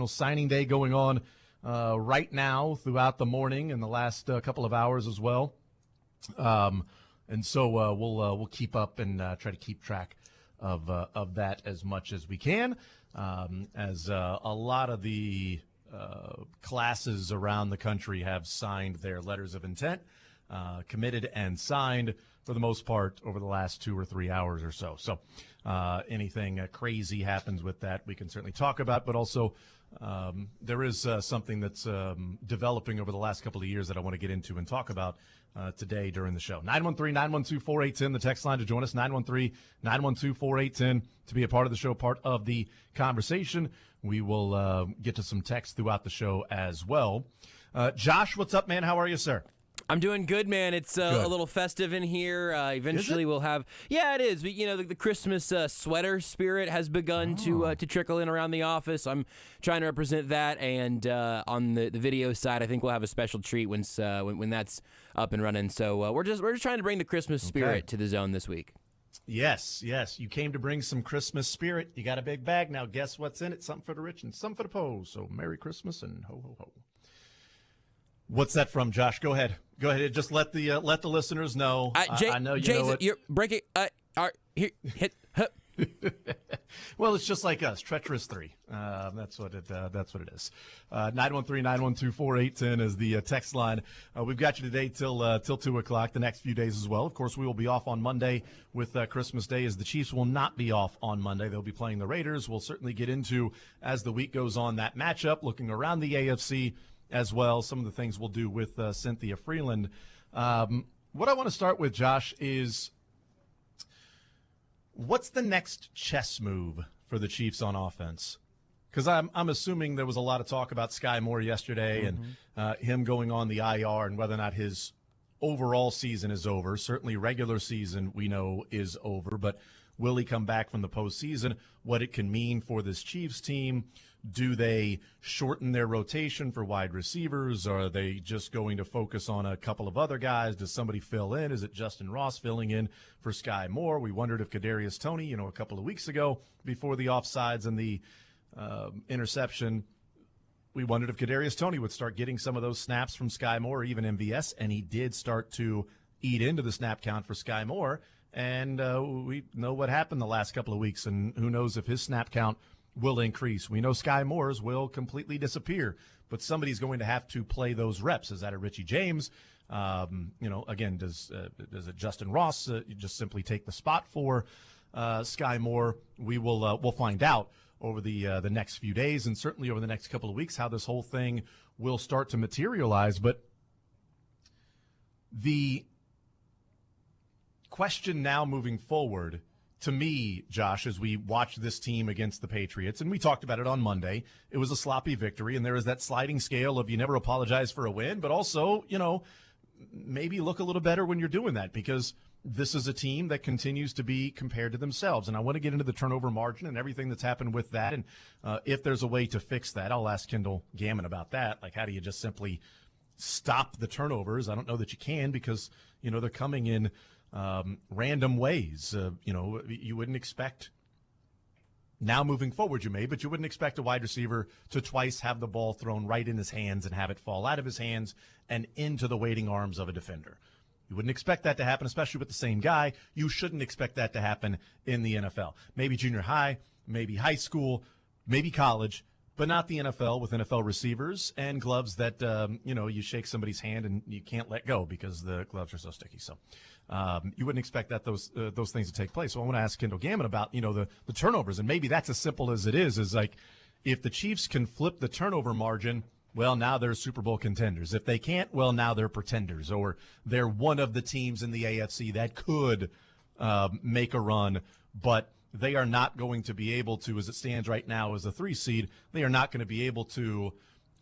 Signing Day going on right now throughout the morning and the last couple of hours as well. And so we'll keep up and try to keep track of that as much as we can, as a lot of the classes around the country have signed their letters of intent, committed and signed for the most part over the last 2 or 3 hours or so. So anything crazy happens with that, we can certainly talk about, but also there is something that's developing over the last couple of years that I want to get into and talk about today during the show. 913-912-4810, the text line to join us, 913-912-4810, to be a part of the show, part of the conversation. We will get to some text throughout the show as well. Josh, what's up, man? How are you, sir? I'm doing good, man. It's a little festive in here. Eventually we'll have, it is. But, the Christmas sweater spirit has begun to trickle in around the office. I'm trying to represent that, and on the video side, I think we'll have a special treat when that's up and running. So we're just trying to bring the Christmas spirit to the zone this week. Yes. You came to bring some Christmas spirit. You got a big bag now. Guess what's in it? Something for the rich and something for the poor. So Merry Christmas and ho ho ho. What's that from, Josh? Go ahead. Just let the listeners know. I know you Jason, know it. You're breaking. Here, hit. Well, it's just like us, treacherous 3. That's what it is. 913-912-4810 is the text line. We've got you today till 2:00. The next few days as well. Of course, we will be off on Monday with Christmas Day, as the Chiefs will not be off on Monday. They'll be playing the Raiders. We'll certainly get into, as the week goes on, that matchup, looking around the AFC as well, some of the things we'll do with Cynthia Freeland. What I want to start with, Josh, is what's the next chess move for the Chiefs on offense? Because I'm assuming there was a lot of talk about Sky Moore yesterday and him going on the IR and whether or not his overall season is over. Certainly regular season we know is over, but will he come back from the postseason? What it can mean for this Chiefs team? Do they shorten their rotation for wide receivers? Are they just going to focus on a couple of other guys? Does somebody fill in? Is it Justin Ross filling in for Sky Moore? We wondered if Kadarius Toney, a couple of weeks ago before the offsides and the interception, we wondered if Kadarius Toney would start getting some of those snaps from Sky Moore or even MVS, and he did start to eat into the snap count for Sky Moore. And we know what happened the last couple of weeks, and who knows if his snap count will increase. We know Sky Moore's will completely disappear, but somebody's going to have to play those reps. Is that a Richie James? Again, does it Justin Ross just simply take the spot for Sky Moore? We'll find out over the next few days and certainly over the next couple of weeks how this whole thing will start to materialize. But the question now moving forward, to me, Josh, as we watch this team against the Patriots, and we talked about it on Monday, it was a sloppy victory, and there is that sliding scale of you never apologize for a win, but also, maybe look a little better when you're doing that, because this is a team that continues to be compared to themselves. And I want to get into the turnover margin and everything that's happened with that, and if there's a way to fix that, I'll ask Kendall Gammon about that. Like, how do you just simply stop the turnovers? I don't know that you can, because, they're coming in random ways. You wouldn't expect, now moving forward you may, but you wouldn't expect a wide receiver to twice have the ball thrown right in his hands and have it fall out of his hands and into the waiting arms of a defender. You wouldn't expect that to happen, especially with the same guy. You shouldn't expect that to happen in the NFL. Maybe junior high, maybe high school, maybe college, but not the NFL, with NFL receivers and gloves that, you shake somebody's hand and you can't let go because the gloves are so sticky. So you wouldn't expect that those things to take place. So I want to ask Kendall Gammon about, the turnovers, and maybe that's as simple as it is like, if the Chiefs can flip the turnover margin, well, now they're Super Bowl contenders. If they can't, well, now they're pretenders, or they're one of the teams in the AFC that could make a run, but they are not going to be able to, as it stands right now as a 3 seed, they are not going to be able to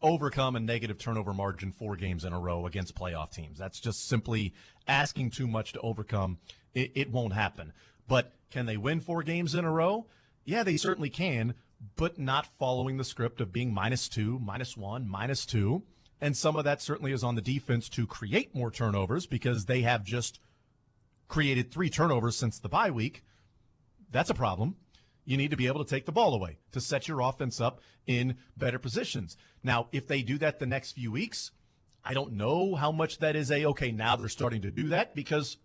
overcome a negative turnover margin 4 games in a row against playoff teams. That's just simply asking too much to overcome. It won't happen. But can they win 4 games in a row? Yeah, they certainly can, but not following the script of being -2, -1, -2. And some of that certainly is on the defense to create more turnovers, because they have just created 3 turnovers since the bye week. That's a problem. You need to be able to take the ball away to set your offense up in better positions. Now, if they do that the next few weeks, I don't know how much that is okay, now they're starting to do that because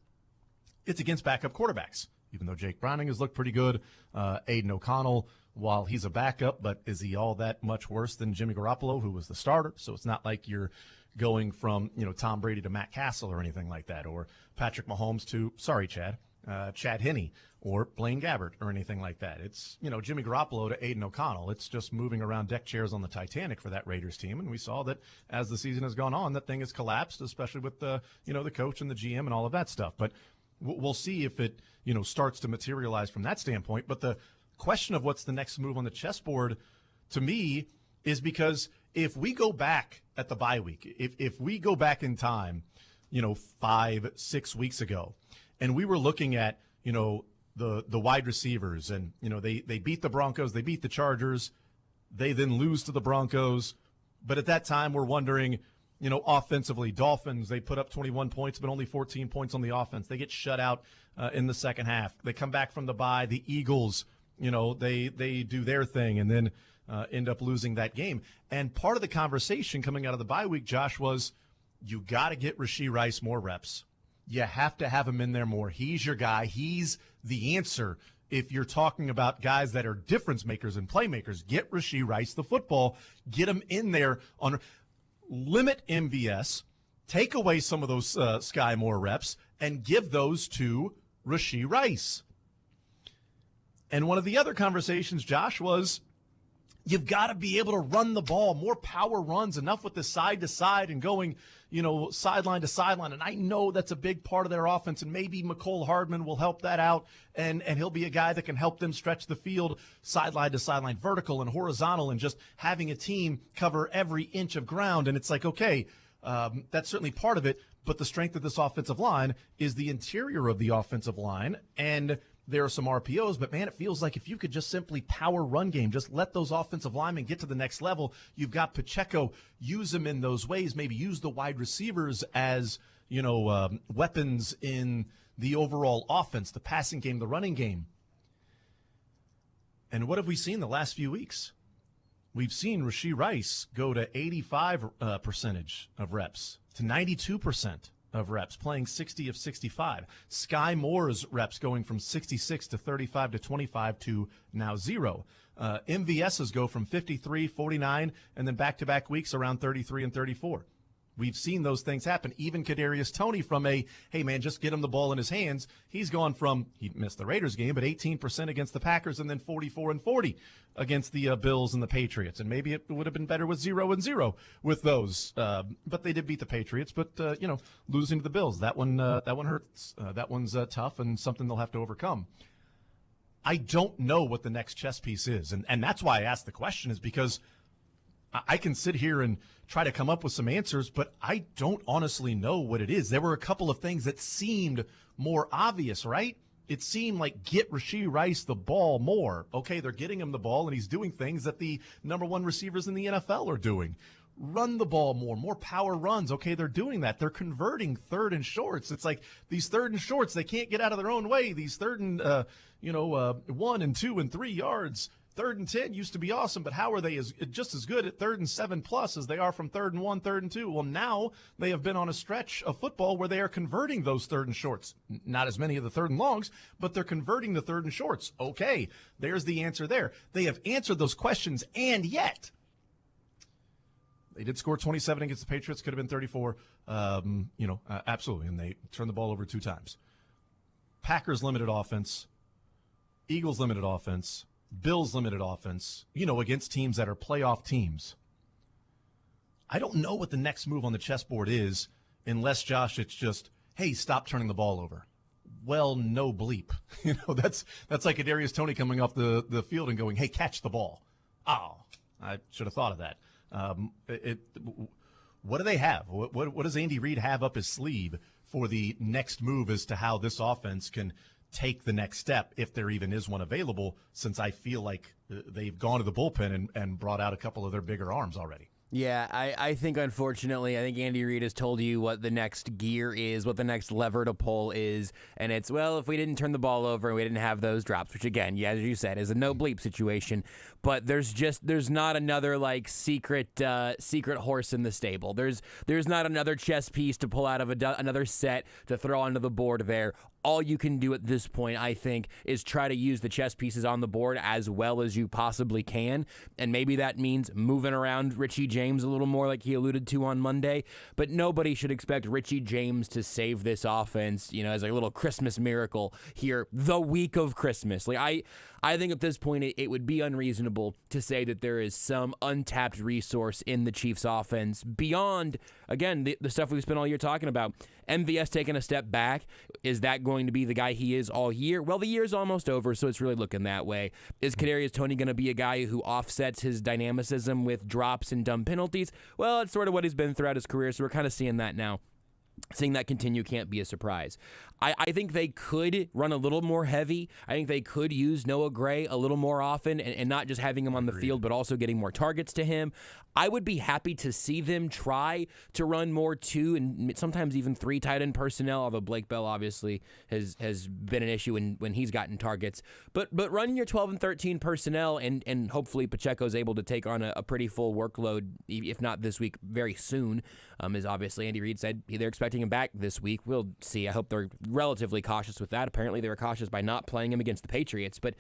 it's against backup quarterbacks. Even though Jake Browning has looked pretty good, Aiden O'Connell, while he's a backup, but is he all that much worse than Jimmy Garoppolo, who was the starter? So it's not like you're going from, Tom Brady to Matt Castle or anything like that, or Patrick Mahomes to, Chad Henne or Blaine Gabbert or anything like that. It's, Jimmy Garoppolo to Aiden O'Connell. It's just moving around deck chairs on the Titanic for that Raiders team. And we saw that as the season has gone on, that thing has collapsed, especially with the coach and the GM and all of that stuff. But we'll see if it, starts to materialize from that standpoint. But the question of what's the next move on the chessboard to me is because if we go back at the bye week, if we go back in time, 5-6 weeks ago, and we were looking at, the wide receivers and, they beat the Broncos, they beat the Chargers, they then lose to the Broncos. But at that time, we're wondering, offensively, Dolphins, they put up 21 points, but only 14 points on the offense. They get shut out in the second half. They come back from the bye. The Eagles, they do their thing and then end up losing that game. And part of the conversation coming out of the bye week, Josh, was you got to get Rashee Rice more reps. You have to have him in there more. He's your guy. He's the answer. If you're talking about guys that are difference makers and playmakers, get Rashee Rice the football. Get him in there on – limit MVS, take away some of those Sky Moore reps, and give those to Rashee Rice. And one of the other conversations, Josh, was you've got to be able to run the ball, more power runs, enough with the side to side and going, sideline to sideline. And I know that's a big part of their offense, and maybe Mecole Hardman will help that out, and he'll be a guy that can help them stretch the field sideline to sideline, vertical and horizontal, and just having a team cover every inch of ground. And it's like, okay, that's certainly part of it, but the strength of this offensive line is the interior of the offensive line, and there are some RPOs, but, man, it feels like if you could just simply power run game, just let those offensive linemen get to the next level. You've got Pacheco, use them in those ways, maybe use the wide receivers as, weapons in the overall offense, the passing game, the running game. And what have we seen the last few weeks? We've seen Rashee Rice go to 85% of reps to 92%. Of reps, playing 60 of 65. Sky Moore's reps going from 66 to 35 to 25 to now 0. MVS's go from 53, 49, and then back-to-back weeks around 33 and 34. We've seen those things happen. Even Kadarius Toney from hey, man, just get him the ball in his hands. He's gone from, he missed the Raiders game, but 18% against the Packers and then 44 and 40 against the Bills and the Patriots. And maybe it would have been better with 0-0 with those. But they did beat the Patriots. But, losing to the Bills, that one hurts. That one's tough and something they'll have to overcome. I don't know what the next chess piece is. And that's why I asked the question, is because I can sit here and try to come up with some answers, but I don't honestly know what it is. There were a couple of things that seemed more obvious, right? It seemed like get Rashee Rice the ball more. Okay, they're getting him the ball, and he's doing things that the number one receivers in the NFL are doing. Run the ball more power runs. Okay, they're doing that. They're converting third and shorts. It's like these third and shorts, they can't get out of their own way. These third and, 1 and 2 and 3 yards. 3rd and 10 used to be awesome, but how are they just as good at 3rd and 7+ as they are from 3rd and 1, 3rd and 2? Well, now they have been on a stretch of football where they are converting those 3rd and shorts. Not as many of the 3rd and longs, but they're converting the 3rd and shorts. Okay, there's the answer there. They have answered those questions, and yet they did score 27 against the Patriots. Could have been 34. Absolutely, and they turned the ball over 2 times. Packers limited offense. Eagles limited offense. Bills limited offense, against teams that are playoff teams. I don't know what the next move on the chessboard is unless, Josh, it's just, hey, stop turning the ball over. Well, no bleep. That's like Kadarius Toney coming off the field and going, hey, catch the ball. Oh, I should have thought of that. What do they have? What does Andy Reid have up his sleeve for the next move as to how this offense can take the next step, if there even is one available, since I feel like they've gone to the bullpen and brought out a couple of their bigger arms already? Yeah, I think, unfortunately, I think Andy Reid has told you what the next gear is, what the next lever to pull is, and it's, well, if we didn't turn the ball over and we didn't have those drops, which, again, yeah, as you said, is a no-bleep situation, but there's not another, like, secret horse in the stable. There's not another chess piece to pull out of another set to throw onto the board there. All you can do at this point, I think, is try to use the chess pieces on the board as well as you possibly can. And maybe that means moving around Richie James a little more, like he alluded to on Monday. But nobody should expect Richie James to save this offense, as a little Christmas miracle here the week of Christmas. Like I think at this point it would be unreasonable to say that there is some untapped resource in the Chiefs offense beyond, again, the stuff we've spent all year talking about. MVS taking a step back. Is that going to be the guy he is all year? Well, the year's almost over, so it's really looking that way. Is Kadarius Toney going to be a guy who offsets his dynamicism with drops and dumb penalties? Well, it's sort of what he's been throughout his career, so we're kind of seeing that now. Seeing that continue can't be a surprise. I think they could run a little more heavy. I think they could use Noah Gray a little more often and not just having him on the field, but also getting more targets to him. I would be happy to see them try to run more 2 and sometimes even 3 tight end personnel, although Blake Bell obviously has been an issue when he's gotten targets. But running your 12 and 13 personnel and hopefully Pacheco's able to take on a pretty full workload, if not this week, very soon, as obviously Andy Reid said they're expecting him back this week. We'll see. I hope they're relatively cautious with that. Apparently they were cautious by not playing him against the Patriots, but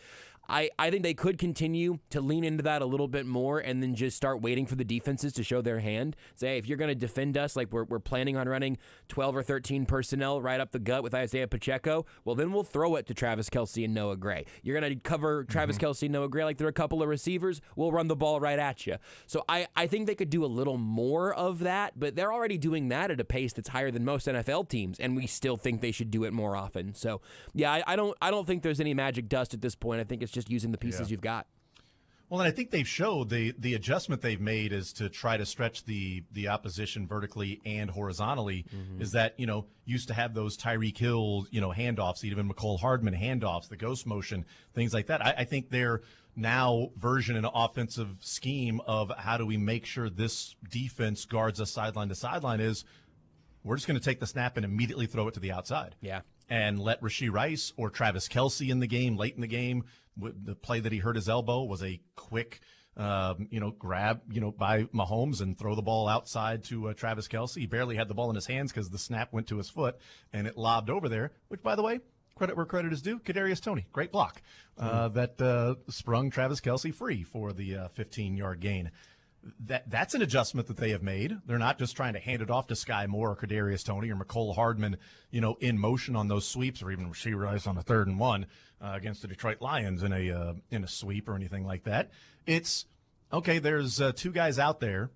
I think they could continue to lean into that a little bit more and then just start waiting for the defenses to show their hand. Say, hey, if you're going to defend us like we're planning on running 12 or 13 personnel right up the gut with Isaiah Pacheco, well, then we'll throw it to Travis Kelce and Noah Gray. You're going to cover Travis Kelce and Noah Gray like they're a couple of receivers, we'll run the ball right at you. So I think they could do a little more of that, but they're already doing that at a pace that's higher than most NFL teams, and we still think they should do it more often. So, yeah, I don't think there's any magic dust at this point. I think it's just using the pieces you've got. Well, and I think they've showed the adjustment they've made is to try to stretch the opposition vertically and horizontally. Is that, used to have those Tyreek Hill, handoffs, even Mecole Hardman handoffs, the ghost motion, things like that. I think their now version and offensive scheme of how do we make sure this defense guards us sideline to sideline is we're just going to take the snap and immediately throw it to the outside. Yeah. And let Rashee Rice or Travis Kelce in the game, late in the game. The play that he hurt his elbow was a quick, grab, by Mahomes and throw the ball outside to Travis Kelce. He barely had the ball in his hands because the snap went to his foot and it lobbed over there, which, by the way, credit where credit is due. Kadarius Toney, great block that sprung Travis Kelce free for the 15-yard gain. That's an adjustment that they have made. They're not just trying to hand it off to Sky Moore or Kadarius Toney or Mecole Hardman, in motion on those sweeps, or even Rashee Rice on a 3rd and 1 against the Detroit Lions in a sweep or anything like that. It's okay. There's 2 guys out there,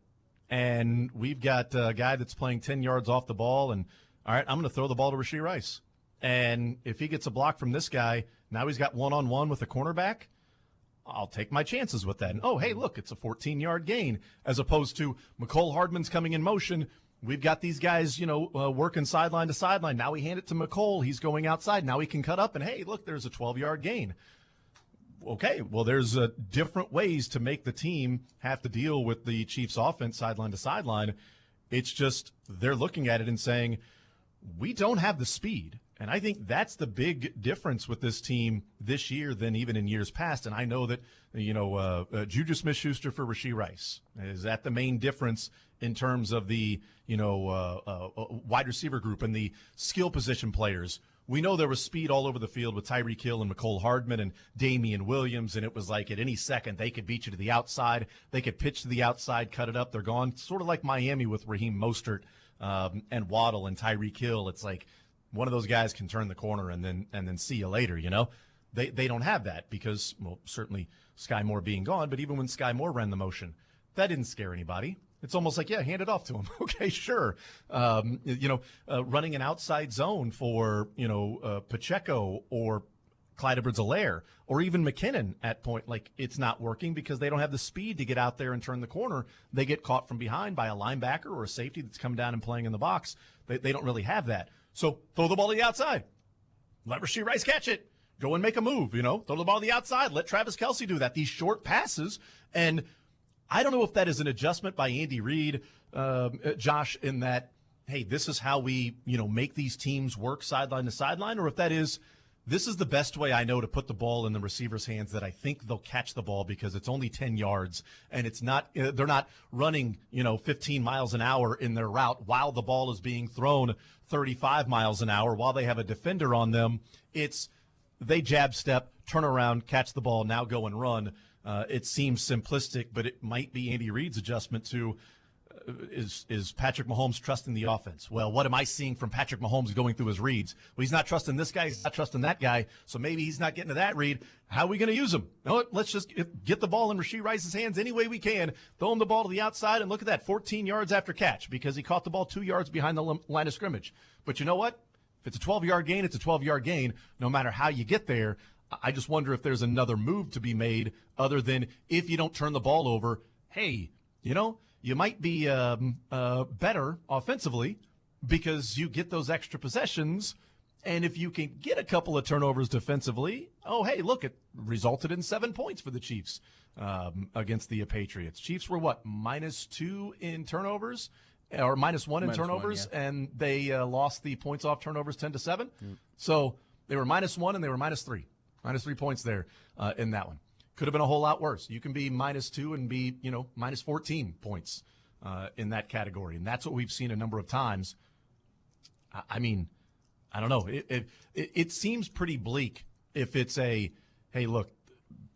and we've got a guy that's playing 10 yards off the ball, and all right, I'm going to throw the ball to Rashee Rice, and if he gets a block from this guy, now he's got one-on-one with the cornerback. I'll take my chances with that. And, oh, hey, look, it's a 14-yard gain, as opposed to Mecole Hardman's coming in motion. We've got these guys, working sideline to sideline. Now we hand it to Mecole. He's going outside. Now he can cut up, and, hey, look, there's a 12-yard gain. Okay, well, there's different ways to make the team have to deal with the Chiefs' offense sideline to sideline. It's just they're looking at it and saying, we don't have the speed. And I think that's the big difference with this team this year than even in years past. And I know that, Juju Smith-Schuster for Rashee Rice. Is that the main difference in terms of the, wide receiver group and the skill position players? We know there was speed all over the field with Tyreek Hill and Mecole Hardman and Damian Williams, and it was like at any second they could beat you to the outside. They could pitch to the outside, cut it up, they're gone. Sort of like Miami with Raheem Mostert and Waddle and Tyreek Hill. It's like, one of those guys can turn the corner and then see you later, They don't have that because, well, certainly Sky Moore being gone, but even when Sky Moore ran the motion, that didn't scare anybody. It's almost like, yeah, hand it off to him. Okay, sure. Running an outside zone for, Pacheco or Clyde Edwards-Helaire or even McKinnon at point, like it's not working because they don't have the speed to get out there and turn the corner. They get caught from behind by a linebacker or a safety that's come down and playing in the box. They don't really have that. So throw the ball to the outside. Let Rashee Rice catch it. Go and make a move, Throw the ball to the outside. Let Travis Kelce do that. These short passes. And I don't know if that is an adjustment by Andy Reid, Josh, in that, hey, this is how we, make these teams work sideline to sideline, or if that is, this is the best way I know to put the ball in the receiver's hands that I think they'll catch the ball because it's only 10 yards and it's not, they're not running, 15 miles an hour in their route while the ball is being thrown 35 miles an hour while they have a defender on them. It's they jab step, turn around, catch the ball, now go and run. It seems simplistic, but it might be Andy Reid's adjustment to is Patrick Mahomes trusting the offense? Well, what am I seeing from Patrick Mahomes going through his reads? Well, he's not trusting this guy. He's not trusting that guy. So maybe he's not getting to that read. How are we going to use him? No, let's just get the ball in Rashee Rice's hands any way we can. Throw him the ball to the outside, and look at that, 14 yards after catch because he caught the ball 2 yards behind the line of scrimmage. But you know what? If it's a 12-yard gain, it's a 12-yard gain no matter how you get there. I just wonder if there's another move to be made other than if you don't turn the ball over, hey, you might be better offensively because you get those extra possessions. And if you can get a couple of turnovers defensively, oh, hey, look, it resulted in 7 points for the Chiefs against the Patriots. Chiefs were what, -2 in turnovers or -1 in turnovers, yeah. And they lost the points off turnovers 10-7. So they were -1 and they were -3. -3 points there in that one. Could have been a whole lot worse. You can be -2 and be, -14 points in that category. And that's what we've seen a number of times. I mean, I don't know. It seems pretty bleak if it's hey, look,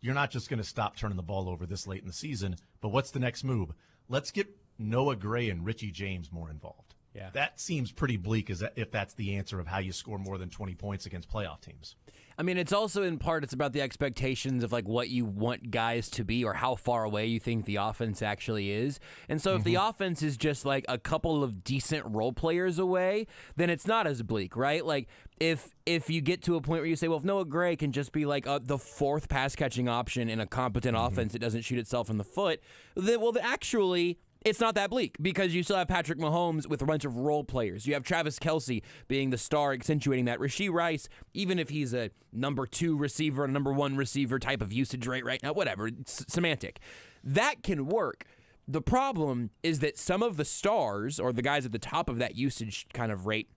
you're not just going to stop turning the ball over this late in the season, but what's the next move? Let's get Noah Gray and Richie James more involved. Yeah. That seems pretty bleak if that's the answer of how you score more than 20 points against playoff teams. I mean, it's also in part, it's about the expectations of like what you want guys to be or how far away you think the offense actually is. And so if the offense is just like a couple of decent role players away, then it's not as bleak, right? Like if you get to a point where you say, well, if Noah Gray can just be like the fourth pass catching option in a competent offense that doesn't shoot itself in the foot, then, well, actually, it's not that bleak because you still have Patrick Mahomes with a bunch of role players. You have Travis Kelce being the star, accentuating that. Rashee Rice, even if he's a number 2 receiver, number 1 receiver type of usage rate right now, whatever, it's semantic. That can work. The problem is that some of the stars or the guys at the top of that usage kind of rate,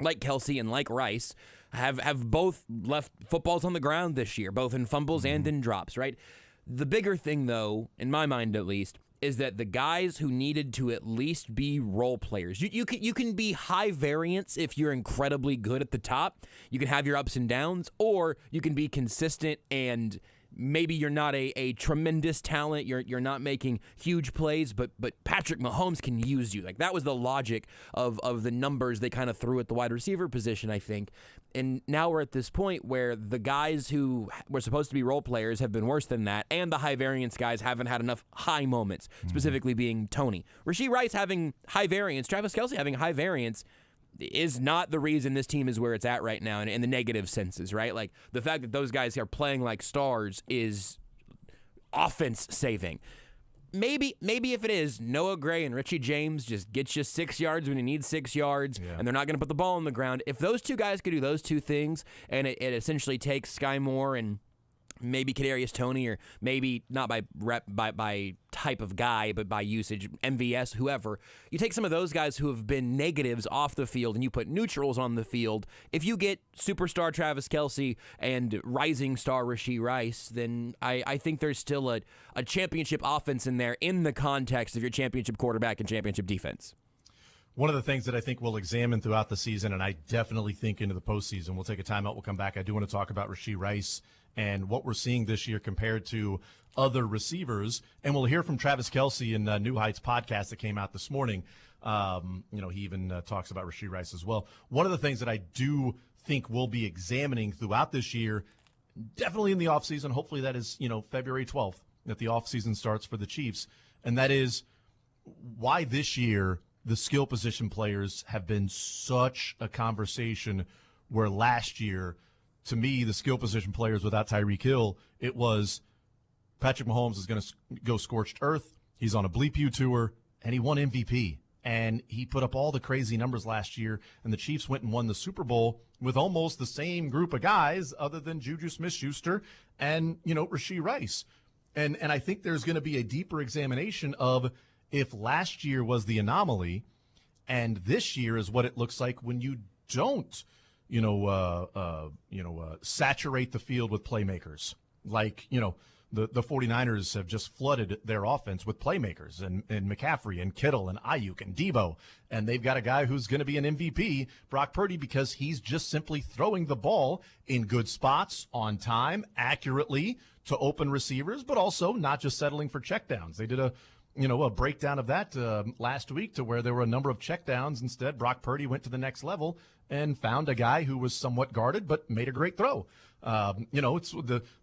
like Kelce and like Rice, have both left footballs on the ground this year, both in fumbles and in drops, right? The bigger thing, though, in my mind at least, is that the guys who needed to at least be role players. You can be high variance if you're incredibly good at the top. You can have your ups and downs, or you can be consistent and maybe you're not a tremendous talent. You're not making huge plays, but Patrick Mahomes can use you. Like that was the logic of the numbers they kind of threw at the wide receiver position, I think. And now we're at this point where the guys who were supposed to be role players have been worse than that, and the high variance guys haven't had enough high moments, specifically being Tony. Rashee Rice having high variance, Travis Kelce having high variance is not the reason this team is where it's at right now in the negative senses, right? Like the fact that those guys are playing like stars is offense saving. Maybe if it is, Noah Gray and Richie James just gets you 6 yards when you need 6 yards, and they're not going to put the ball on the ground. If those two guys could do those two things, and it essentially takes Sky Moore and maybe Kadarius Toney, or maybe not by type of guy, but by usage, MVS, whoever. You take some of those guys who have been negatives off the field and you put neutrals on the field. If you get superstar Travis Kelce and rising star Rashee Rice, then I think there's still a championship offense in there in the context of your championship quarterback and championship defense. One of the things that I think we'll examine throughout the season, and I definitely think into the postseason, we'll take a timeout, we'll come back. I do want to talk about Rashee Rice and what we're seeing this year compared to other receivers. And we'll hear from Travis Kelce in New Heights podcast that came out this morning. He even talks about Rashee Rice as well. One of the things that I do think we'll be examining throughout this year, definitely in the offseason, hopefully that is, February 12th, that the offseason starts for the Chiefs, and that is why this year the skill position players have been such a conversation where last year, to me, the skill position players without Tyreek Hill, it was Patrick Mahomes is going to go scorched earth. He's on a Bleep You tour, and he won MVP. And he put up all the crazy numbers last year, and the Chiefs went and won the Super Bowl with almost the same group of guys other than Juju Smith-Schuster and, Rashee Rice. And I think there's going to be a deeper examination of if last year was the anomaly and this year is what it looks like when you don't, saturate the field with playmakers. Like, the 49ers have just flooded their offense with playmakers and McCaffrey and Kittle and Ayuk and Debo. And they've got a guy who's going to be an MVP, Brock Purdy, because he's just simply throwing the ball in good spots, on time, accurately to open receivers, but also not just settling for checkdowns. They did a breakdown of that last week to where there were a number of checkdowns. Instead, Brock Purdy went to the next level and found a guy who was somewhat guarded but made a great throw. It's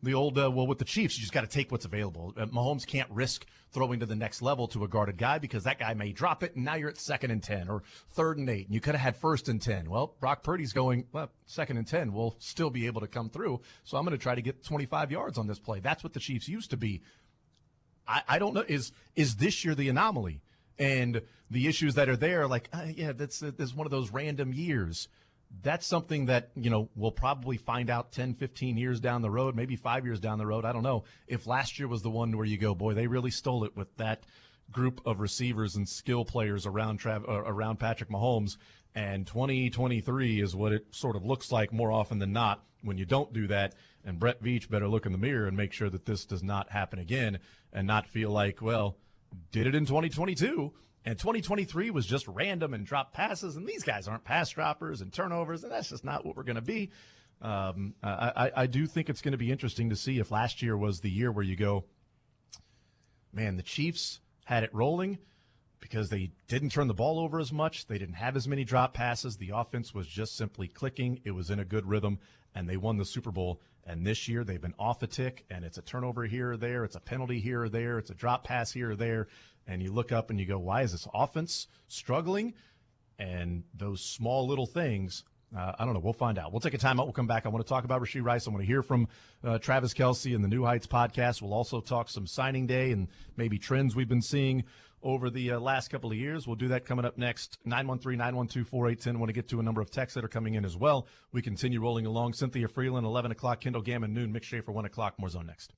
the old, with the Chiefs, you just got to take what's available. Mahomes can't risk throwing to the next level to a guarded guy because that guy may drop it, and now you're at 2nd and 10 or 3rd and 8, and you could have had 1st and 10. Well, Brock Purdy's going, 2nd and 10, we'll still be able to come through, so I'm going to try to get 25 yards on this play. That's what the Chiefs used to be. I don't know, is this year the anomaly? And the issues that are there, that's one of those random years. That's something that, we'll probably find out 10, 15 years down the road, maybe 5 years down the road. I don't know. If last year was the one where you go, boy, they really stole it with that group of receivers and skill players around Patrick Mahomes, and 2023 is what it sort of looks like more often than not when you don't do that. And Brett Veach better look in the mirror and make sure that this does not happen again and not feel like, did it in 2022. And 2023 was just random and drop passes, and these guys aren't pass droppers and turnovers, and that's just not what we're going to be. I do think it's going to be interesting to see if last year was the year where you go, man, the Chiefs had it rolling because they didn't turn the ball over as much. They didn't have as many drop passes. The offense was just simply clicking. It was in a good rhythm, and they won the Super Bowl. And this year they've been off a tick, and it's a turnover here or there. It's a penalty here or there. It's a drop pass here or there. And you look up and you go, why is this offense struggling? And those small little things, I don't know. We'll find out. We'll take a timeout. We'll come back. I want to talk about Rashee Rice. I want to hear from Travis Kelce and the New Heights podcast. We'll also talk some signing day and maybe trends we've been seeing over the last couple of years. We'll do that coming up next. 913-912-4810. Want to get to a number of texts that are coming in as well. We continue rolling along. Cynthia Freeland, 11 o'clock. Kendall Gammon, noon. Mick Schaefer, 1 o'clock. More Zone next.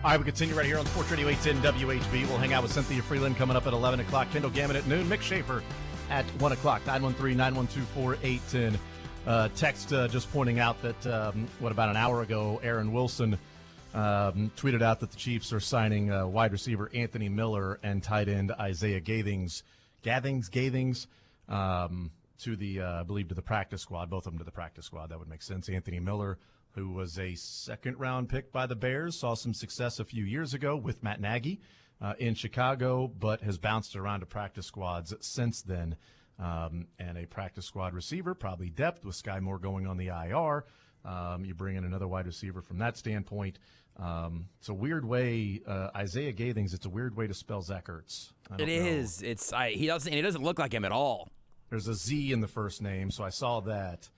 All right, we continue right here on Sports Radio 810 WHB. We'll hang out with Cynthia Freeland coming up at 11 o'clock. Kendall Gammon at noon. Mick Schaefer at 1 o'clock. 913-912-4810. Text just pointing out that, about an hour ago, Aaron Wilson tweeted out that the Chiefs are signing wide receiver Anthony Miller and tight end Isaiah Gathings to the, I believe, to the practice squad, both of them to the practice squad. That would make sense. Anthony Miller, who was a second-round pick by the Bears, saw some success a few years ago with Matt Nagy in Chicago, but has bounced around to practice squads since then. And a practice squad receiver, probably depth with Sky Moore going on the IR. You bring in another wide receiver from that standpoint. It's a weird way, Isaiah Gathings, it's a weird way to spell Zach Ertz. It is. He doesn't look like him at all. There's a Z in the first name, so I saw that.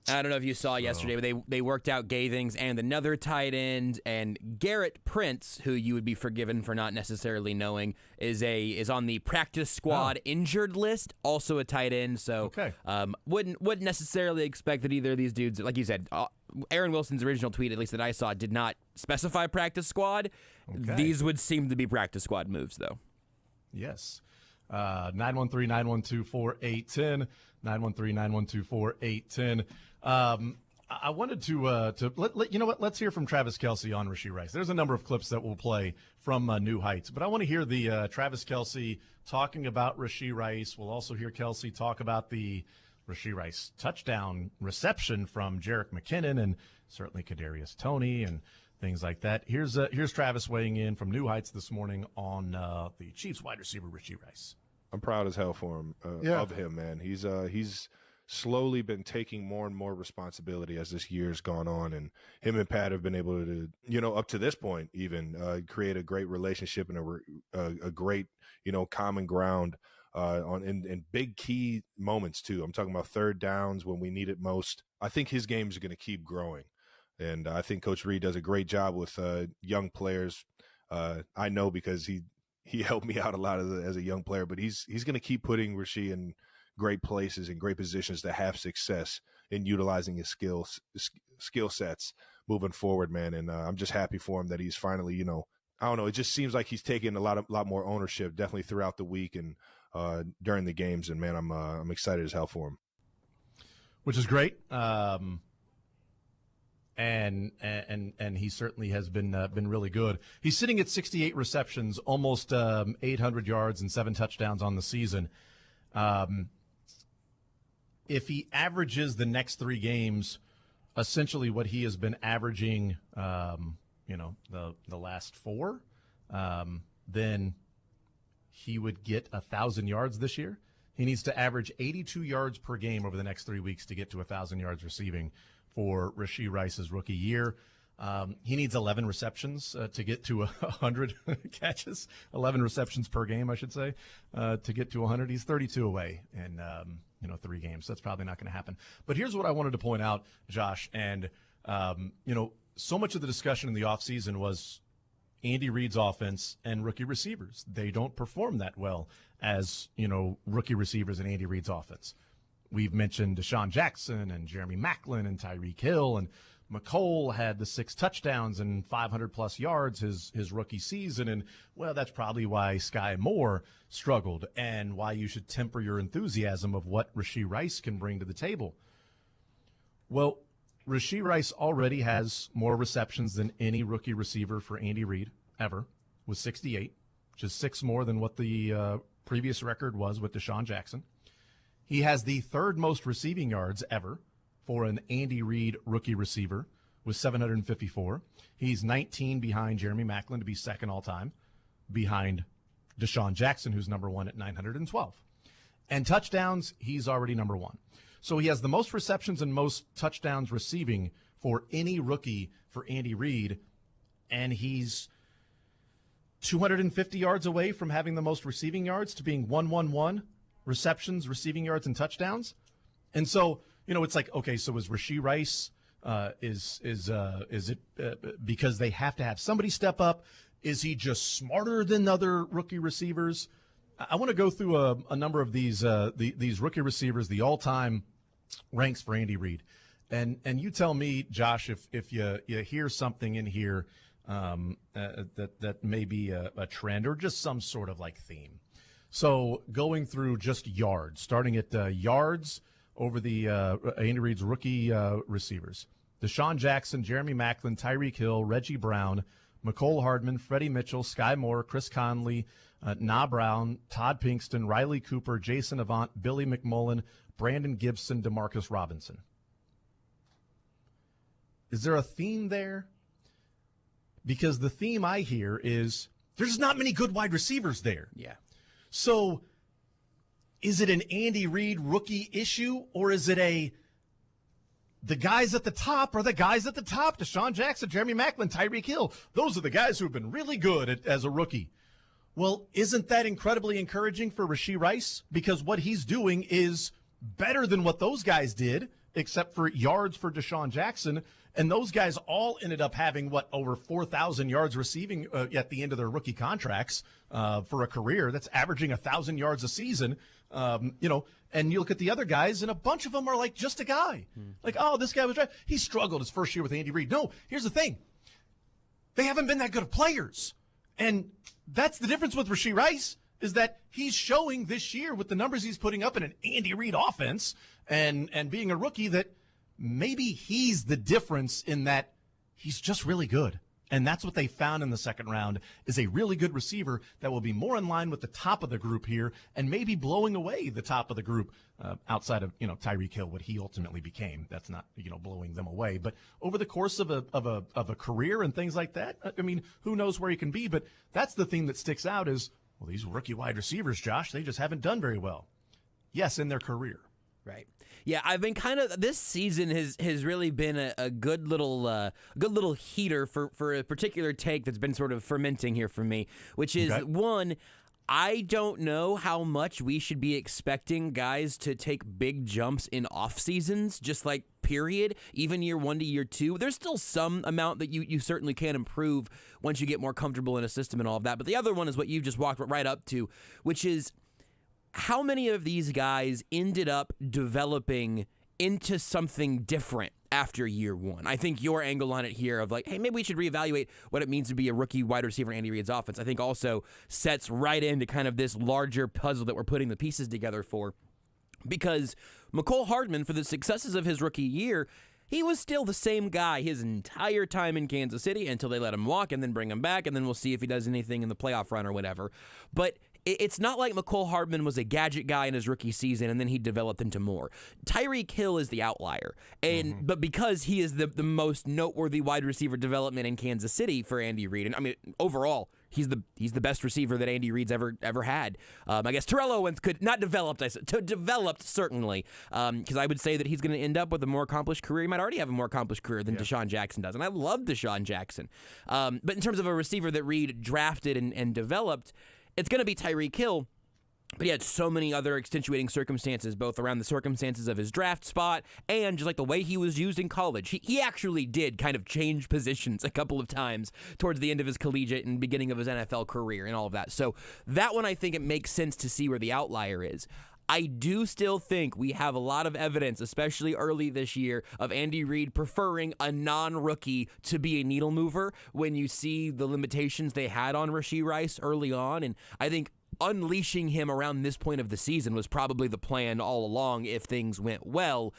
I don't know if you saw yesterday, but they worked out Gathings and another tight end, and Garrett Prince, who you would be forgiven for not necessarily knowing, is on the practice squad injured list, also a tight end. So wouldn't necessarily expect that either of these dudes, like you said, Aaron Wilson's original tweet, at least that I saw, did not specify practice squad. Okay. These would seem to be practice squad moves, though. Yes. 913-912-4810. 913-912-4810. I wanted to you know what? Let's hear from Travis Kelce on Rashee Rice. There's a number of clips that we'll play from New Heights, but I want to hear the Travis Kelce talking about Rashee Rice. We'll also hear Kelce talk about the Rashee Rice touchdown reception from Jerick McKinnon and certainly Kadarius Toney and things like that. Here's Travis weighing in from New Heights this morning on the Chiefs wide receiver Rashee Rice. I'm proud as hell for him, of him, man. He's slowly been taking more and more responsibility as this year's gone on, and him and Pat have been able to, up to this point, even create a great relationship and a great, common ground in big key moments too. I'm talking about third downs when we need it most. I think his games are going to keep growing, and I think Coach Reed does a great job with young players. I know because he helped me out a lot as a young player, but he's going to keep putting Rashee in great places and great positions to have success in utilizing his skill sets moving forward, man. And I'm just happy for him that he's finally, I don't know. It just seems like he's taking a lot more ownership, definitely throughout the week and during the games. And man, I'm excited as hell for him. Which is great. And he certainly has been really good. He's sitting at 68 receptions, almost 800 yards and 7 touchdowns on the season. If he averages the next 3 games, essentially what he has been averaging, the last 4, then he would get 1,000 yards this year. He needs to average 82 yards per game over the next 3 weeks to get to 1,000 yards receiving for Rashee Rice's rookie year. He needs 11 receptions to get to 100 catches, 11 receptions per game, I should say, to get to 100. He's 32 away in 3 games. That's probably not going to happen. But here's what I wanted to point out, Josh, and so much of the discussion in the offseason was Andy Reid's offense and rookie receivers. They don't perform that well as, rookie receivers in Andy Reid's offense. We've mentioned Deshaun Jackson and Jeremy Maclin and Tyreek Hill, and McCole had the 6 touchdowns and 500-plus yards his rookie season, and, well, that's probably why Sky Moore struggled and why you should temper your enthusiasm of what Rashee Rice can bring to the table. Well, Rashee Rice already has more receptions than any rookie receiver for Andy Reid ever, with 68, which is 6 more than what the previous record was with Deshaun Jackson. He has the 3rd most receiving yards ever for an Andy Reid rookie receiver with 754. He's 19 behind Jeremy Maclin to be second all-time, behind Deshaun Jackson, who's number 1 at 912. And touchdowns, he's already number 1. So he has the most receptions and most touchdowns receiving for any rookie for Andy Reid, and he's 250 yards away from having the most receiving yards to being 111 receptions, receiving yards, and touchdowns. And so, it's like, okay, so is Rashee Rice, is it because they have to have somebody step up? Is he just smarter than other rookie receivers? I want to go through a number of these rookie receivers, the all-time ranks for Andy Reid. And you tell me, Josh, if you hear something in here that may be a trend or just some sort of like theme. So going through just yards, starting at yards over the Andy Reid's rookie receivers. Deshaun Jackson, Jeremy Maclin, Tyreek Hill, Reggie Brown, McCole Hardman, Freddie Mitchell, Sky Moore, Chris Conley, Na Brown, Todd Pinkston, Riley Cooper, Jason Avant, Billy McMullen, Brandon Gibson, DeMarcus Robinson. Is there a theme there? Because the theme I hear is there's not many good wide receivers there. Yeah. So is it an Andy Reid rookie issue, or is it the guys at the top are the guys at the top? Deshaun Jackson, Jeremy Maclin, Tyreek Hill. Those are the guys who have been really good as a rookie. Well, isn't that incredibly encouraging for Rashee Rice? Because what he's doing is better than what those guys did, except for yards for Deshaun Jackson. And those guys all ended up having, over 4,000 yards receiving at the end of their rookie contracts for a career. That's averaging 1,000 yards a season. And you look at the other guys, and a bunch of them are like just a guy. Like, oh, this guy he struggled his first year with Andy Reid. No, here's the thing. They haven't been that good of players. And that's the difference with Rashee Rice, is that he's showing this year with the numbers he's putting up in an Andy Reid offense and being a rookie that maybe he's the difference in that he's just really good. And that's what they found in the second round, is a really good receiver that will be more in line with the top of the group here and maybe blowing away the top of the group outside of, Tyreek Hill, what he ultimately became. That's not, blowing them away. But over the course of a career and things like that, I mean, who knows where he can be. But that's the thing that sticks out is, well, these rookie wide receivers, Josh, they just haven't done very well. Yes, in their career. Right. Yeah, I've been this season has really been a good little heater for a particular take that's been sort of fermenting here for me, which is one, I don't know how much we should be expecting guys to take big jumps in off seasons, just like period, even year 1 to year 2. There's still some amount that you certainly can improve once you get more comfortable in a system and all of that. But the other one is what you just walked right up to, which is how many of these guys ended up developing into something different after year 1? I think your angle on it here of like, hey, maybe we should reevaluate what it means to be a rookie wide receiver in Andy Reid's offense, I think also sets right into kind of this larger puzzle that we're putting the pieces together for. Because McCole Hardman, for the successes of his rookie year, he was still the same guy his entire time in Kansas City until they let him walk and then bring him back, and then we'll see if he does anything in the playoff run or whatever. But it's not like McCole Hardman was a gadget guy in his rookie season and then he developed into more. Tyreek Hill is the outlier, but because he is the most noteworthy wide receiver development in Kansas City for Andy Reid, and I mean overall he's the best receiver that Andy Reid's ever had. I guess Terrell Owens could not developed. I said developed certainly, because I would say that he's going to end up with a more accomplished career. He might already have a more accomplished career than Deshaun Jackson does, and I love Deshaun Jackson. But in terms of a receiver that Reid drafted and developed, it's going to be Tyreek Hill, but he had so many other extenuating circumstances, both around the circumstances of his draft spot and just like the way he was used in college. He actually did kind of change positions a couple of times towards the end of his collegiate and beginning of his NFL career and all of that. So that one, I think it makes sense to see where the outlier is. I do still think we have a lot of evidence, especially early this year, of Andy Reid preferring a non-rookie to be a needle mover when you see the limitations they had on Rashee Rice early on. And I think unleashing him around this point of the season was probably the plan all along if things went well.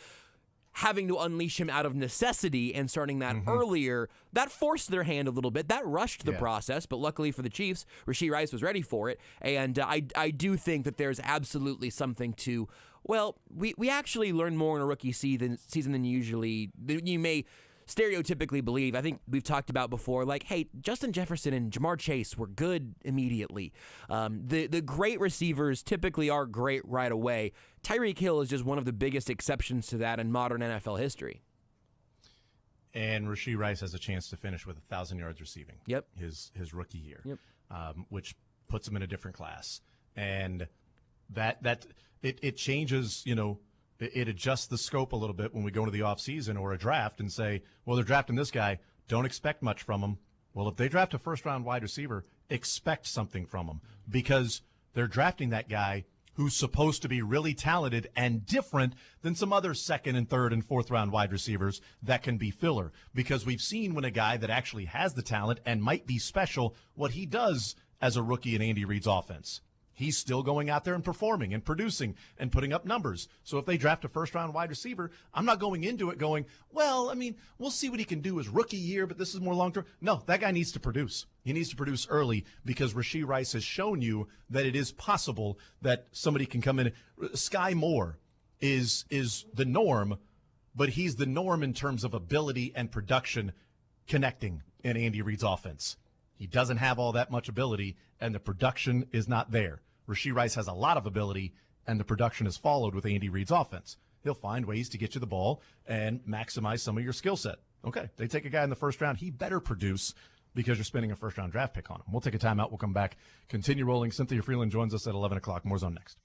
Having to unleash him out of necessity and starting that earlier, that forced their hand a little bit. That rushed the process, but luckily for the Chiefs, Rashee Rice was ready for it. And I do think that there's absolutely something to, well, we actually learn more in a rookie season than you may stereotypically believe. I think we've talked about before, like, hey, Justin Jefferson and Jamar Chase were good immediately. The great receivers typically are great right away. Tyreek Hill is just one of the biggest exceptions to that in modern NFL history. And Rashee Rice has a chance to finish with 1,000 yards receiving. Yep. His rookie year. Yep. Which puts him in a different class. And it changes, it adjusts the scope a little bit when we go into the offseason or a draft and say, well, they're drafting this guy, don't expect much from him. Well, if they draft a first-round wide receiver, expect something from him because they're drafting that guy who's supposed to be really talented and different than some other second and third and fourth round wide receivers that can be filler. Because we've seen when a guy that actually has the talent and might be special, what he does as a rookie in Andy Reid's offense. He's still going out there and performing and producing and putting up numbers. So if they draft a first-round wide receiver, I'm not going into it going, well, I mean, we'll see what he can do his rookie year, but this is more long-term. No, that guy needs to produce. He needs to produce early because Rashee Rice has shown you that it is possible that somebody can come in. Sky Moore is the norm, but he's the norm in terms of ability and production connecting in Andy Reid's offense. He doesn't have all that much ability, and the production is not there. Rashee Rice has a lot of ability, and the production has followed with Andy Reid's offense. He'll find ways to get you the ball and maximize some of your skill set. Okay, they take a guy in the first round. He better produce because you're spending a first-round draft pick on him. We'll take a timeout. We'll come back, continue rolling. Cynthia Freeland joins us at 11 o'clock. More Zone next.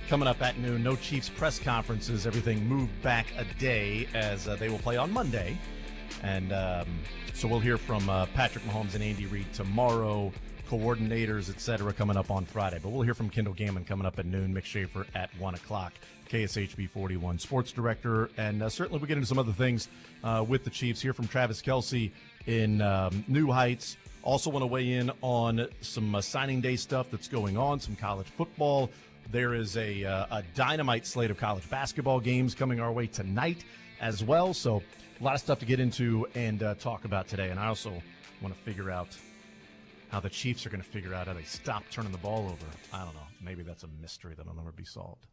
coming up at noon. No Chiefs press conferences. Everything moved back a day as they will play on Monday. And so we'll hear from Patrick Mahomes and Andy Reid tomorrow, coordinators, etc., coming up on Friday. But we'll hear from Kendall Gammon coming up at noon, Mick Schaefer at 1 o'clock, KSHB 41 sports director. And certainly we'll get into some other things with the Chiefs. Hear from Travis Kelce in New Heights. Also want to weigh in on some signing day stuff that's going on, some college football. There is a dynamite slate of college basketball games coming our way tonight as well. So a lot of stuff to get into and talk about today. And I also want to figure out how the Chiefs are going to figure out how they stop turning the ball over. I don't know. Maybe that's a mystery that'll never be solved.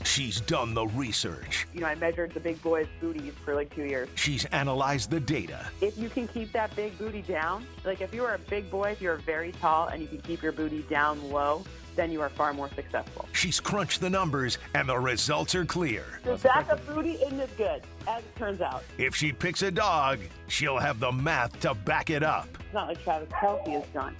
She's done the research. I measured the big boys' booties for like 2 years. She's analyzed the data. If you can keep that big booty down, like if you are a big boy, if you're very tall and you can keep your booty down low, then you are far more successful. She's crunched the numbers, and the results are clear. The back of booty isn't as good, as it turns out. If she picks a dog, she'll have the math to back it up. It's not like Travis Kelce has done.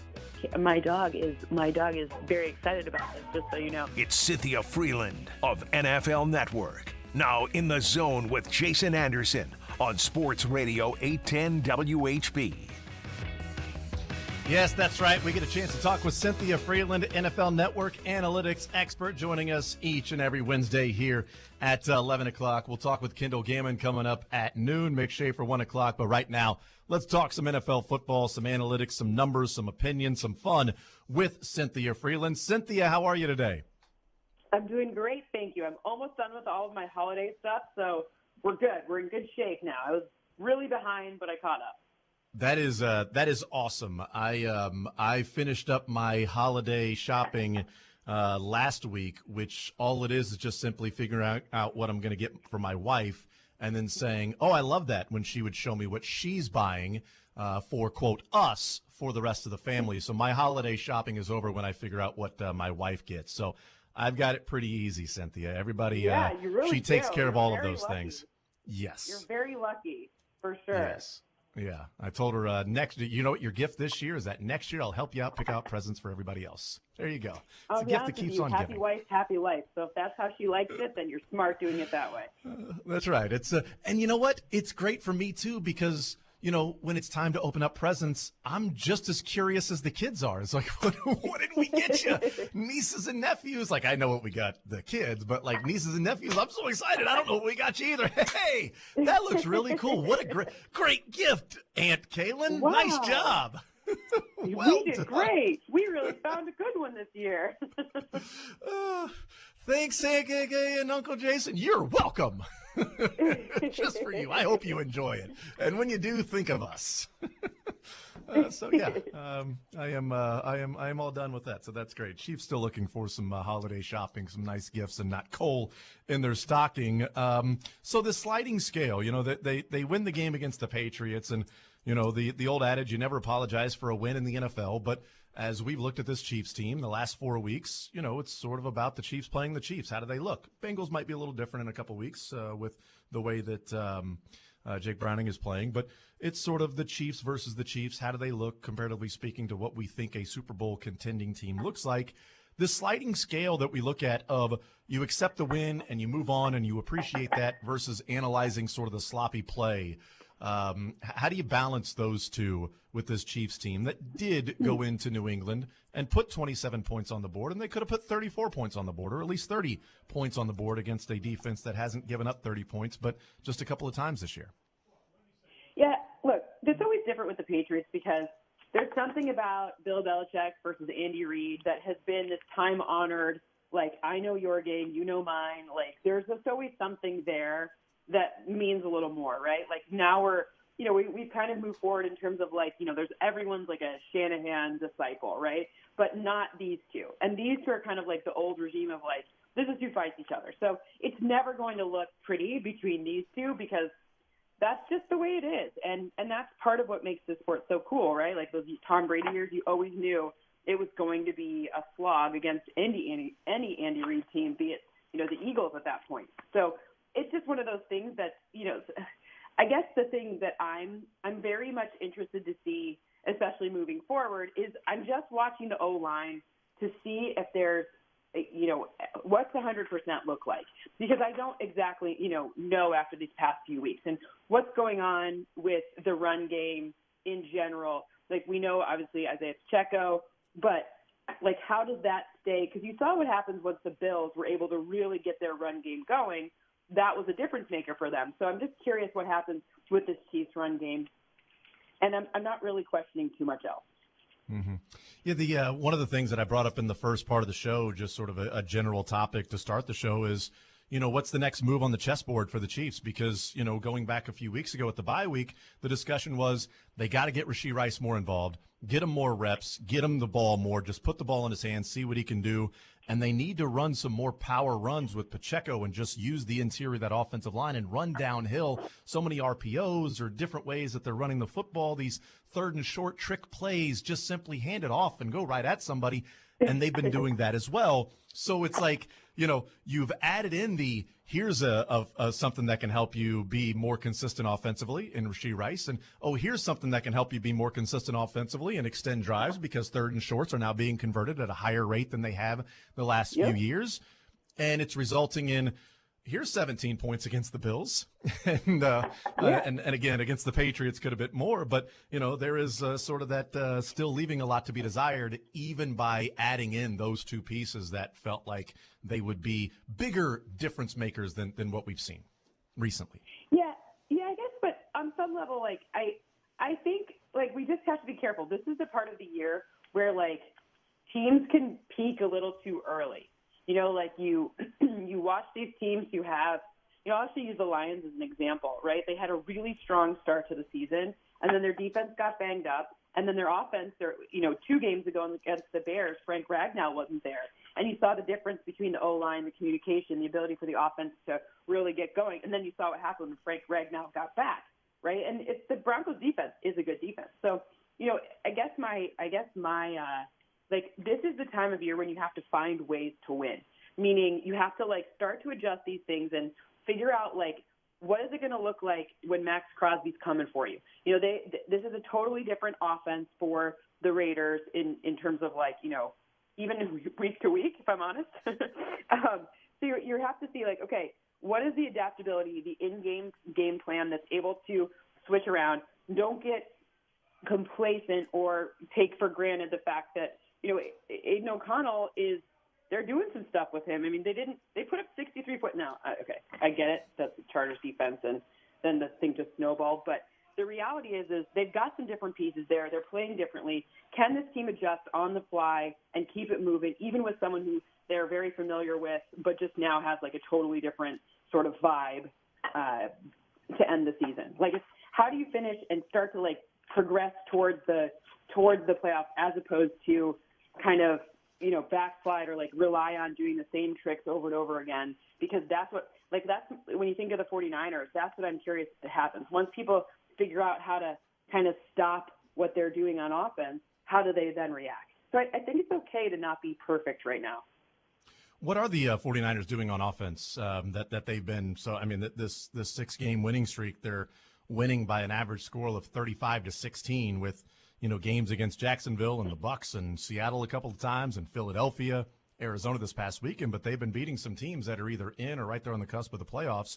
My dog is very excited about this, just so you know. It's Cynthia Freeland of NFL Network. Now in the zone with Jason Anderson on Sports Radio 810 WHB. Yes, that's right. We get a chance to talk with Cynthia Freeland, NFL Network analytics expert, joining us each and every Wednesday here at 11 o'clock. We'll talk with Kendall Gammon coming up at noon, Mick Schaefer 1 o'clock. But right now, let's talk some NFL football, some analytics, some numbers, some opinions, some fun with Cynthia Freeland. Cynthia, how are you today? I'm doing great, thank you. I'm almost done with all of my holiday stuff, so we're good. We're in good shape now. I was really behind, but I caught up. That is awesome. I finished up my holiday shopping last week, which all it is just simply figuring out what I'm going to get for my wife, and then saying, "Oh, I love that," when she would show me what she's buying for quote us for the rest of the family. So my holiday shopping is over when I figure out what my wife gets. So I've got it pretty easy, Cynthia. Everybody, you really she takes care You're of all of very those lucky. things. Yes, You're very lucky, for sure. Yes. Yeah, I told her next. You know what your gift this year is? That next year I'll help you out pick out presents for everybody else. There you go. It's a gift that keeps on happy giving. wife, happy life. So if that's how she likes it, then you're smart doing it that way. That's right. It's and you know what? It's great for me too because when it's time to open up presents, I'm just as curious as the kids are. It's like, what did we get you? Nieces and nephews. Like I know what we got the kids, but like nieces and nephews, I'm so excited. I don't know what we got you either. Hey, that looks really cool. What a great gift, Aunt Kaylin. Wow. Nice job. We did great. We really found a good one this year. Thanks, Aunt Kay and Uncle Jason. You're welcome. Just for you. I hope you enjoy it. And when you do, think of us. I am all done with that. So that's great. Chief's still looking for some holiday shopping, some nice gifts, and not coal in their stocking. So the sliding scale, they win the game against the Patriots, and the old adage, you never apologize for a win in the NFL, but as we've looked at this Chiefs team the last 4 weeks, it's sort of about the Chiefs playing the Chiefs. How do they look? Bengals might be a little different in a couple weeks with the way that Jake Browning is playing, but it's sort of the Chiefs versus the Chiefs. How do they look, comparatively speaking, to what we think a Super Bowl contending team looks like? The sliding scale that we look at of you accept the win and you move on and you appreciate that versus analyzing sort of the sloppy play. How do you balance those two with this Chiefs team that did go into New England and put 27 points on the board, and they could have put 34 points on the board, or at least 30 points on the board against a defense that hasn't given up 30 points, but just a couple of times this year? Yeah, look, it's always different with the Patriots because there's something about Bill Belichick versus Andy Reid that has been this time-honored, like, I know your game, you know mine. Like, there's just always something there that means a little more, right? Like now we've kind of moved forward in terms of like, there's everyone's like a Shanahan disciple, right? But not these two. And these two are kind of like the old regime of like, this is who fights each other. So it's never going to look pretty between these two because that's just the way it is. And that's part of what makes this sport so cool, right? Like those Tom Brady years, you always knew it was going to be a slog against any Andy Reid team, be it, the Eagles at that point. So it's just one of those things that, I guess the thing that I'm very much interested to see, especially moving forward, is I'm just watching the O-line to see if there's, what's 100% look like? Because I don't exactly, know after these past few weeks. And what's going on with the run game in general. Like we know, obviously, Isaiah Pacheco, but like how does that stay? Because you saw what happens once the Bills were able to really get their run game going. That was a difference maker for them. So I'm just curious what happens with this Chiefs run game. And I'm not really questioning too much else. Mm-hmm. Yeah, one of the things that I brought up in the first part of the show, just sort of a general topic to start the show is, what's the next move on the chessboard for the Chiefs? Because, going back a few weeks ago at the bye week, the discussion was they got to get Rashee Rice more involved, get him more reps, get him the ball more, just put the ball in his hands, see what he can do. And they need to run some more power runs with Pacheco and just use the interior of that offensive line and run downhill. So many RPOs or different ways that they're running the football, these third and short trick plays, just simply hand it off and go right at somebody. And they've been doing that as well. So it's like, you've added in here's something that can help you be more consistent offensively in Rashee Rice. And, here's something that can help you be more consistent offensively and extend drives because third and shorts are now being converted at a higher rate than they have the last few years. And it's resulting in, here's 17 points against the Bills. and again, against the Patriots could have been more. But, there is sort of that still leaving a lot to be desired, even by adding in those two pieces that felt like they would be bigger difference makers than what we've seen recently. Yeah, I guess. But on some level, I think, we just have to be careful. This is the part of the year where, teams can peak a little too early. You watch these teams who have, I'll actually use the Lions as an example, right? They had a really strong start to the season, and then their defense got banged up, and then their offense, 2 games ago against the Bears, Frank Ragnow wasn't there. And you saw the difference between the O-line, the communication, the ability for the offense to really get going. And then you saw what happened when Frank Ragnow got back, right? And the Broncos defense is a good defense. So, I guess my this is the time of year when you have to find ways to win, meaning you have to start to adjust these things and figure out what is it going to look like when Max Crosby's coming for you. This is a totally different offense for the Raiders in terms of even week to week, if I'm honest. So you have to see okay, what is the adaptability, the in-game game plan that's able to switch around? Don't get complacent or take for granted the fact that Aiden O'Connell they're doing some stuff with him. I mean, they put up 63 foot now. Okay, I get it. That's the Chargers defense, and then the thing just snowballed. But the reality is they've got some different pieces there. They're playing differently. Can this team adjust on the fly and keep it moving, even with someone who they're very familiar with, but just now has a totally different sort of vibe to end the season? How do you finish and start to progress towards the playoffs as opposed to kind of backslide or rely on doing the same tricks over and over again? Because that's what that's when you think of the 49ers, that's what I'm curious if happens. Once people figure out how to kind of stop what they're doing on offense, how do they then react? So I think it's okay to not be perfect right now. What are the 49ers doing on offense that they've been? So, I mean, this 6-game winning streak, they're winning by an average score of 35-16 with, games against Jacksonville and the Bucs and Seattle a couple of times and Philadelphia, Arizona this past weekend. But they've been beating some teams that are either in or right there on the cusp of the playoffs.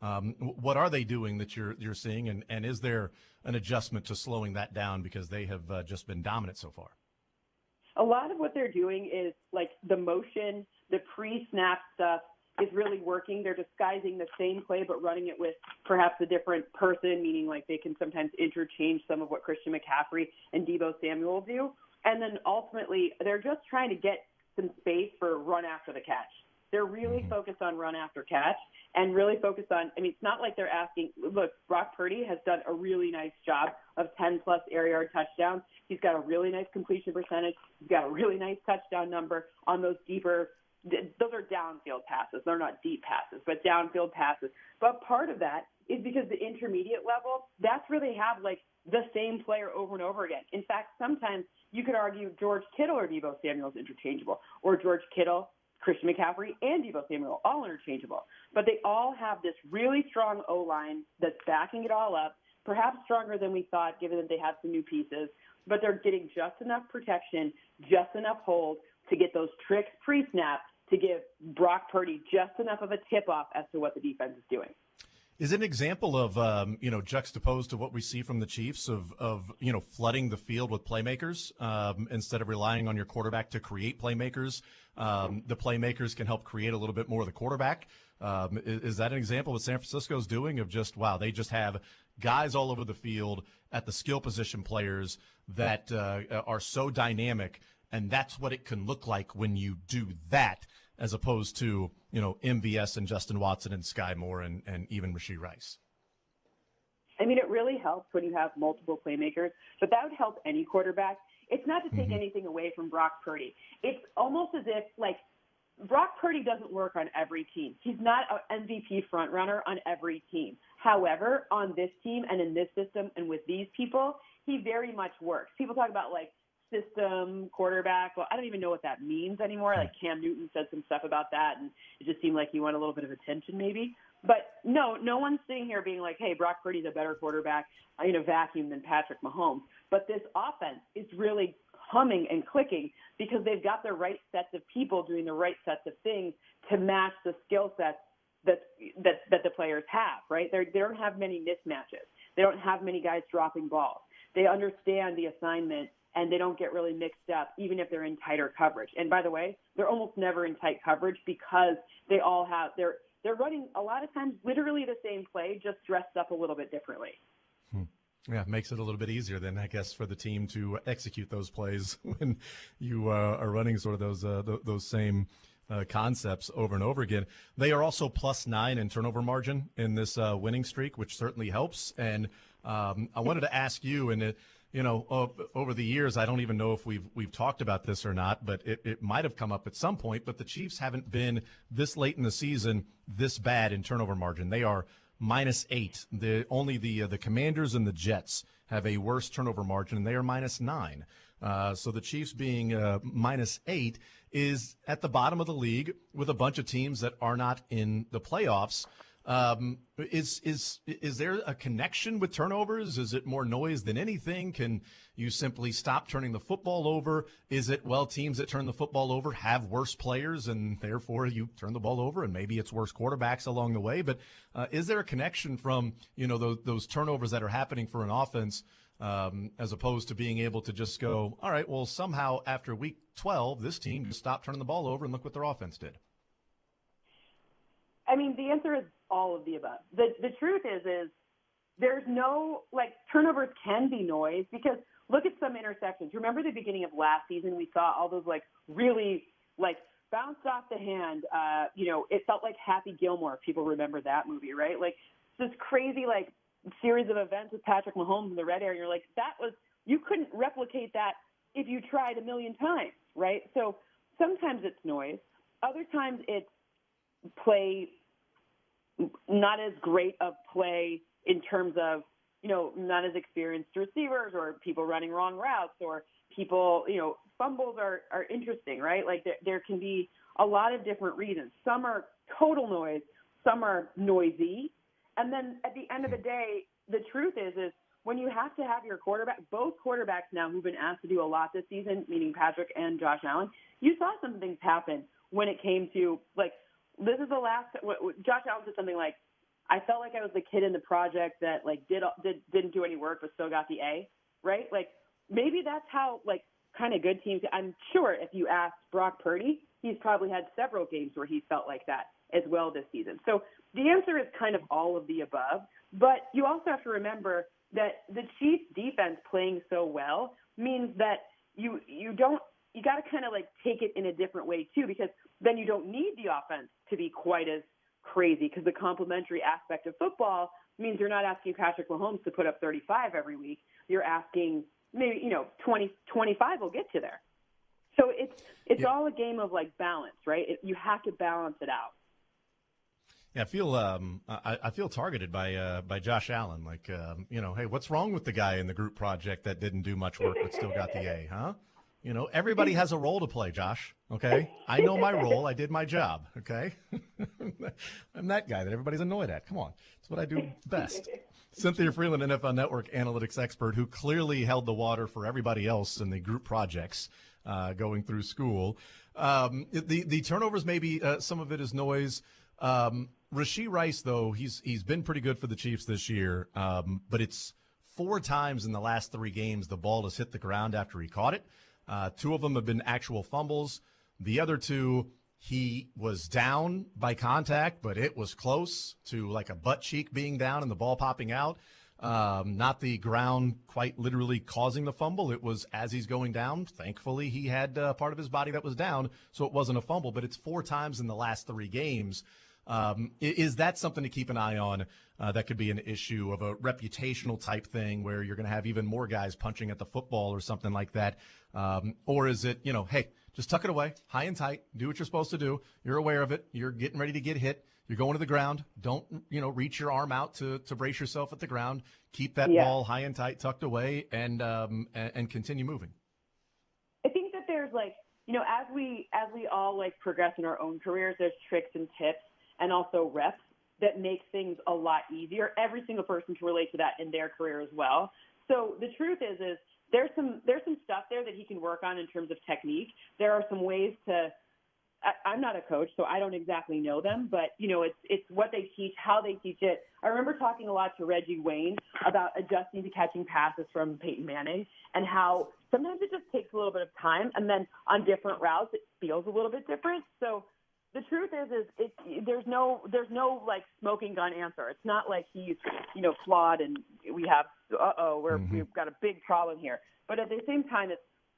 What are they doing that you're seeing? And is there an adjustment to slowing that down because they have just been dominant so far? A lot of what they're doing is the motion, the pre-snap stuff is really working. They're disguising the same play but running it with perhaps a different person, meaning they can sometimes interchange some of what Christian McCaffrey and Deebo Samuel do. And then ultimately they're just trying to get some space for run after the catch. They're really focused on run after catch and really focused on, it's not like they're asking, look, Brock Purdy has done a really nice job of 10-plus air yard touchdowns. He's got a really nice completion percentage. He's got a really nice touchdown number on those deeper. Those are downfield passes. They're not deep passes, but downfield passes. But part of that is because the intermediate level, that's where they have the same player over and over again. In fact, sometimes you could argue George Kittle or Deebo Samuel is interchangeable, or George Kittle, Christian McCaffrey, and Deebo Samuel, all interchangeable. But they all have this really strong O-line that's backing it all up, perhaps stronger than we thought given that they have some new pieces. But they're getting just enough protection, just enough hold to get those tricks pre-snap to give Brock Purdy just enough of a tip-off as to what the defense is doing. Is it an example of, juxtaposed to what we see from the Chiefs of flooding the field with playmakers instead of relying on your quarterback to create playmakers? The playmakers can help create a little bit more of the quarterback. Is that an example of what San Francisco's doing of just, wow, they just have guys all over the field at the skill position players that are so dynamic, and that's what it can look like when you do that. as opposed to, MVS and Justin Watson and Sky Moore and even Rashee Rice. I mean, it really helps when you have multiple playmakers, but that would help any quarterback. It's not to take anything away from Brock Purdy. It's almost as if, Brock Purdy doesn't work on every team. He's not an MVP frontrunner on every team. However, on this team and in this system and with these people, he very much works. People talk about, system quarterback. Well, I don't even know what that means anymore. Cam Newton said some stuff about that, and it just seemed like he wanted a little bit of attention maybe. But no one's sitting here being like, hey, Brock Purdy's a better quarterback in a vacuum than Patrick Mahomes. But this offense is really humming and clicking because they've got the right sets of people doing the right sets of things to match the skill sets that the players have, right? They don't have many mismatches. They don't have many guys dropping balls. They understand the assignment, and they don't get really mixed up, even if they're in tighter coverage. And by the way, they're almost never in tight coverage because they all have they're running a lot of times literally the same play, just dressed up a little bit differently. Yeah, it makes it a little bit easier then, I guess, for the team to execute those plays when you are running sort of those same concepts over and over again. They are also +9 in turnover margin in this winning streak, which certainly helps. And I wanted to ask you, and over the years, I don't even know if we've talked about this or not, but it might have come up at some point. But the Chiefs haven't been this late in the season this bad in turnover margin. They are -8. Only the Commanders and the Jets have a worse turnover margin, and they are -9. So the Chiefs being -8 is at the bottom of the league with a bunch of teams that are not in the playoffs. Is there a connection with turnovers? Is it more noise than anything? Can you simply stop turning the football over? Is it, teams that turn the football over have worse players and therefore you turn the ball over and maybe it's worse quarterbacks along the way? But is there a connection from, those turnovers that are happening for an offense as opposed to being able to just go, all right, well, somehow after week 12, this team just stopped turning the ball over and look what their offense did? I mean, the answer is all of the above. The truth is there's no, turnovers can be noise because look at some interceptions. Remember the beginning of last season, we saw all those, really, bounced off the hand. It felt like Happy Gilmore, if people remember that movie, right? This crazy, series of events with Patrick Mahomes in the red area. You're like, you couldn't replicate that if you tried a million times, right? So sometimes it's noise. Other times it's play, not as great of play in terms of, not as experienced receivers or people running wrong routes or people, fumbles are interesting, right? There can be a lot of different reasons. Some are total noise, some are noisy. And then at the end of the day, the truth is when you have to have your quarterback, both quarterbacks now who've been asked to do a lot this season, meaning Patrick and Josh Allen, you saw some things happen when it came to, this is the last. Josh Allen said something like, "I felt like I was the kid in the project that didn't do any work but still got the A." Right? Maybe that's how kind of good teams. I'm sure if you asked Brock Purdy, he's probably had several games where he felt like that as well this season. So the answer is kind of all of the above. But you also have to remember that the Chiefs defense playing so well means that you got to kind of take it in a different way too, because then you don't need the offense to be quite as crazy because the complementary aspect of football means you're not asking Patrick Mahomes to put up 35 every week. You're asking maybe, 20, 25 will get you there. So it's all a game of balance, right? You have to balance it out. Yeah, I feel targeted by Josh Allen. Hey, what's wrong with the guy in the group project that didn't do much work but still got the A, huh? Everybody has a role to play, Josh, okay? I know my role. I did my job, okay? I'm that guy that everybody's annoyed at. Come on. It's what I do best. Cynthia Freeland, NFL Network analytics expert who clearly held the water for everybody else in the group projects going through school. The turnovers, maybe some of it is noise. Rashee Rice, though, he's been pretty good for the Chiefs this year, but it's 4 times in the last 3 games the ball has hit the ground after he caught it. 2 of them have been actual fumbles. The other 2, he was down by contact, but it was close to a butt cheek being down and the ball popping out. Not the ground quite literally causing the fumble. It was as he's going down. Thankfully, he had part of his body that was down, so it wasn't a fumble. But it's 4 times in the last 3 games. Is that something to keep an eye on? That could be an issue of a reputational type thing where you're going to have even more guys punching at the football or something like that. Or is it, hey, just tuck it away, high and tight, do what you're supposed to do. You're aware of it. You're getting ready to get hit. You're going to the ground. Don't, reach your arm out to brace yourself at the ground. Keep that ball high and tight, tucked away, and continue moving. I think that there's as we all progress in our own careers, there's tricks and tips and also reps that make things a lot easier. Every single person can relate to that in their career as well. So the truth is there's some stuff there that he can work on in terms of technique. There are some ways to. I'm not a coach, so I don't exactly know them, but it's what they teach, how they teach it. I remember talking a lot to Reggie Wayne about adjusting to catching passes from Peyton Manning and how sometimes it just takes a little bit of time, and then on different routes it feels a little bit different. So the truth is there's no smoking gun answer. It's not like he's flawed and we have we've got a big problem here. But at the same time,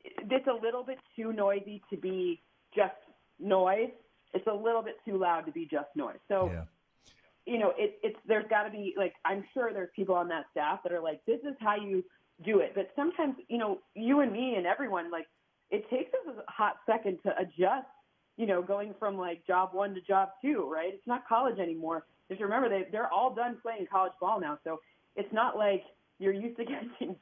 it's a little bit too noisy to be just noise. It's a little bit too loud to be just noise. So, there's got to be I'm sure there's people on that staff that are like, this is how you do it. But sometimes, you and me and everyone, it takes us a hot second to adjust, going from job 1 to job 2, right? It's not college anymore. Just remember they're all done playing college ball now. So it's not like you're used to getting,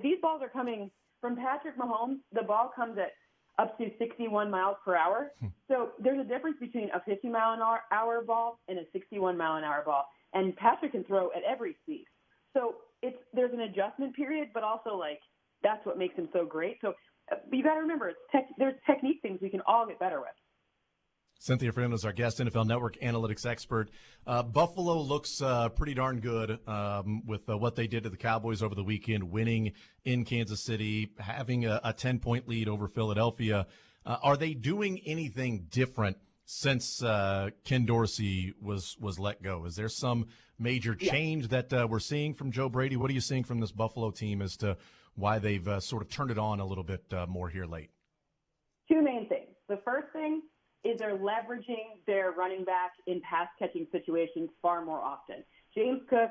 these balls are coming from Patrick Mahomes. The ball comes at up to 61 miles per hour. So there's a difference between a 50-mile-an-hour ball and a 61-mile-an-hour ball. And Patrick can throw at every speed. So there's an adjustment period, but also, that's what makes him so great. So you got to remember, there's technique things we can all get better with. Cynthia Freeland is our guest, NFL Network analytics expert. Buffalo looks pretty darn good with what they did to the Cowboys over the weekend, winning in Kansas City, having a 10-point lead over Philadelphia. Are they doing anything different since Ken Dorsey was let go? Is there some major change that we're seeing from Joe Brady? What are you seeing from this Buffalo team as to why they've sort of turned it on a little bit more here late? 2 main things. The first thing is they're leveraging their running back in pass-catching situations far more often. James Cook,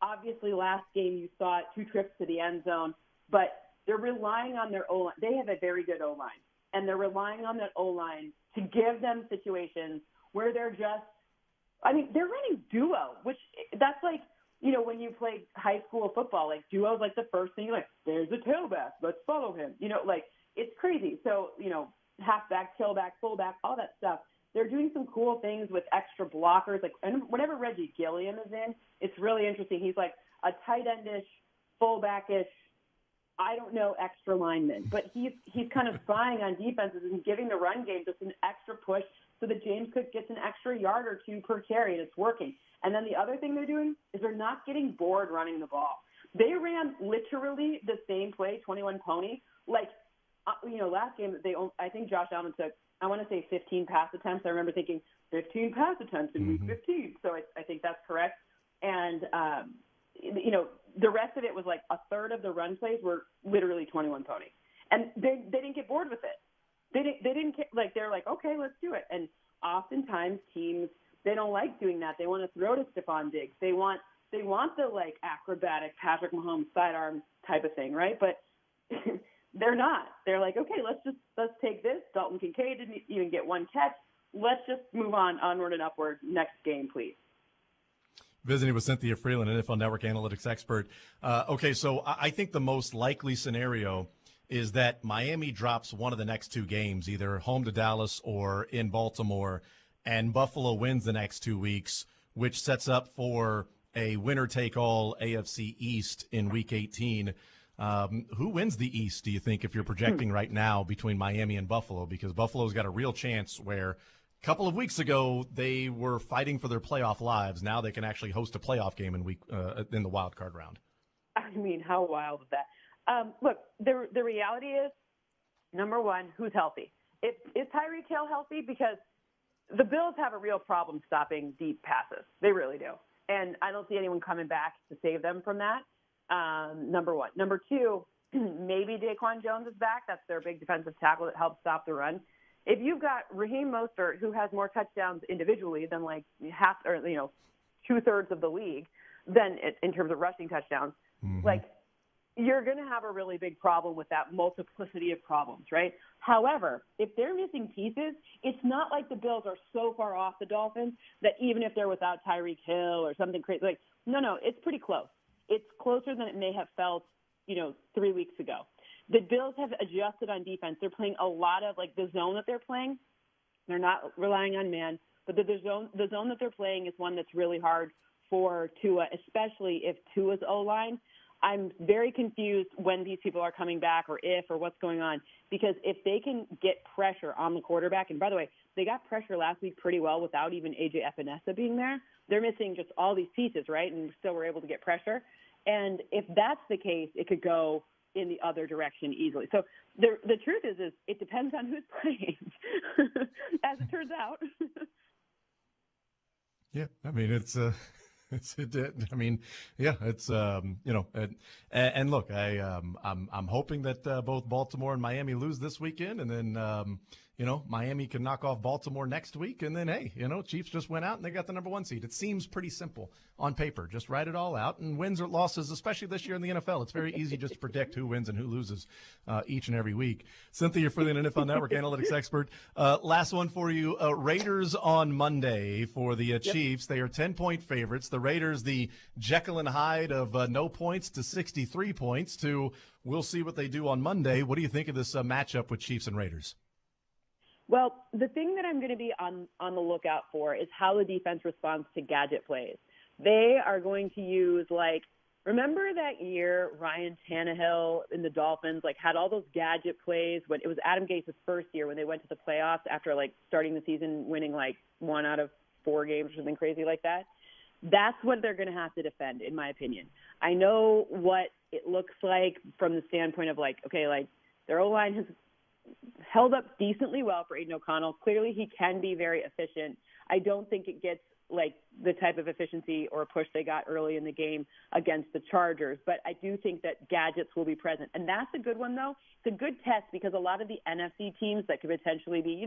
obviously last game you saw it, 2 trips to the end zone, but they're relying on their O-line. They have a very good O-line, and they're relying on that O-line to give them situations where they're running duo, which that's when you play high school football, duo is the first thing you're there's a tailback, let's follow him. It's crazy. So, halfback, tailback, fullback, all that stuff. They're doing some cool things with extra blockers. And whenever Reggie Gilliam is in, it's really interesting. He's a tight endish, fullbackish, I don't know, extra lineman. But he's kind of spying on defenses and giving the run game just an extra push so that James Cook gets an extra yard or 2 per carry, and it's working. And then the other thing they're doing is they're not getting bored running the ball. They ran literally the same play, 21 pony, last game I think Josh Allen took, I want to say 15 pass attempts. I remember thinking 15 pass attempts in week 15. So I think that's correct. And, the rest of it was a third of the run plays were literally 21 pony. And they didn't get bored with it. They didn't they're okay, let's do it. And oftentimes teams, they don't like doing that. They want to throw to Stephon Diggs. They want the acrobatic Patrick Mahomes sidearm type of thing, right? But they're not. They're okay, let's take this. Dalton Kincaid didn't even get 1 catch. Let's just move onward and upward. Next game, please. Visiting with Cynthia Freeland, NFL Network analytics expert. Okay, so I think the most likely scenario is that Miami drops one of the next 2 games, either home to Dallas or in Baltimore, and Buffalo wins the next 2 weeks, which sets up for a winner-take-all AFC East in Week 18. Who wins the East, do you think, if you're projecting right now between Miami and Buffalo? Because Buffalo's got a real chance where a couple of weeks ago they were fighting for their playoff lives. Now they can actually host a playoff game in the wild card round. I mean, how wild is that? Look, the reality is, number one, who's healthy? Is Tyreek Hill healthy? Because the Bills have a real problem stopping deep passes. They really do. And I don't see anyone coming back to save them from that. Number one. Number two, maybe Daquan Jones is back. That's their big defensive tackle that helps stop the run. If you've got Raheem Mostert, who has more touchdowns individually than like half or 2/3 of the league, then in terms of rushing touchdowns, like you're going to have a really big problem with that multiplicity of problems, right? However, if they're missing pieces, it's not like the Bills are so far off the Dolphins that even if they're without Tyreek Hill or something crazy, like no, it's pretty close. It's closer than it may have felt, 3 weeks ago. The Bills have adjusted on defense. They're playing a lot of like the zone that they're playing. They're not relying on man, but the zone that they're playing is one that's really hard for Tua, especially if Tua's O-line. I'm very confused when these people are coming back or if or what's going on, because if they can get pressure on the quarterback, and by the way, they got pressure last week pretty well without even A.J. Epinesa being there. They're missing just all these pieces, right, and still were able to get pressure. And if that's the case, it could go in the other direction easily. So the truth is it depends on who's playing, as it turns out. Yeah, I mean, it's and look, I'm hoping that both Baltimore and Miami lose this weekend, and then Miami can knock off Baltimore next week, and then hey, Chiefs just went out and they got the number 1 seed. It seems pretty simple on paper. Just write it all out, and wins or losses, especially this year in the NFL, it's very easy just to predict who wins and who loses each and every week. Cynthia Freeland, NFL Network analytics expert. Last one for you. Raiders on Monday for the Chiefs. They are 10-point favorites. The Raiders, the Jekyll and Hyde of no points to 63 points to we'll see what they do on Monday. What do you think of this matchup with Chiefs and Raiders? Well, the thing that I'm going to be on the lookout for is how the defense responds to gadget plays. They are going to use, remember that year Ryan Tannehill in the Dolphins, had all those gadget plays when it was Adam Gase's first year when they went to the playoffs after, starting the season winning, 1 out of 4 games or something crazy like that? That's what they're going to have to defend, in my opinion. I know what it looks like from the standpoint of, their O-line has held up decently well for Aiden O'Connell. Clearly, he can be very efficient. I don't think it gets the type of efficiency or push they got early in the game against the Chargers, but I do think that gadgets will be present. And that's a good one, though. It's a good test because a lot of the NFC teams that could potentially be,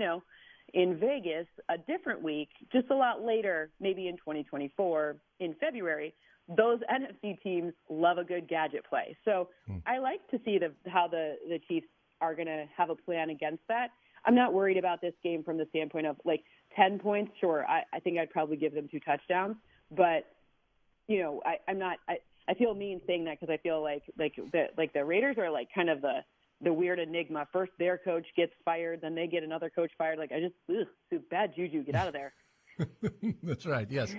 in Vegas a different week, just a lot later, maybe in 2024, in February, those NFC teams love a good gadget play. So I like to see how the Chiefs are going to have a plan against that. I'm not worried about this game from the standpoint of 10 points. Sure, I think I'd probably give them 2 touchdowns, but I'm not. I feel mean saying that because I feel like the Raiders are kind of the weird enigma. First, their coach gets fired, then they get another coach fired. It's bad juju. Get out of there. That's right. Yes.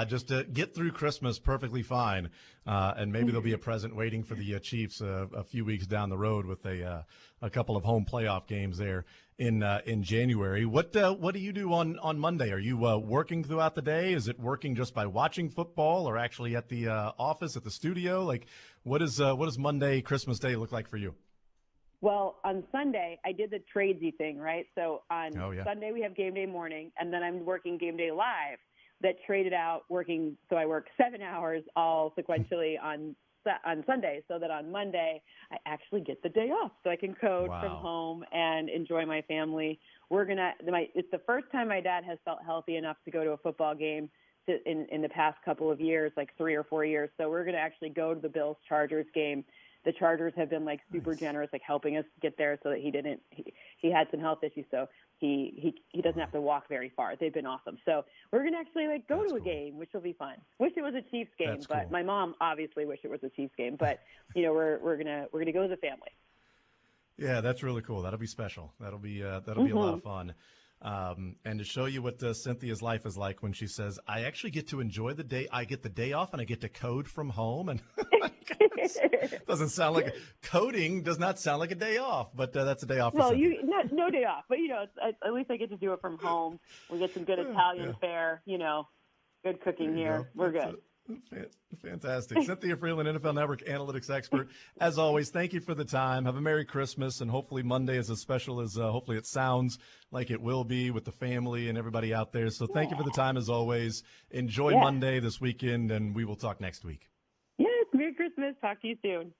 Just to get through Christmas perfectly fine. And maybe there'll be a present waiting for the Chiefs a few weeks down the road with a couple of home playoff games there in January. What do you do on Monday? Are you working throughout the day? Is it working just by watching football or actually at the office, at the studio? What does Monday, Christmas Day look like for you? Well, on Sunday, I did the tradesy thing, right? So on Sunday, we have game day morning, and then I'm working game day live that traded out working. So I work 7 hours all sequentially on Sunday so that on Monday, I actually get the day off so I can code from home and enjoy my family. It's the first time my dad has felt healthy enough to go to a football game in the past couple of years, 3 or 4 years. So we're going to actually go to the Bills-Chargers game. The Chargers have been super generous, helping us get there so that he had some health issues. So he doesn't have to walk very far. They've been awesome. So we're going to actually go to a game, which will be fun. Wish it was a Chiefs game, but my mom obviously wished it was a Chiefs game, but we're going to go as a family. Yeah, that's really cool. That'll be special. That'll be a lot of fun. And to show you what Cynthia's life is like when she says, I actually get to enjoy the day. I get the day off and I get to code from home. And doesn't sound like coding does not sound like a day off, but that's a day off. Well, no day off, but at least I get to do it from home. We get some good Italian fare, good cooking here. We're good. Fantastic. Cynthia Freeland, NFL Network analytics expert. As always, thank you for the time. Have a Merry Christmas, and hopefully Monday is as special as hopefully it sounds like it will be with the family and everybody out there. So thank you for the time as always. Enjoy Monday this weekend, and we will talk next week. Yes, Merry Christmas. Christmas. Talk to you soon.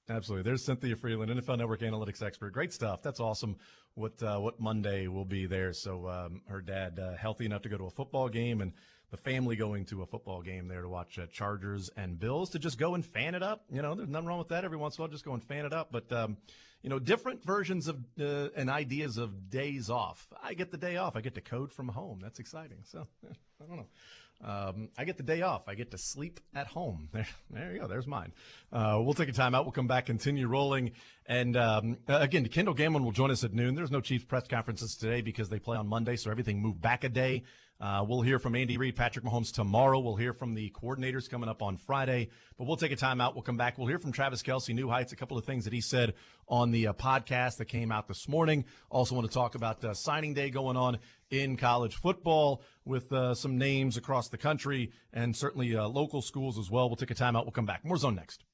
Absolutely. There's Cynthia Freeland, NFL Network analytics expert. Great stuff. That's awesome. What Monday will be there. So her dad healthy enough to go to a football game, and the family going to a football game there to watch Chargers and Bills, to just go and fan it up. There's nothing wrong with that. Every once in a while, just go and fan it up. But different versions of and ideas of days off. I get the day off. I get to code from home. That's exciting. So I don't know. I get the day off. I get to sleep at home. There you go. There's mine. We'll take a time out. We'll come back, continue rolling. And again, Kendall Gamlin will join us at noon. There's no Chiefs press conferences today because they play on Monday, so everything moved back a day. We'll hear from Andy Reid, Patrick Mahomes tomorrow. We'll hear from the coordinators coming up on Friday. But we'll take a time out. We'll come back. We'll hear from Travis Kelce, New Heights, a couple of things that he said on the podcast that came out this morning. Also want to talk about signing day going on in college football with some names across the country and certainly local schools as well. We'll take a time out. We'll come back. More Zone next.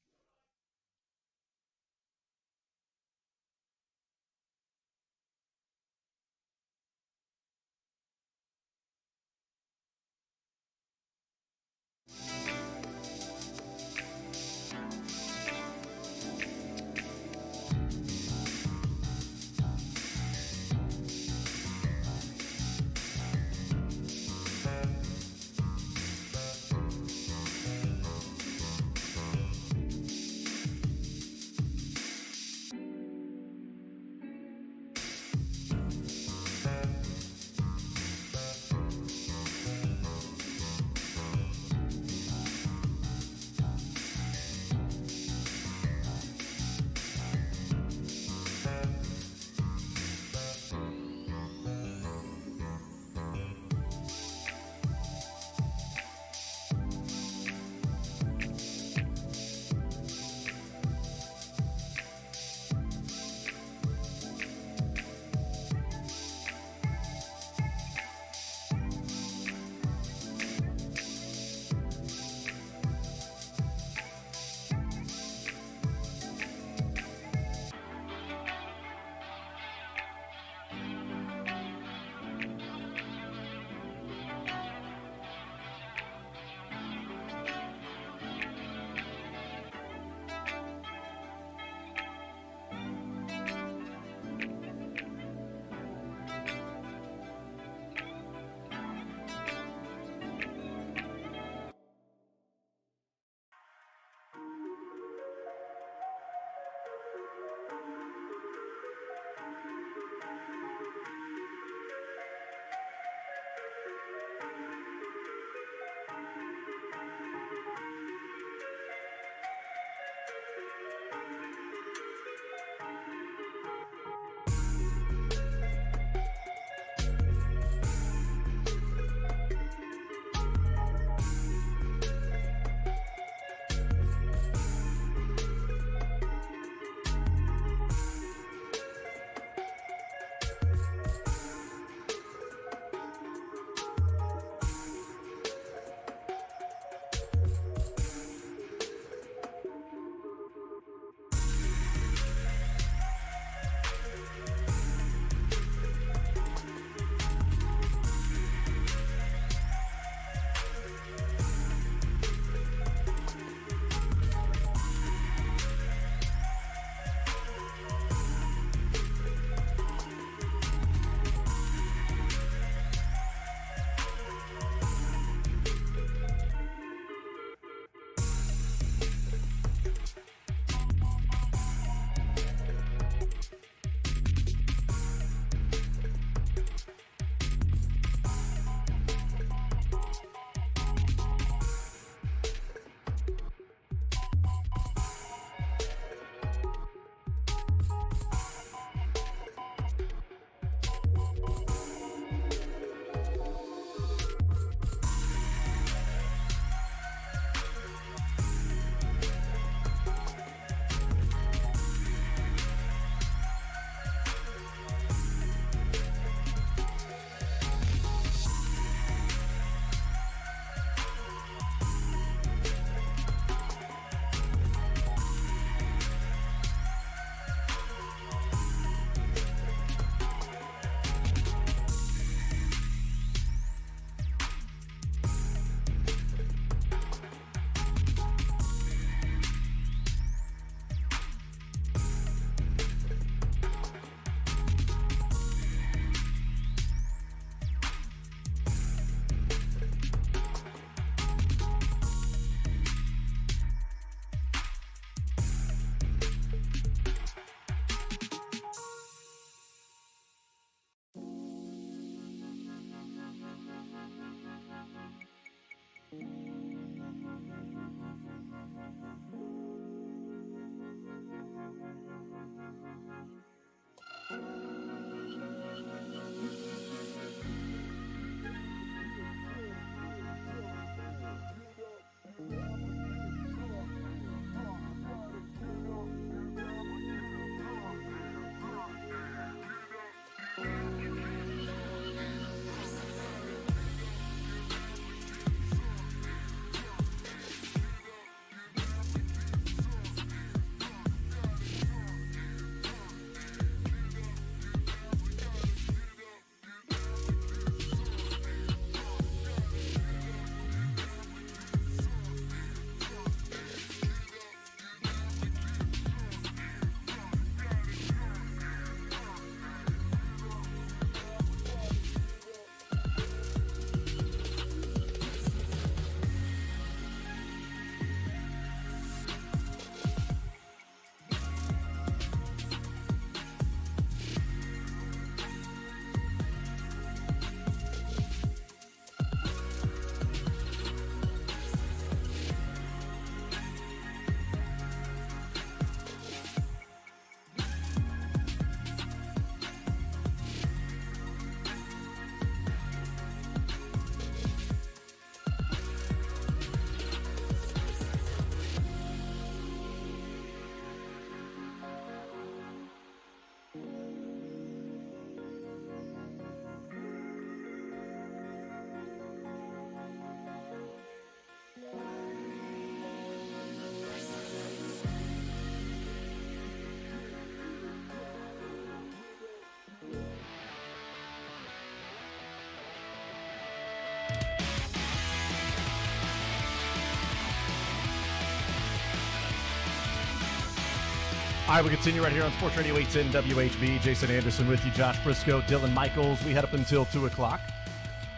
All right, we continue right here on Sports Radio 810 WHB. Jason Anderson with you, Josh Briscoe, Dylan Michaels. We head up until 2 o'clock.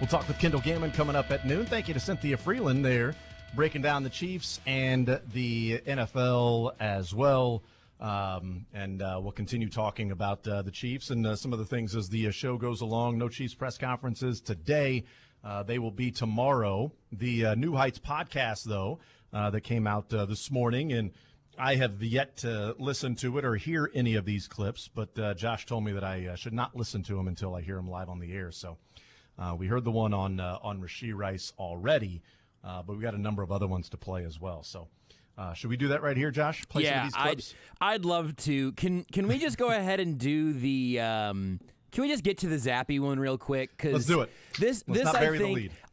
We'll talk with Kendall Gammon coming up at noon. Thank you to Cynthia Freeland there, breaking down the Chiefs and the NFL as well. We'll continue talking about the Chiefs and some of the things as the show goes along. No Chiefs press conferences today. They will be tomorrow. The New Heights podcast, though, that came out this morning, and I have yet to listen to it or hear any of these clips, but Josh told me that I should not listen to them until I hear them live on the air. So we heard the one on Rashee Rice already, but we got a number of other ones to play as well. So should we do that right here, Josh? Play some of these clips? I'd love to. Can we just go ahead and do the can we just get to the Zappy one real quick? Let's do it.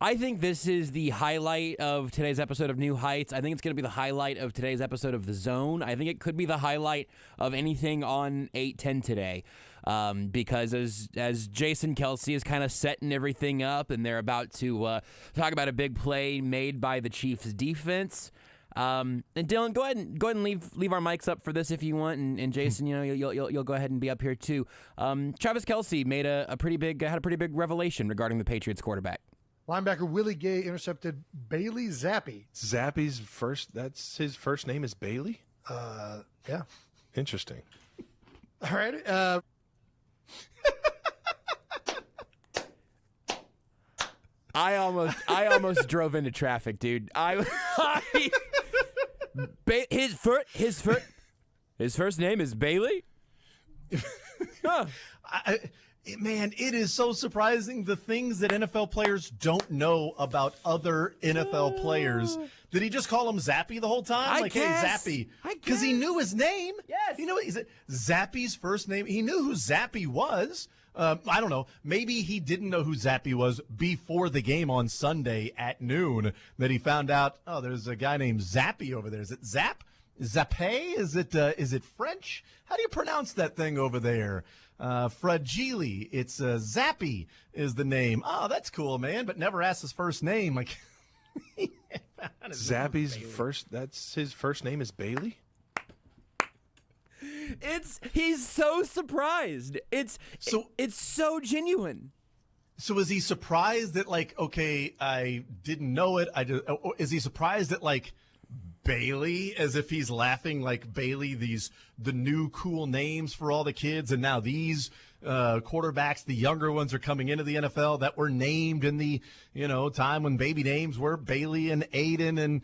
I think this is the highlight of today's episode of New Heights. I think it's going to be the highlight of today's episode of The Zone. I think it could be the highlight of anything on 810 today. Because as Jason Kelce is kind of setting everything up, and they're about to talk about a big play made by the Chiefs defense. And Dylan, go ahead and leave our mics up for this if you want, and Jason, you'll go ahead and be up here too. Travis Kelce made had a pretty big revelation regarding the Patriots quarterback. Linebacker Willie Gay intercepted Bailey Zappi. Zappy's his first name is Bailey? Yeah. Interesting. All right. I almost drove into traffic, dude. His first name is Bailey? Huh. Man, it is so surprising the things that NFL players don't know about other NFL players. Did he just call him Zappy the whole time? I guess. Hey, Zappy. Because he knew his name. Yes. You know what? Zappy's first name. He knew who Zappy was. I don't know. Maybe he didn't know who Zappy was before the game on Sunday at noon that he found out, oh, there's a guy named Zappy over there. Is it Zap? Zappe? Is it French? How do you pronounce that thing over there? Fragile. It's Zappy is the name. Oh, that's cool, man. But never asked his first name. Like Zappy's his first name is Bailey? He's so surprised. It's so genuine. So is he surprised that, like, okay, I didn't know it. Or is he surprised that, like, Bailey, as if he's laughing, like, Bailey, the new cool names for all the kids, and now these quarterbacks, the younger ones are coming into the NFL that were named in the, time when baby names were Bailey and Aiden and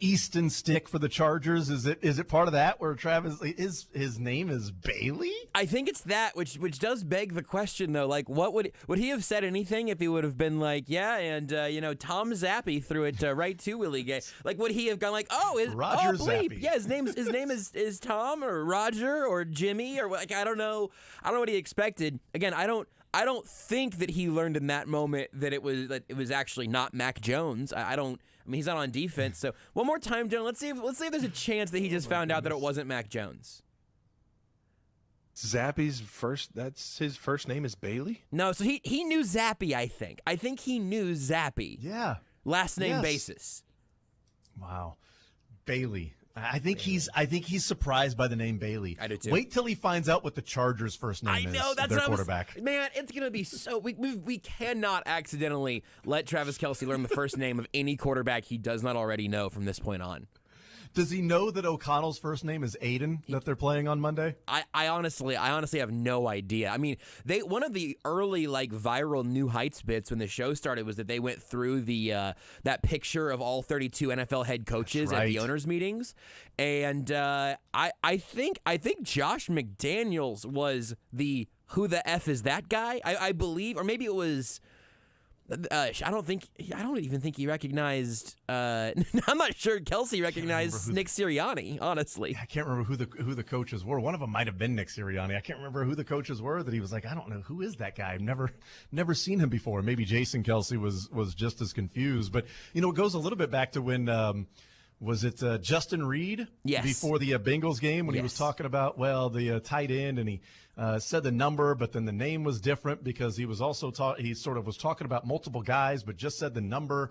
Easton Stick for the Chargers. Is it part of that where Travis, his name is Bailey? I think it's that, which does beg the question, though. Like, what would he have said anything if he would have been like, yeah, and, Tom Zappy threw it right to Willie Gay? Like, would he have gone like, Roger bleep. Zappy. Yeah, his name is Tom or Roger or Jimmy or like, I don't know what he expected. Again, I don't think that he learned in that moment that it was actually not Mac Jones. I mean, he's not on defense. So one more time, John. Let's see if there's a chance that he just found out that it wasn't Mac Jones. Zappy's his first name is Bailey? No, so he knew Zappy, I think. I think he knew Zappy. Yeah. Last name basis. Wow. Bailey. I think he's surprised by the name Bailey. I do too. Wait till he finds out what the Chargers' first name is. I know, that's their what quarterback. Man, it's gonna be so. We cannot accidentally let Travis Kelce learn the first name of any quarterback he does not already know from this point on. Does he know that O'Connell's first name is Aiden that they're playing on Monday? I honestly have no idea. I mean, one of the early viral New Heights bits when the show started was that they went through the that picture of all 32 NFL head coaches at the owners meetings, and I think Josh McDaniels was the who the F is that guy? I believe, or maybe it was. I don't even think he recognized. I'm not sure Kelce recognized Nick Sirianni. Honestly, I can't remember who the coaches were. One of them might have been Nick Sirianni. I can't remember who the coaches were. That he was like, I don't know who is that guy. I've never seen him before. Maybe Jason Kelce was just as confused. But it goes a little bit back to when. Was it Justin Reed? Yes. Before the Bengals game when he was talking about the tight end, and he said the number, but then the name was different because he was also he sort of was talking about multiple guys, but just said the number,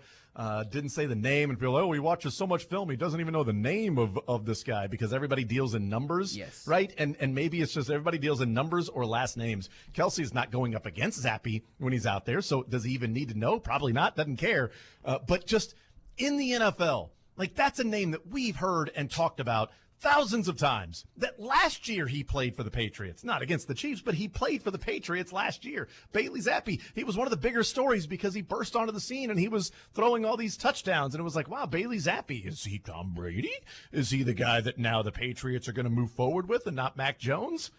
didn't say the name, and people, he watches so much film he doesn't even know the name of this guy because everybody deals in numbers, right? And maybe it's just everybody deals in numbers or last names. Kelsey's not going up against Zappy when he's out there, so does he even need to know? Probably not. Doesn't care. But just in the NFL. That's a name that we've heard and talked about thousands of times. That last year he played for the Patriots, not against the Chiefs, but he played for the Patriots last year. Bailey Zappi, he was one of the bigger stories because he burst onto the scene and he was throwing all these touchdowns. And it was like, wow, Bailey Zappi, is he Tom Brady? Is he the guy that now the Patriots are going to move forward with and not Mac Jones?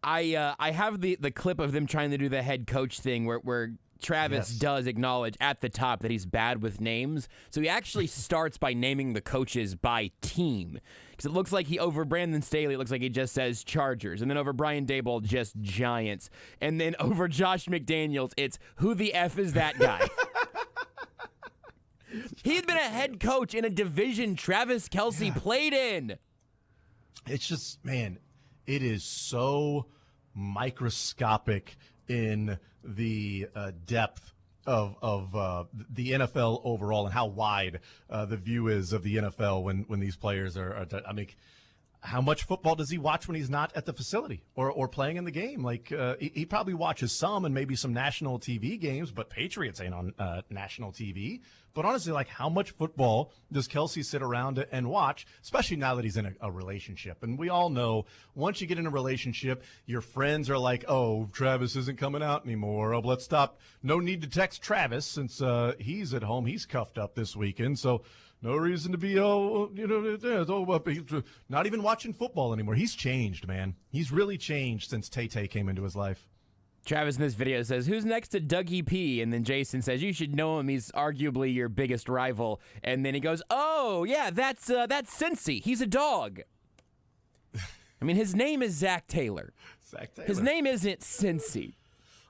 I have the clip of them trying to do the head coach thing where Travis does acknowledge at the top that he's bad with names. So he actually starts by naming the coaches by team. Because it looks like over Brandon Staley, it looks like he just says Chargers. And then over Brian Daboll, just Giants. And then over Josh McDaniels, it's who the F is that guy? He had been a head coach in a division Travis Kelce played in. It's just, man, it is so microscopic in the depth of the NFL overall and how wide the view is of the NFL when these players are I mean, how much football does he watch when he's not at the facility or playing in the game? He probably watches some and maybe some national TV games, but Patriots ain't on national TV. But honestly, how much football does Kelce sit around and watch, especially now that he's in a relationship? And we all know once you get in a relationship, your friends are like, oh, Travis isn't coming out anymore. Oh, let's stop. No need to text Travis since he's at home. He's cuffed up this weekend. So no reason to be, not even watching football anymore. He's changed, man. He's really changed since Tay-Tay came into his life. Travis in this video says, who's next to Dougie P? And then Jason says, you should know him. He's arguably your biggest rival. And then he goes, oh, yeah, that's Cincy. He's a dog. I mean, his name is Zach Taylor. Zach Taylor. His name isn't Cincy.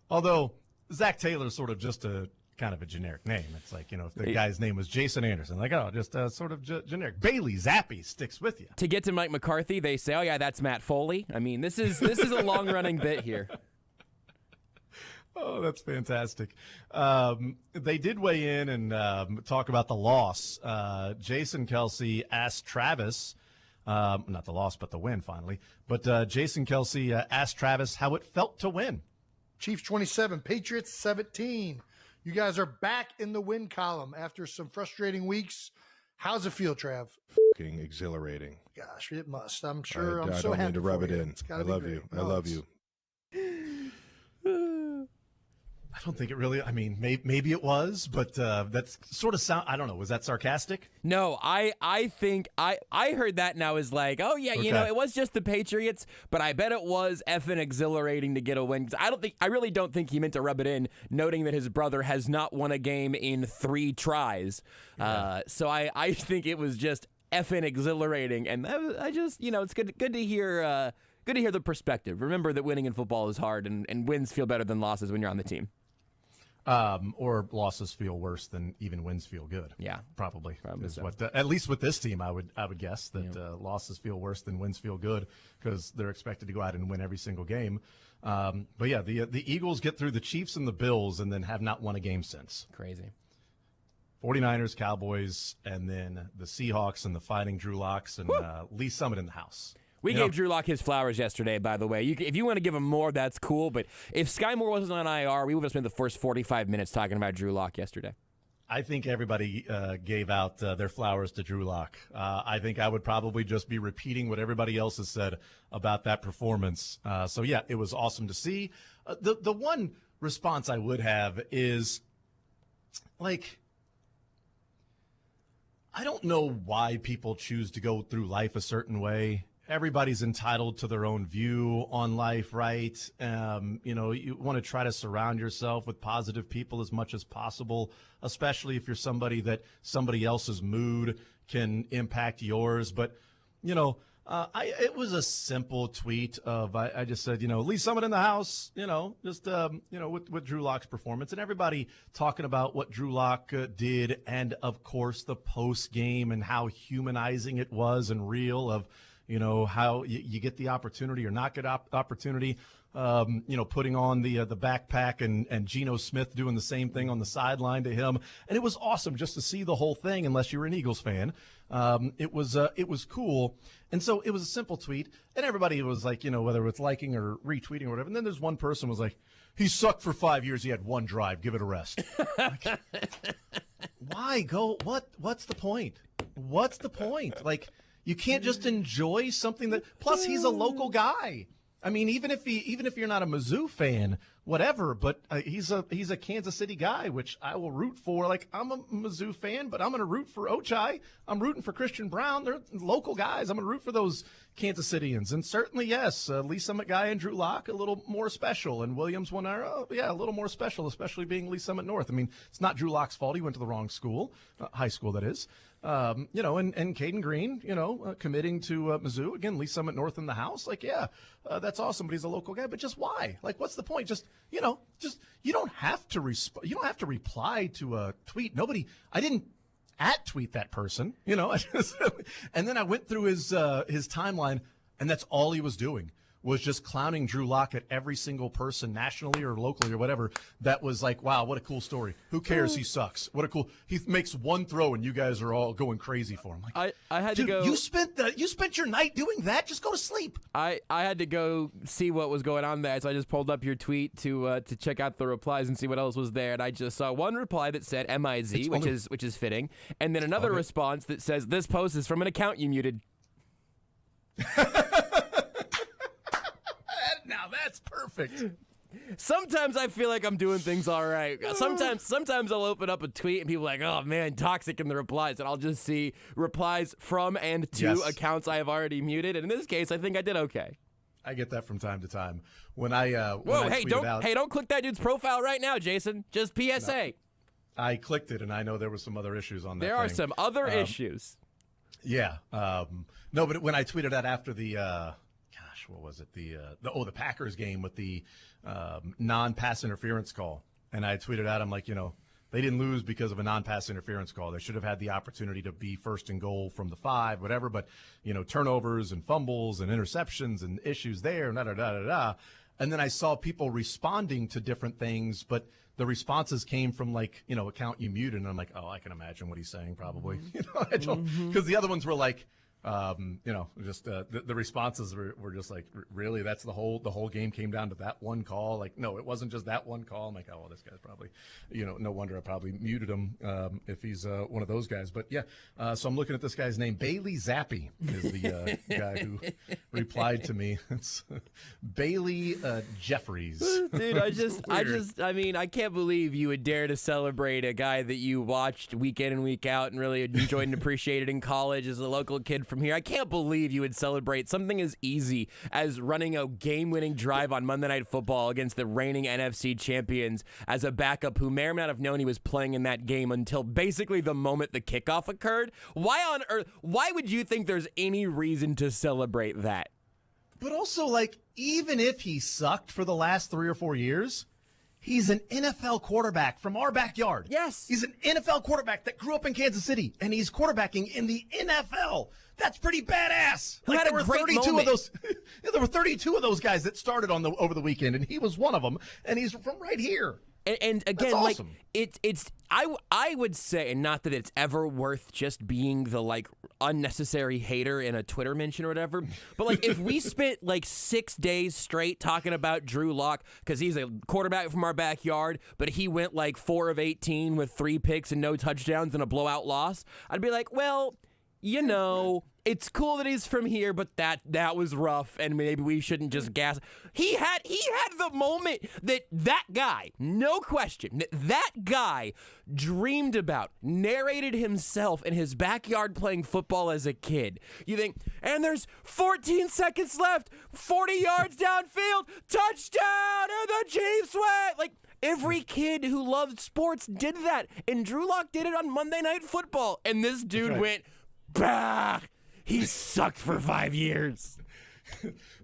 Although Zach Taylor's sort of just a kind of a generic name. It's like, if the guy's name was Jason Anderson, just sort of generic. Bailey Zappi sticks with you. To get to Mike McCarthy, they say, oh, yeah, that's Matt Foley. I mean, this is a long-running bit here. Oh, that's fantastic. They did weigh in and talk about the loss. Jason Kelce asked Travis, not the loss, but the win finally. But Jason Kelce asked Travis how it felt to win. Chiefs 27, Patriots 17. You guys are back in the win column after some frustrating weeks. How's it feel, Trav? Fucking exhilarating. Gosh, it must. I'm sure. I'm I so don't happy need to rub for it you. in. I love you. I love you. I don't think it really. I mean, maybe it was, but that's sort of sound. I don't know. Was that sarcastic? No, I think I heard that now as like, oh yeah, Okay. it was just the Patriots, but I bet it was effing exhilarating to get a win. I really don't think he meant to rub it in, noting that his brother has not won a game in 3 tries. Yeah. So I think it was just effing exhilarating, and I just it's good to hear. Good to hear the perspective. Remember that winning in football is hard, and wins feel better than losses when you're on the team. Or losses feel worse than even wins feel good. Yeah, probably is so. what. At least with this team, I would guess that losses feel worse than wins feel good because they're expected to go out and win every single game. But yeah, the Eagles get through the Chiefs and the Bills, and then have not won a game since. Crazy. 49ers, Cowboys, and then the Seahawks and the Fighting Drew Locks and Lee Summit in the house. We gave Drew Lock his flowers yesterday, by the way. If you want to give him more, that's cool. But if Sky Moore wasn't on IR, we would have spent the first 45 minutes talking about Drew Lock yesterday. I think everybody gave out their flowers to Drew Lock. I think I would probably just be repeating what everybody else has said about that performance. So, yeah, it was awesome to see. The one response I would have is, like, I don't know why people choose to go through life a certain way. Everybody's entitled to their own view on life, right? You want to try to surround yourself with positive people as much as possible, especially if you're somebody that somebody else's mood can impact yours. But, it was a simple tweet of I just said, Lee Summit in the house, with Drew Lock's performance, and everybody talking about what Drew Lock did, and of course the post game and how humanizing it was and real of. How you get the opportunity or not get opportunity, putting on the backpack and Geno Smith doing the same thing on the sideline to him. And it was awesome just to see the whole thing, unless you were an Eagles fan. It was cool. And so it was a simple tweet. And everybody was like, whether it's liking or retweeting or whatever. And then there's one person was like, he sucked for 5 years. He had one drive. Give it a rest. Like, why go? What's the point? What's the point? Like, you can't just enjoy something that. Plus, he's a local guy. I mean, even if you're not a Mizzou fan, whatever. But he's a Kansas City guy, which I will root for. Like, I'm a Mizzou fan, but I'm going to root for Ochai. I'm rooting for Christian Brown. They're local guys. I'm going to root for those Kansas Cityans. And certainly, yes, Lee Summit guy and Drew Lock a little more special, and Williams one a little more special, especially being Lee Summit North. I mean, it's not Drew Lock's fault. He went to the wrong school, high school that is. And Caden Green, committing to Mizzou. Again, Lee Summit North in the house. Like, that's awesome, but he's a local guy. But just why? Like, what's the point? Just you don't have to you don't have to reply to a tweet. I didn't tweet that person, and then I went through his timeline, and that's all he was doing. Was just clowning Drew Lock at every single person nationally or locally or whatever that was like, wow, what a cool story. Who cares? He sucks. He makes one throw and you guys are all going crazy for him. Like, I had dude, to go. You spent your night doing that? Just go to sleep. I had to go see what was going on there, so I just pulled up your tweet to check out the replies and see what else was there, and I just saw one reply that said MIZ, which is fitting, and then another response that says this post is from an account you muted. Now that's perfect. Sometimes I feel like I'm doing things all right. Sometimes I'll open up a tweet and people are like, oh man, toxic in the replies, and I'll just see replies from and to accounts I have already muted. And in this case, I think I did okay. I get that from time to time. When I don't click that dude's profile right now, Jason. Just PSA. No. I clicked it and I know there were some other issues on that. There are some other issues. Yeah. No, but when I tweeted that after the what was it? The Packers game with the non-pass interference call. And I tweeted out, I'm like, they didn't lose because of a non-pass interference call. They should have had the opportunity to be first and goal from the 5, whatever. But, turnovers and fumbles and interceptions and issues there, And then I saw people responding to different things, but the responses came from account you muted. And I'm like, oh, I can imagine what he's saying probably. I don't, because the other ones were like, just the responses were just like, really, that's the whole game came down to that one call. Like, no, it wasn't just that one call. I'm like, oh, well, this guy's probably, no wonder I probably muted him if he's one of those guys. But yeah, so I'm looking at this guy's name. Bailey Zappi is the guy who replied to me. It's Bailey Jeffries. Dude, I mean, I can't believe you would dare to celebrate a guy that you watched week in and week out and really enjoyed and appreciated in college as a local kid from here. I can't believe you would celebrate something as easy as running a game-winning drive on Monday Night Football against the reigning NFC champions as a backup who may or may not have known he was playing in that game until basically the moment the kickoff occurred. Why on earth? Why would you think there's any reason to celebrate that? But also, like, even if he sucked for the last 3 or 4 years, he's an NFL quarterback from our backyard. Yes. He's an NFL quarterback that grew up in Kansas City, and he's quarterbacking in the NFL. That's pretty badass. Who had a great moment. Of those. There were 32 of those guys that started over the weekend, and he was one of them, and he's from right here. And again, awesome. I would say, and not that it's ever worth just being the like unnecessary hater in a Twitter mention or whatever, but like if we spent like 6 days straight talking about Drew Lock because he's a quarterback from our backyard, but he went like 4 of 18 with 3 picks and no touchdowns and a blowout loss, I'd be like, well, it's cool that he's from here, but that was rough, and maybe we shouldn't just gas. He had the moment that guy, no question, that guy dreamed about, narrated himself in his backyard playing football as a kid. You think, and there's 14 seconds left, 40 yards downfield, touchdown, and the Chiefs win. Like, every kid who loved sports did that, and Drew Lock did it on Monday Night Football, and this dude went, bah! He sucked for 5 years.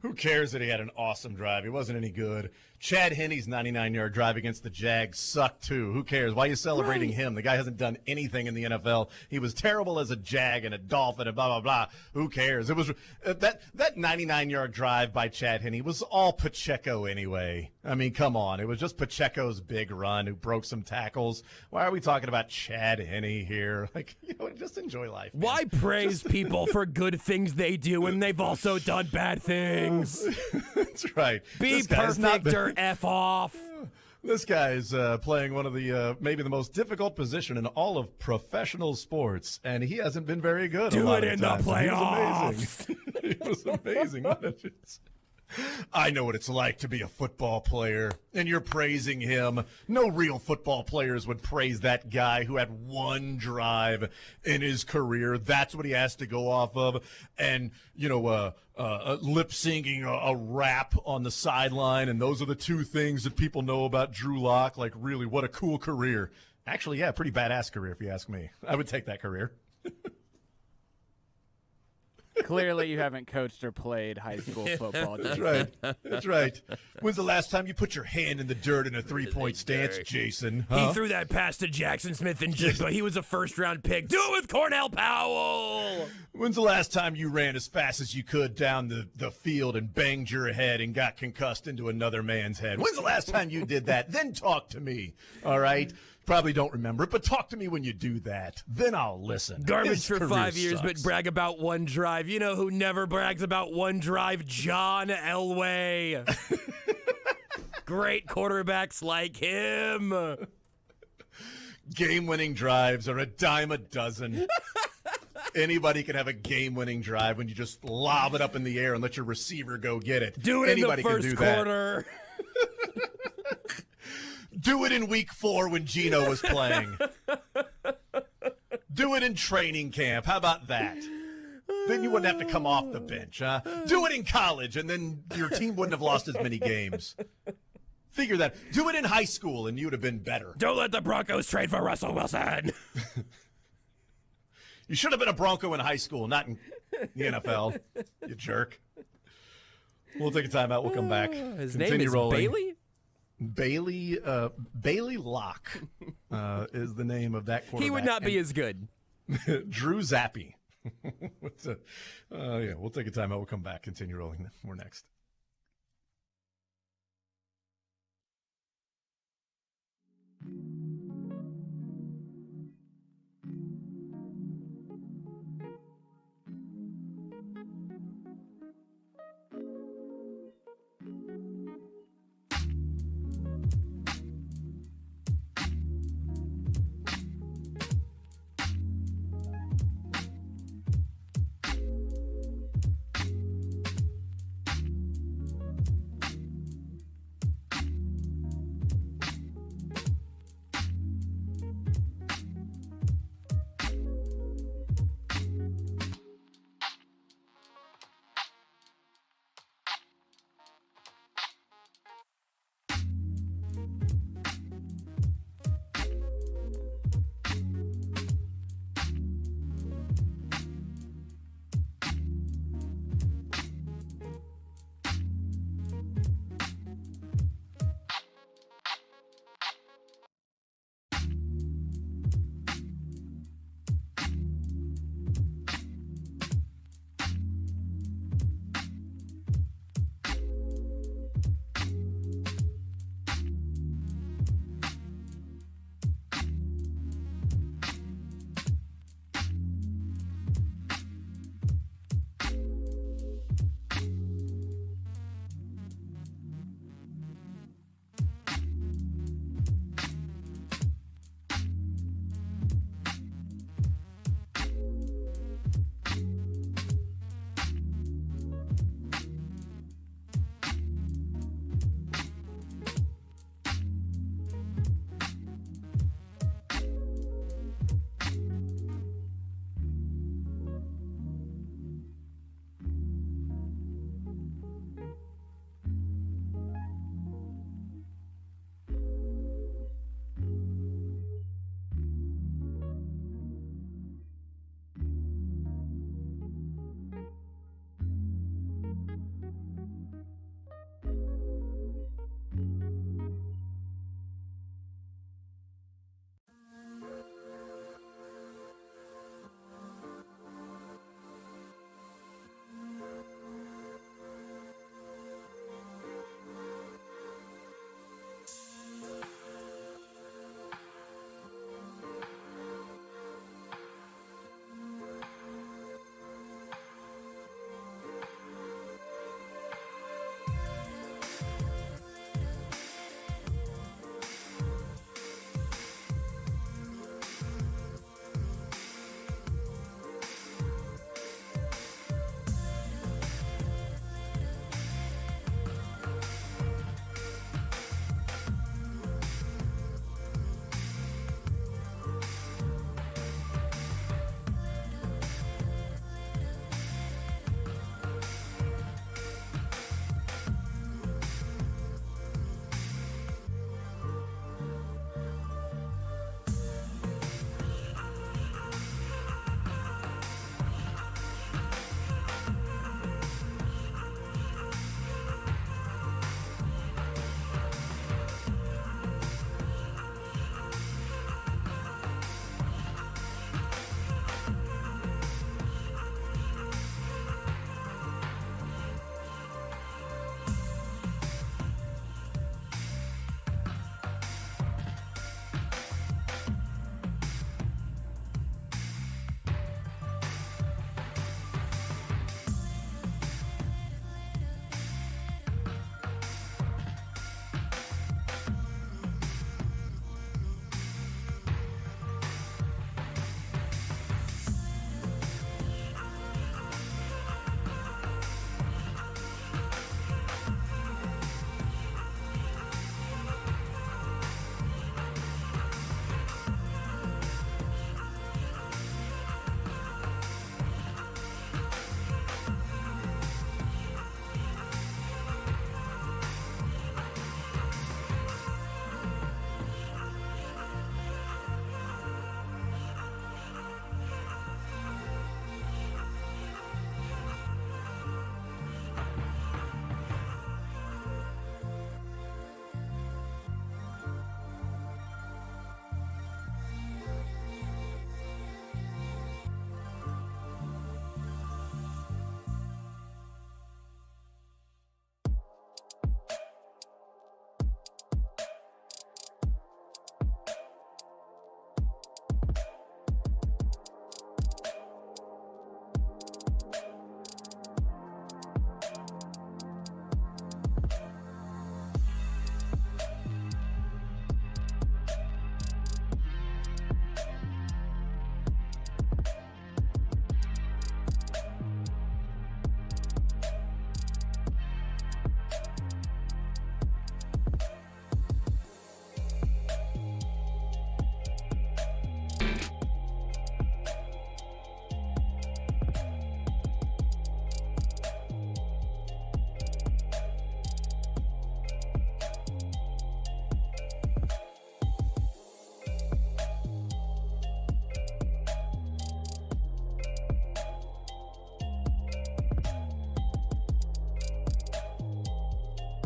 Who cares that he had an awesome drive? He wasn't any good. Chad Henne's 99-yard drive against the Jags sucked too. Who cares? Why are you celebrating him? The guy hasn't done anything in the NFL. He was terrible as a Jag and a Dolphin and blah, blah, blah. Who cares? It was that 99-yard drive by Chad Henne was all Pacheco anyway. I mean, come on. It was just Pacheco's big run who broke some tackles. Why are we talking about Chad Henne here? Like, just enjoy life, man. Why praise people for good things they do when they've also done bad things? That's right. Be perfect or F off. This guy is playing one of the maybe the most difficult position in all of professional sports, and he hasn't been very good. Do it in the playoffs. He was amazing. I know what it's like to be a football player, and you're praising him. No real football players would praise that guy who had one drive in his career. That's what he has to go off of. And, lip singing a rap on the sideline. And those are the two things that people know about Drew Lock. Like, really, what a cool career. Actually, yeah, pretty badass career, if you ask me. I would take that career. Clearly, you haven't coached or played high school football. That's right. That's right. When's the last time you put your hand in the dirt in a three-point stance, Jason? Huh? He threw that pass to Jackson Smith and Jigba. He was a first-round pick. Do it with Cornell Powell. When's the last time you ran as fast as you could down the field and banged your head and got concussed into another man's head? When's the last time you did that? Then talk to me, all right? Probably don't remember it, but talk to me when you do that. Then I'll listen. Garbage His for career 5 years, sucks. but brag about one drive. You know who never brags about one drive? John Elway. Great quarterbacks like him. Game-winning drives are a dime a dozen. Anybody can have a game-winning drive when you just lob it up in the air and let your receiver go get it. Do it Anybody in the can first do that. quarter. Do it in week 4 when Gino was playing. Do it in training camp. How about that? Then you wouldn't have to come off the bench, huh? Do it in college, and then your team wouldn't have lost as many games. Figure that. Do it in high school, and you'd have been better. Don't let the Broncos trade for Russell Wilson. You should have been a Bronco in high school, not in the NFL, you jerk. We'll take a timeout. We'll come back. His Continue name is rolling. Bailey? Bailey Locke is the name of that quarterback. He would not be as good. Drew Zappi. We'll take a timeout. We'll come back. Continue rolling. We're next.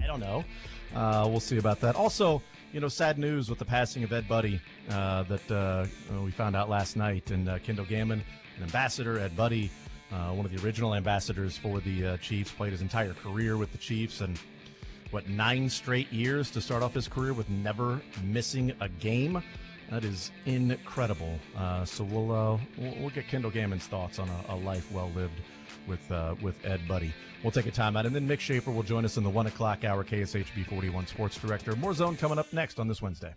don't know. We'll see about that. Also, sad news with the passing of Ed Buddy that we found out last night. And Kendall Gammon, an ambassador, Ed Buddy, one of the original ambassadors for the Chiefs, played his entire career with the Chiefs. And 9 straight years to start off his career with never missing a game. That is incredible. So we'll get Kendall Gammon's thoughts on a life well lived with Ed Buddy. We'll take a timeout, and then Mick Schaefer will join us in the 1 o'clock hour. KSHB 41 Sports Director. More Zone coming up next on this Wednesday.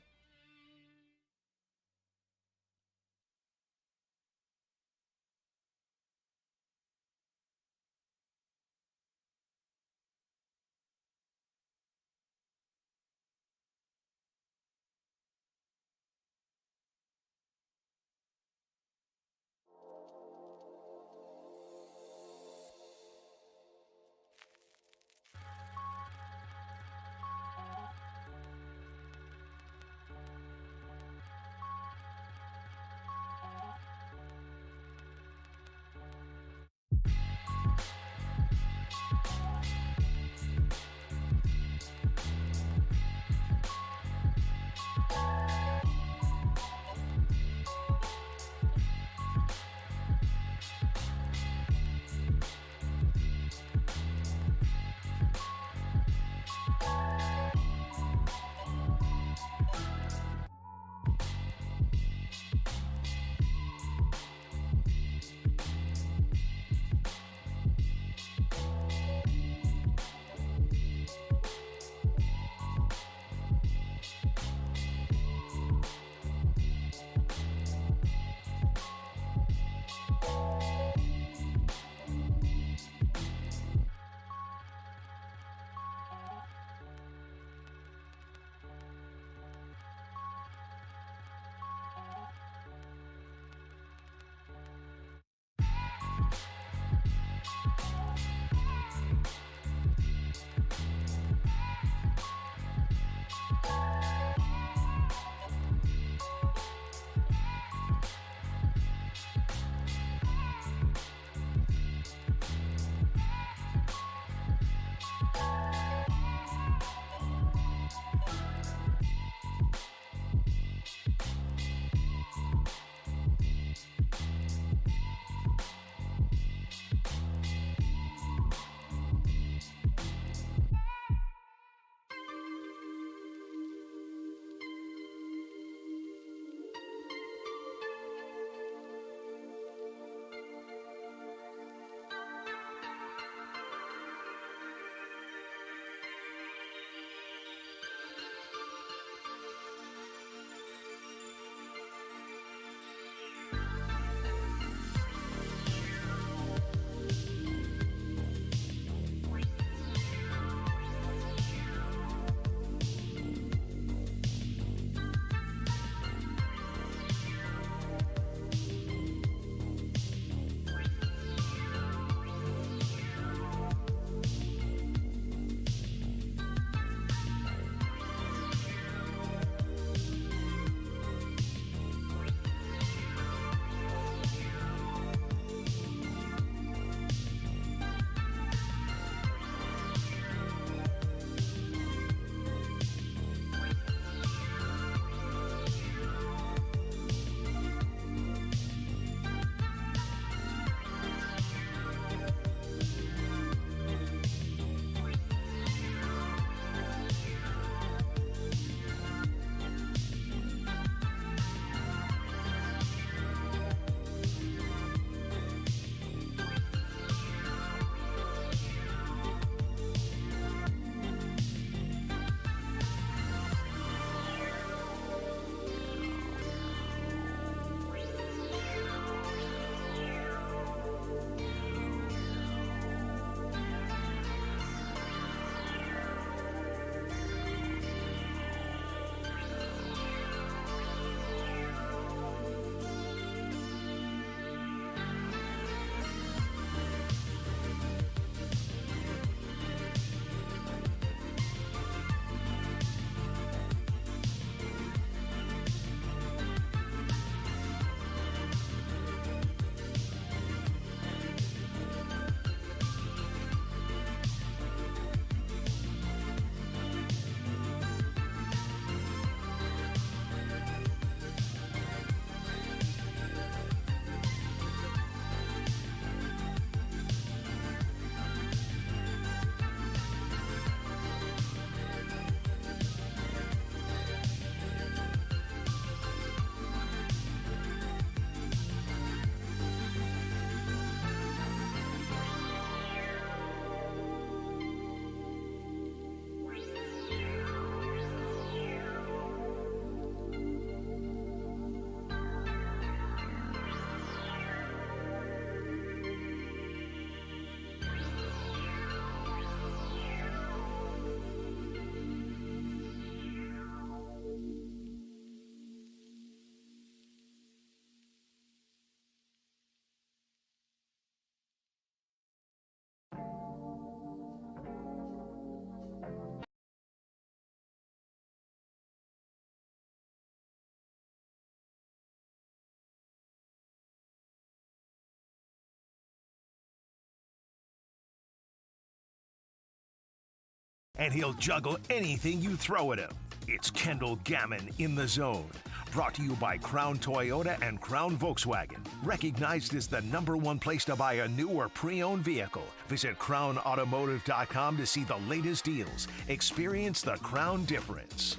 and he'll juggle anything you throw at him. It's Kendall Gammon in the Zone. Brought to you by Crown Toyota and Crown Volkswagen. Recognized as the #1 place to buy a new or pre-owned vehicle. Visit crownautomotive.com to see the latest deals. Experience the Crown difference.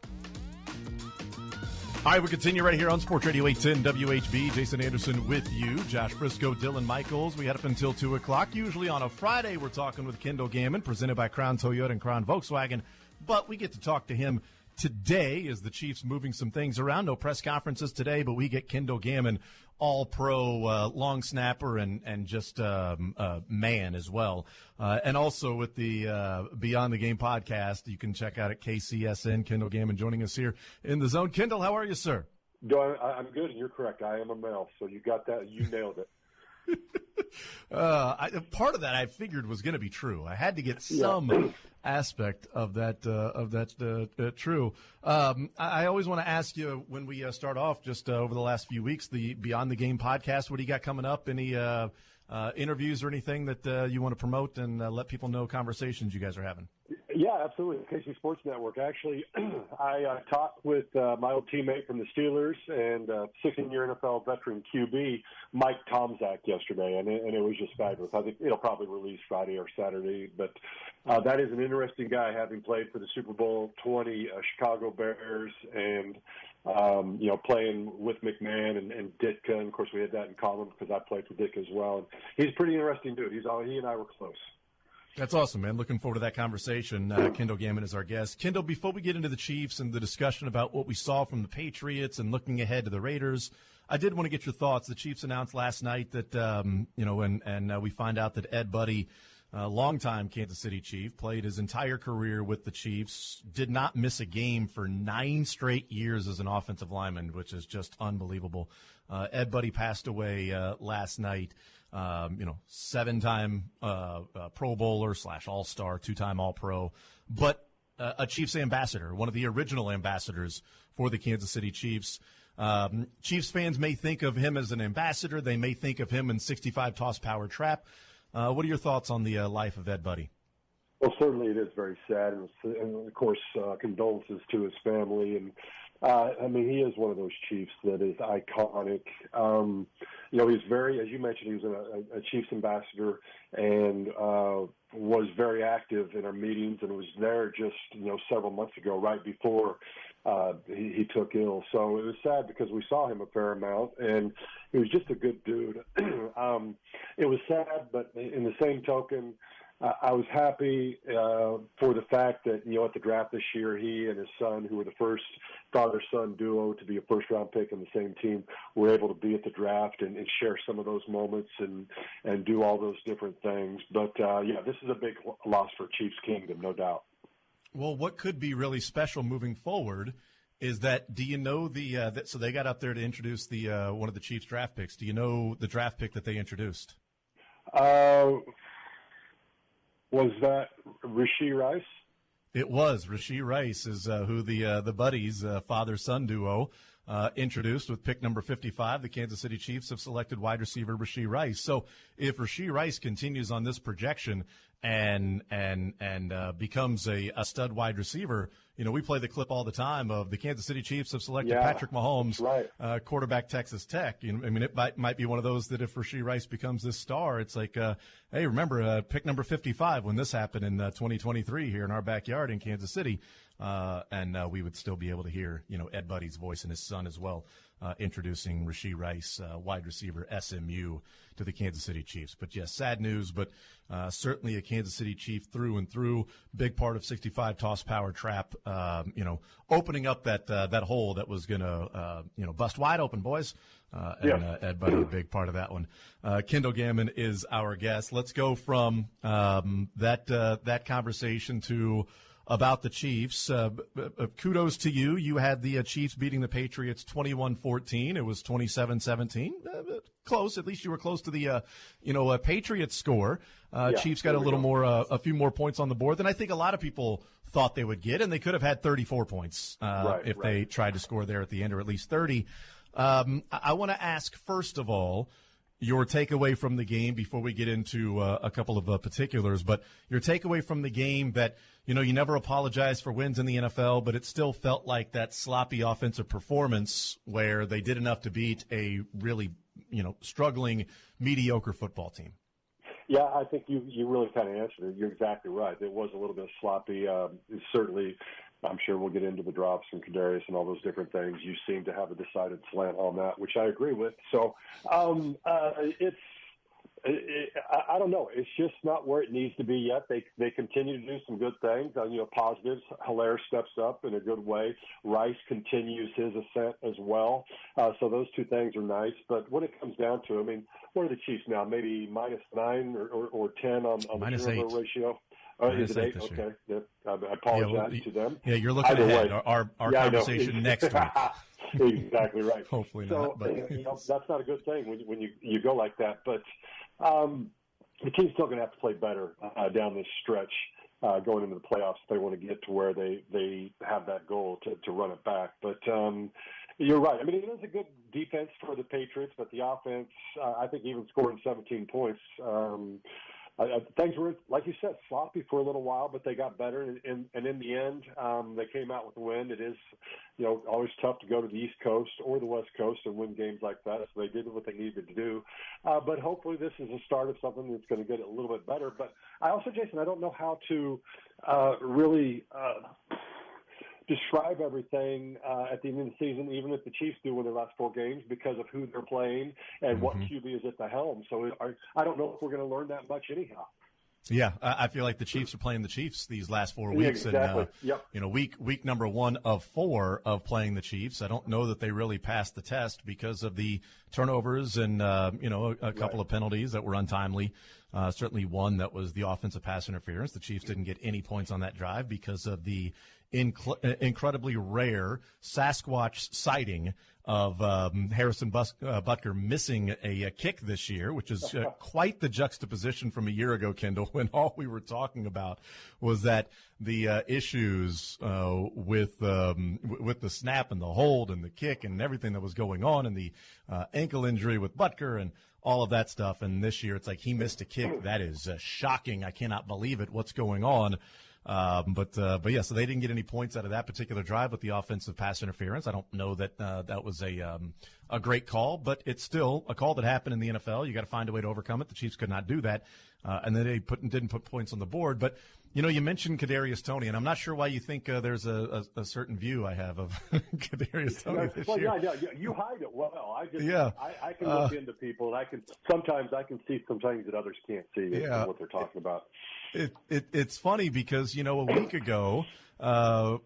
All right, we continue right here on Sports Radio 810 WHB. Jason Anderson with you. Josh Briscoe, Dylan Michaels. We head up until 2 o'clock. Usually on a Friday, we're talking with Kendall Gammon, presented by Crown Toyota and Crown Volkswagen. But we get to talk to him today as the Chiefs moving some things around. No press conferences today, but we get Kendall Gammon, all-pro long snapper and just man as well. And also with the Beyond the Game podcast, you can check out at KCSN. Kendall Gammon joining us here in the Zone. Kendall, how are you, sir? I'm good, and you're correct. I am a male, so you got that. You nailed it. Part of that I figured was going to be true. I had to get some aspect of that true. I always want to ask you when we start off, just over the last few weeks, the Beyond the Game podcast. What do you got coming up? Any interviews or anything that you want to promote and let people know conversations you guys are having? Yeah, absolutely. KC Sports Network. Actually, I talked with my old teammate from the Steelers and 16-year NFL veteran QB, Mike Tomczak, yesterday, and it was just fabulous. I think it'll probably release Friday or Saturday, but that is an interesting guy, having played for the Super Bowl 20 Chicago Bears and, playing with McMahon and Ditka. And, of course, we had that in common because I played for Ditka as well. And he's a pretty interesting dude. He and I were close. That's awesome, man. Looking forward to that conversation. Kendall Gammon is our guest. Kendall, before we get into the Chiefs and the discussion about what we saw from the Patriots and looking ahead to the Raiders, I did want to get your thoughts. The Chiefs announced last night that, we find out that Ed Buddy, longtime Kansas City Chief, played his entire career with the Chiefs, did not miss a game for 9 straight years as an offensive lineman, which is just unbelievable. Ed Buddy passed away last night. 7-time Pro Bowler / All-Star, 2-time All-Pro, but a Chiefs ambassador, one of the original ambassadors for the Kansas City Chiefs. Chiefs fans may think of him as an ambassador. They may think of him in 65 toss power trap. What are your thoughts on the life of Ed Buddy? Well, certainly it is very sad, and of course, condolences to his family. And he is one of those Chiefs that is iconic. He's very, as you mentioned, he was a Chiefs ambassador and was very active in our meetings, and was there just several months ago, right before he took ill. So it was sad because we saw him a fair amount, and he was just a good dude. It was sad, but in the same token, I was happy for the fact that, at the draft this year, he and his son, who were the first father-son duo to be a first-round pick on the same team, were able to be at the draft and share some of those moments and do all those different things. But, this is a big loss for Chiefs Kingdom, no doubt. Well, what could be really special moving forward is that, do you know so they got up there to introduce the one of the Chiefs draft picks. Do you know the draft pick that they introduced? Was that Rashee Rice? It was. Rashee Rice is who the Buddies, father-son duo, introduced with pick number 55. The Kansas City Chiefs have selected wide receiver Rashee Rice. So if Rashee Rice continues on this projection and becomes a stud wide receiver, we play the clip all the time of the Kansas City Chiefs have selected Patrick Mahomes, right, quarterback Texas Tech. It might be one of those that if Rashee Rice becomes this star, it's like, hey, remember pick number 55 when this happened in 2023 here in our backyard in Kansas City, and we would still be able to hear Ed Buddy's voice and his son as well, introducing Rashee Rice, wide receiver SMU, to the Kansas City Chiefs. But yes, sad news, but certainly a Kansas City Chief through and through. Big part of 65 toss power trap. Opening up that hole that was going to bust wide open, boys. Ed Buddy, a big part of that one. Kendall Gammon is our guest. Let's go from that conversation to about the Chiefs. Kudos to you. You had the Chiefs beating the Patriots 21-14. It was 27-17. Close. At least you were close to the Patriots score. Chiefs got a few more points on the board than I think a lot of people thought they would get, and they could have had 34 points if they tried to score there at the end, or at least 30. I want to ask, first of all, your takeaway from the game before we get into a couple of particulars, but your takeaway from the game that, you never apologize for wins in the NFL, but it still felt like that sloppy offensive performance where they did enough to beat a really, struggling, mediocre football team. Yeah, I think you really kind of answered it. You're exactly right. It was a little bit sloppy. Certainly, I'm sure we'll get into the drops from Kadarius and all those different things. You seem to have a decided slant on that, which I agree with. So I don't know. It's just not where it needs to be yet. They continue to do some good things. Positives. Hilaire steps up in a good way. Rice continues his ascent as well. So those two things are nice. But when it comes down to, what are the Chiefs now? Maybe -9 or 10 on the turnover ratio. Is it 8? Okay. Yeah. I apologize to them. Yeah, you're looking ahead. Our conversation next week. Exactly right. Hopefully not. But that's not a good thing when you go like that. But the team's still going to have to play better down this stretch going into the playoffs if they want to get to where they have that goal to run it back. But you're right. It is a good defense for the Patriots, but the offense, I think even scoring 17 points, things were, like you said, sloppy for a little while, but they got better. And in the end, they came out with a win. It is, always tough to go to the East Coast or the West Coast and win games like that. So they did what they needed to do. But hopefully this is a start of something that's going to get it a little bit better. But I also, Jason, I don't know how to really describe everything at the end of the season, even if the Chiefs do win their last 4 games, because of who they're playing and what QB is at the helm. So I don't know if we're going to learn that much anyhow. Yeah, I feel like the Chiefs are playing the Chiefs these last 4 weeks. Exactly. And, week number 1 of 4 of playing the Chiefs, I don't know that they really passed the test because of the turnovers and, a couple of penalties that were untimely. Certainly one that was the offensive pass interference. The Chiefs didn't get any points on that drive because of the incredibly rare Sasquatch sighting of Harrison Butker missing a kick this year, which is quite the juxtaposition from a year ago, Kendall, when all we were talking about was that the issues with the snap and the hold and the kick and everything that was going on, and the ankle injury with Butker and all of that stuff. And this year it's like he missed a kick. That is shocking. I cannot believe it. What's going on? But yeah, so they didn't get any points out of that particular drive with the offensive pass interference. I don't know that that was a great call, but it's still a call that happened in the NFL. You got to find a way to overcome it. The Chiefs could not do that, and then they didn't put points on the board. But you mentioned Kadarius Toney, and I'm not sure why you think there's a certain view I have of Kadarius Toney this year. Yeah, you hide it well. I can look into people, and sometimes I can see some things that others can't see what they're talking about. It's funny because, a week ago,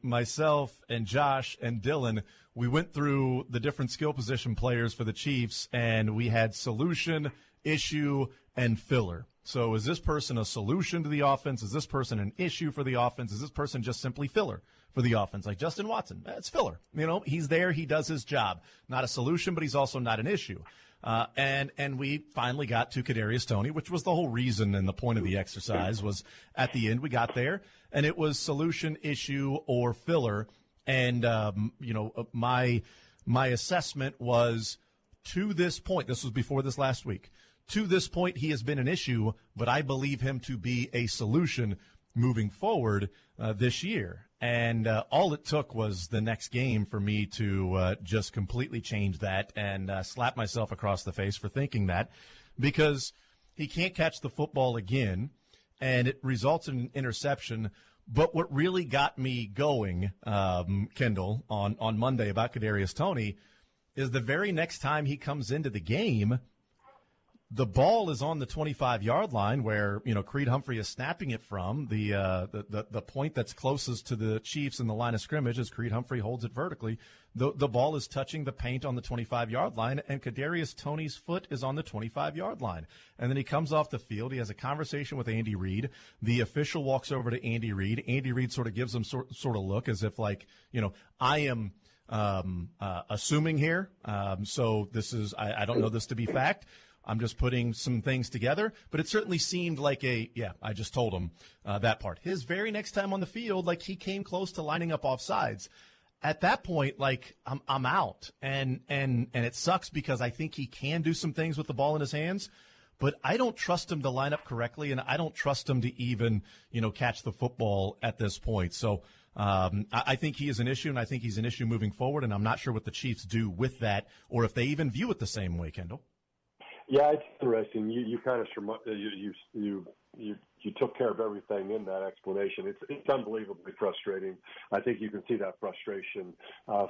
myself and Josh and Dylan, we went through the different skill position players for the Chiefs, and we had solution, issue, and filler. So is this person a solution to the offense? Is this person an issue for the offense? Is this person just simply filler for the offense? Like Justin Watson, it's filler. He's there. He does his job. Not a solution, but he's also not an issue. And we finally got to Kadarius Toney, which was the whole reason and the point of the exercise was at the end we got there, and it was solution, issue, or filler. And, my assessment was to this point, this was before this last week, to this point he has been an issue, but I believe him to be a solution moving forward this year. And all it took was the next game for me to just completely change that and slap myself across the face for thinking that, because he can't catch the football again, and it results in an interception. But what really got me going, Kendall, on Monday about Kadarius Toney is the very next time he comes into the game, the ball is on the 25-yard line where, Creed Humphrey is snapping it from. The point that's closest to the Chiefs in the line of scrimmage as Creed Humphrey holds it vertically. The ball is touching the paint on the 25-yard line, and Kadarius Toney's foot is on the 25-yard line. And then he comes off the field. He has a conversation with Andy Reid. The official walks over to Andy Reid. Andy Reid sort of gives him sort of look as if like, I am assuming here. So this is I don't know this to be fact. I'm just putting some things together, but it certainly seemed like I just told him that part. His very next time on the field, like he came close to lining up off sides. at that point, like I'm out, and it sucks because I think he can do some things with the ball in his hands, but I don't trust him to line up correctly, and I don't trust him to even catch the football at this point. So I think he is an issue, and I think he's an issue moving forward, and I'm not sure what the Chiefs do with that, or if they even view it the same way, Kendall. Yeah, it's interesting. You kind of you took care of everything in that explanation. It's unbelievably frustrating. I think you can see that frustration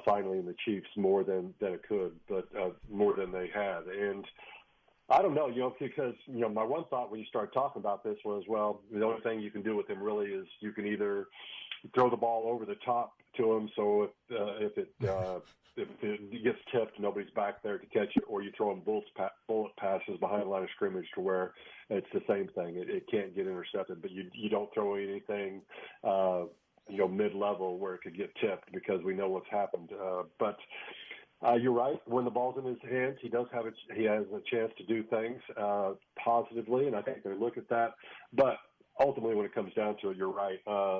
finally in the Chiefs more than it could, but more than they had. And I don't know, because my one thought when you started talking about this was, well, the only thing you can do with him really is you can either throw the ball over the top to him, so if it gets tipped, nobody's back there to catch it, or you throw him bullet passes behind the line of scrimmage to where it's the same thing. It can't get intercepted, but you don't throw anything, mid-level where it could get tipped because we know what's happened. But you're right. When the ball's in his hands, he has a chance to do things positively, and I think they look at that. But ultimately, when it comes down to it, you're right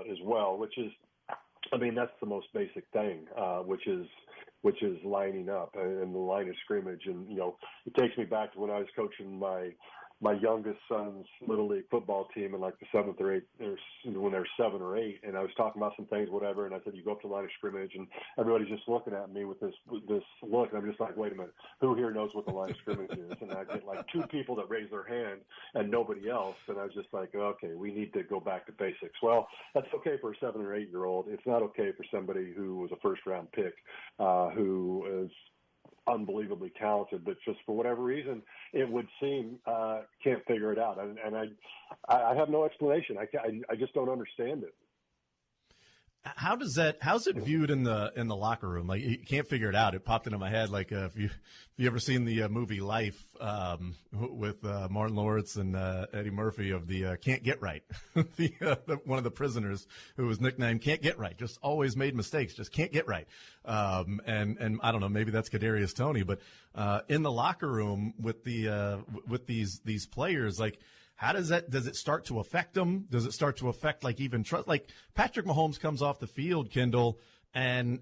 as well, which is, that's the most basic thing, which is lining up and the line of scrimmage. And, it takes me back to when I was coaching my youngest son's Little League football team in like the 7th or 8th, when they were 7 or 8, and I was talking about some things, whatever, and I said, you go up to the line of scrimmage, and everybody's just looking at me with this look, and I'm just like, wait a minute, who here knows what the line of scrimmage is? And I get like 2 people that raise their hand and nobody else, and I was just like, okay, we need to go back to basics. Well, that's okay for a 7 or 8-year-old. It's not okay for somebody who was a first-round pick, who is unbelievably talented, but just for whatever reason, it would seem can't figure it out, and I have no explanation. I just don't understand it. How's it viewed in the locker room? Like, you can't figure it out. It popped into my head. Like, if you ever seen the movie Life with Martin Lawrence and Eddie Murphy of the Can't Get Right, one of the prisoners who was nicknamed Can't Get Right, just always made mistakes, just can't get right. And I don't know, maybe that's Kadarius Toney, but in the locker room with these players, like, how does it start to affect them? Does it start to affect like even trust? Like Patrick Mahomes comes off the field, Kendall, and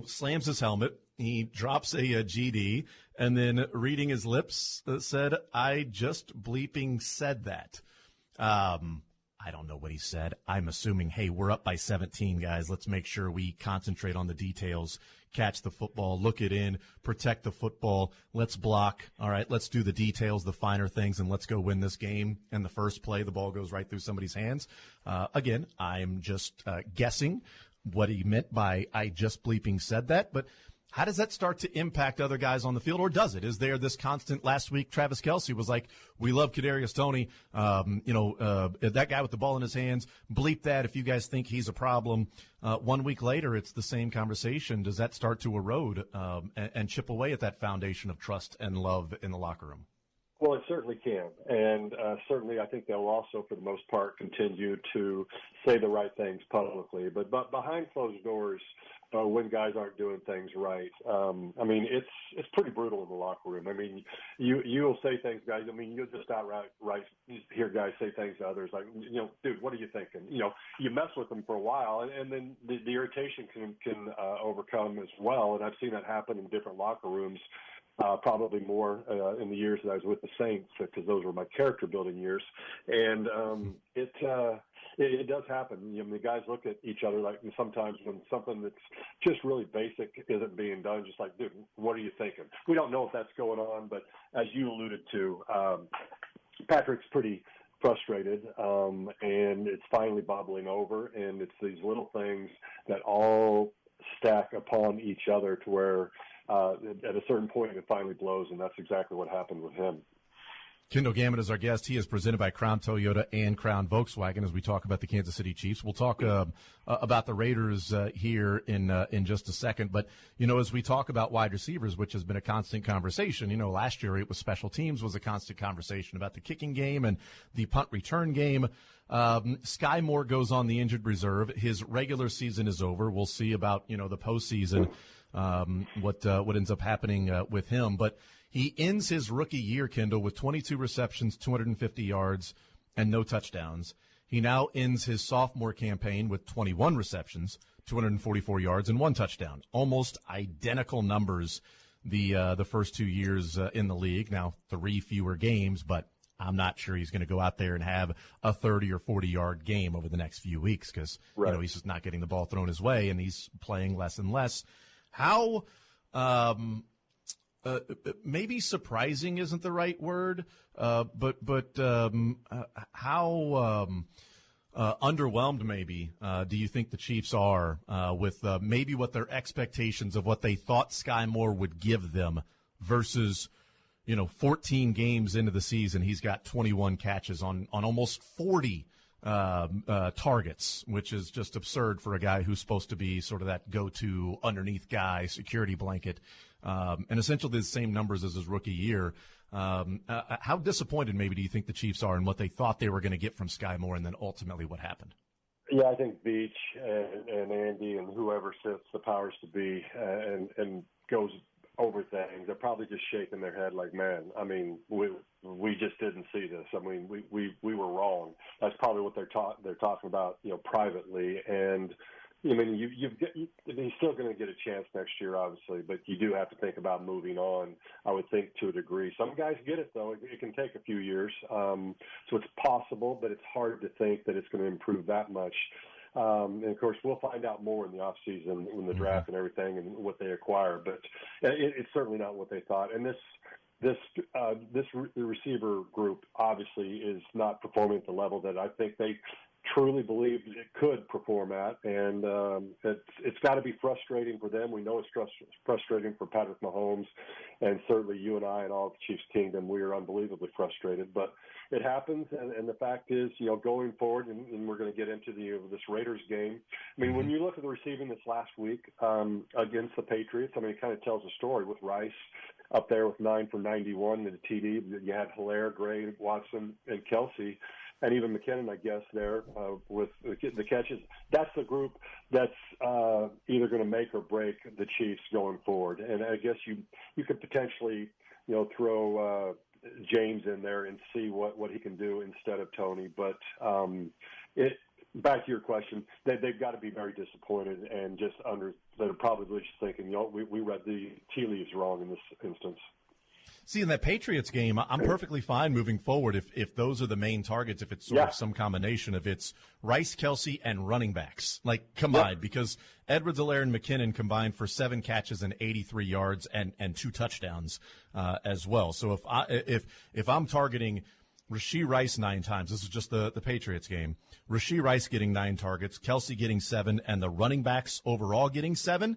slams his helmet. He drops a GD, and then reading his lips said, "I just bleeping said that." I don't know what he said. I'm assuming, hey, we're up by 17, guys. Let's make sure we concentrate on the details, catch the football, look it in, protect the football. Let's block. All right, let's do the details, the finer things, and let's go win this game. And the first play, the ball goes right through somebody's hands. Again, I'm just guessing what he meant by I just bleeping said that, but how does that start to impact other guys on the field, or does it? Is there this constant? Last week, Travis Kelce was like, we love Kadarius Toney. That guy with the ball in his hands, bleep that if you guys think he's a problem. 1 week later, it's the same conversation. Does that start to erode and chip away at that foundation of trust and love in the locker room? Well, it certainly can. And certainly I think they'll also, for the most part, continue to say the right things publicly. But behind closed doors, when guys aren't doing things right, it's pretty brutal in the locker room. I mean, you'll say things, guys. I mean, you'll just outright hear guys say things to others like, dude, what are you thinking? You mess with them for a while, and then the irritation can overcome as well. And I've seen that happen in different locker rooms. Probably more in the years that I was with the Saints, because those were my character building years. And it does happen. The guys look at each other like, sometimes when something that's just really basic isn't being done, just like, dude, what are you thinking? We don't know if that's going on, but as you alluded to, Patrick's pretty frustrated, and it's finally bubbling over, and it's these little things that all stack upon each other to where at a certain point it finally blows, and that's exactly what happened with him. Kendall Gammon is our guest. He is presented by Crown Toyota and Crown Volkswagen as we talk about the Kansas City Chiefs. We'll talk about the Raiders here in just a second. But, as we talk about wide receivers, which has been a constant conversation, last year it was special teams was a constant conversation about the kicking game and the punt return game. Sky Moore goes on the injured reserve. His regular season is over. We'll see about, the postseason, what ends up happening with him. But he ends his rookie year, Kendall, with 22 receptions, 250 yards, and no touchdowns. He now ends his sophomore campaign with 21 receptions, 244 yards and 1 touchdown. Almost identical numbers the first 2 years in the league. Now, 3 fewer games, but I'm not sure he's going to go out there and have a 30 or 40-yard game over the next few weeks because he's just not getting the ball thrown his way, and he's playing less and less. How maybe surprising isn't the right word, but how underwhelmed maybe do you think the Chiefs are with maybe what their expectations of what they thought Sky Moore would give them versus 14 games into the season, he's got 21 catches on almost 40 targets, which is just absurd for a guy who's supposed to be sort of that go-to underneath guy, security blanket, and essentially the same numbers as his rookie year. How disappointed maybe do you think the Chiefs are in what they thought they were going to get from Sky Moore and then ultimately what happened? Yeah, I think Beach and Andy and whoever sits the powers to be and goes over things, they're probably just shaking their head like, man, I mean, we just didn't see this. I mean, we were wrong. That's probably what they're talking about, privately. And I mean, he's still going to get a chance next year, obviously, but you do have to think about moving on, I would think, to a degree. Some guys get it, though. It can take a few years. So it's possible, but it's hard to think that it's going to improve that much. And, of course, we'll find out more in the offseason when the draft and everything and what they acquire. But it's certainly not what they thought. And this receiver group obviously is not performing at the level that I think they truly believed it could perform at. And it's got to be frustrating for them. We know it's frustrating for Patrick Mahomes, and certainly you and I and all of the Chiefs kingdom, we are unbelievably frustrated. But it happens, and the fact is, going forward, and we're going to get into this Raiders game. I mean, when you look at the receiving this last week against the Patriots, I mean, it kind of tells a story with Rice up there with 9 for 91 and a TD. You had Hilaire, Gray, Watson, and Kelsey, and even McKinnon, I guess, there with the catches. That's the group that's either going to make or break the Chiefs going forward. And I guess you could potentially, throw James in there and see what he can do instead of Tony. But back to your question, they've got to be very disappointed and they're probably just thinking, we read the tea leaves wrong in this instance. See, in that Patriots game, I'm perfectly fine moving forward if those are the main targets, if it's sort of some combination of it's Rice, Kelsey, and running backs, like combined, because Edwards-Helaire and McKinnon combined for 7 catches and 83 yards and 2 touchdowns as well. So if I'm targeting Rashee Rice 9 times, this is just the Patriots game, Rashee Rice getting 9 targets, Kelsey getting 7, and the running backs overall getting 7,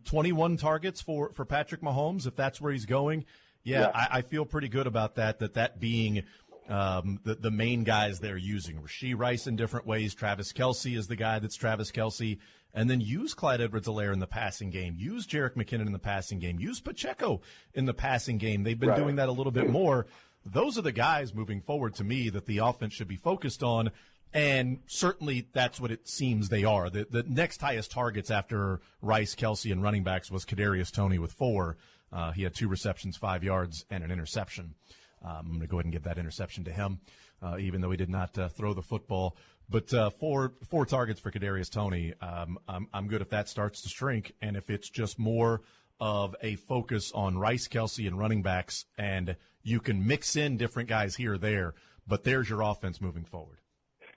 21 targets for Patrick Mahomes, if that's where he's going. I feel pretty good about that being the main guys they're using. Rashee Rice in different ways. Travis Kelsey is the guy that's Travis Kelsey. And then use Clyde Edwards-Helaire in the passing game. Use Jerick McKinnon in the passing game. Use Pacheco in the passing game. They've been doing that a little bit more. Those are the guys moving forward to me that the offense should be focused on. And certainly that's what it seems they are. The next highest targets after Rice, Kelsey, and running backs was Kadarius Toney with 4. He had 2 receptions, 5 yards, and an interception. I'm going to go ahead and give that interception to him, even though he did not throw the football. But 4 targets for Kadarius Toney. I'm good if that starts to shrink, and if it's just more of a focus on Rice, Kelsey, and running backs, and you can mix in different guys here or there, but there's your offense moving forward.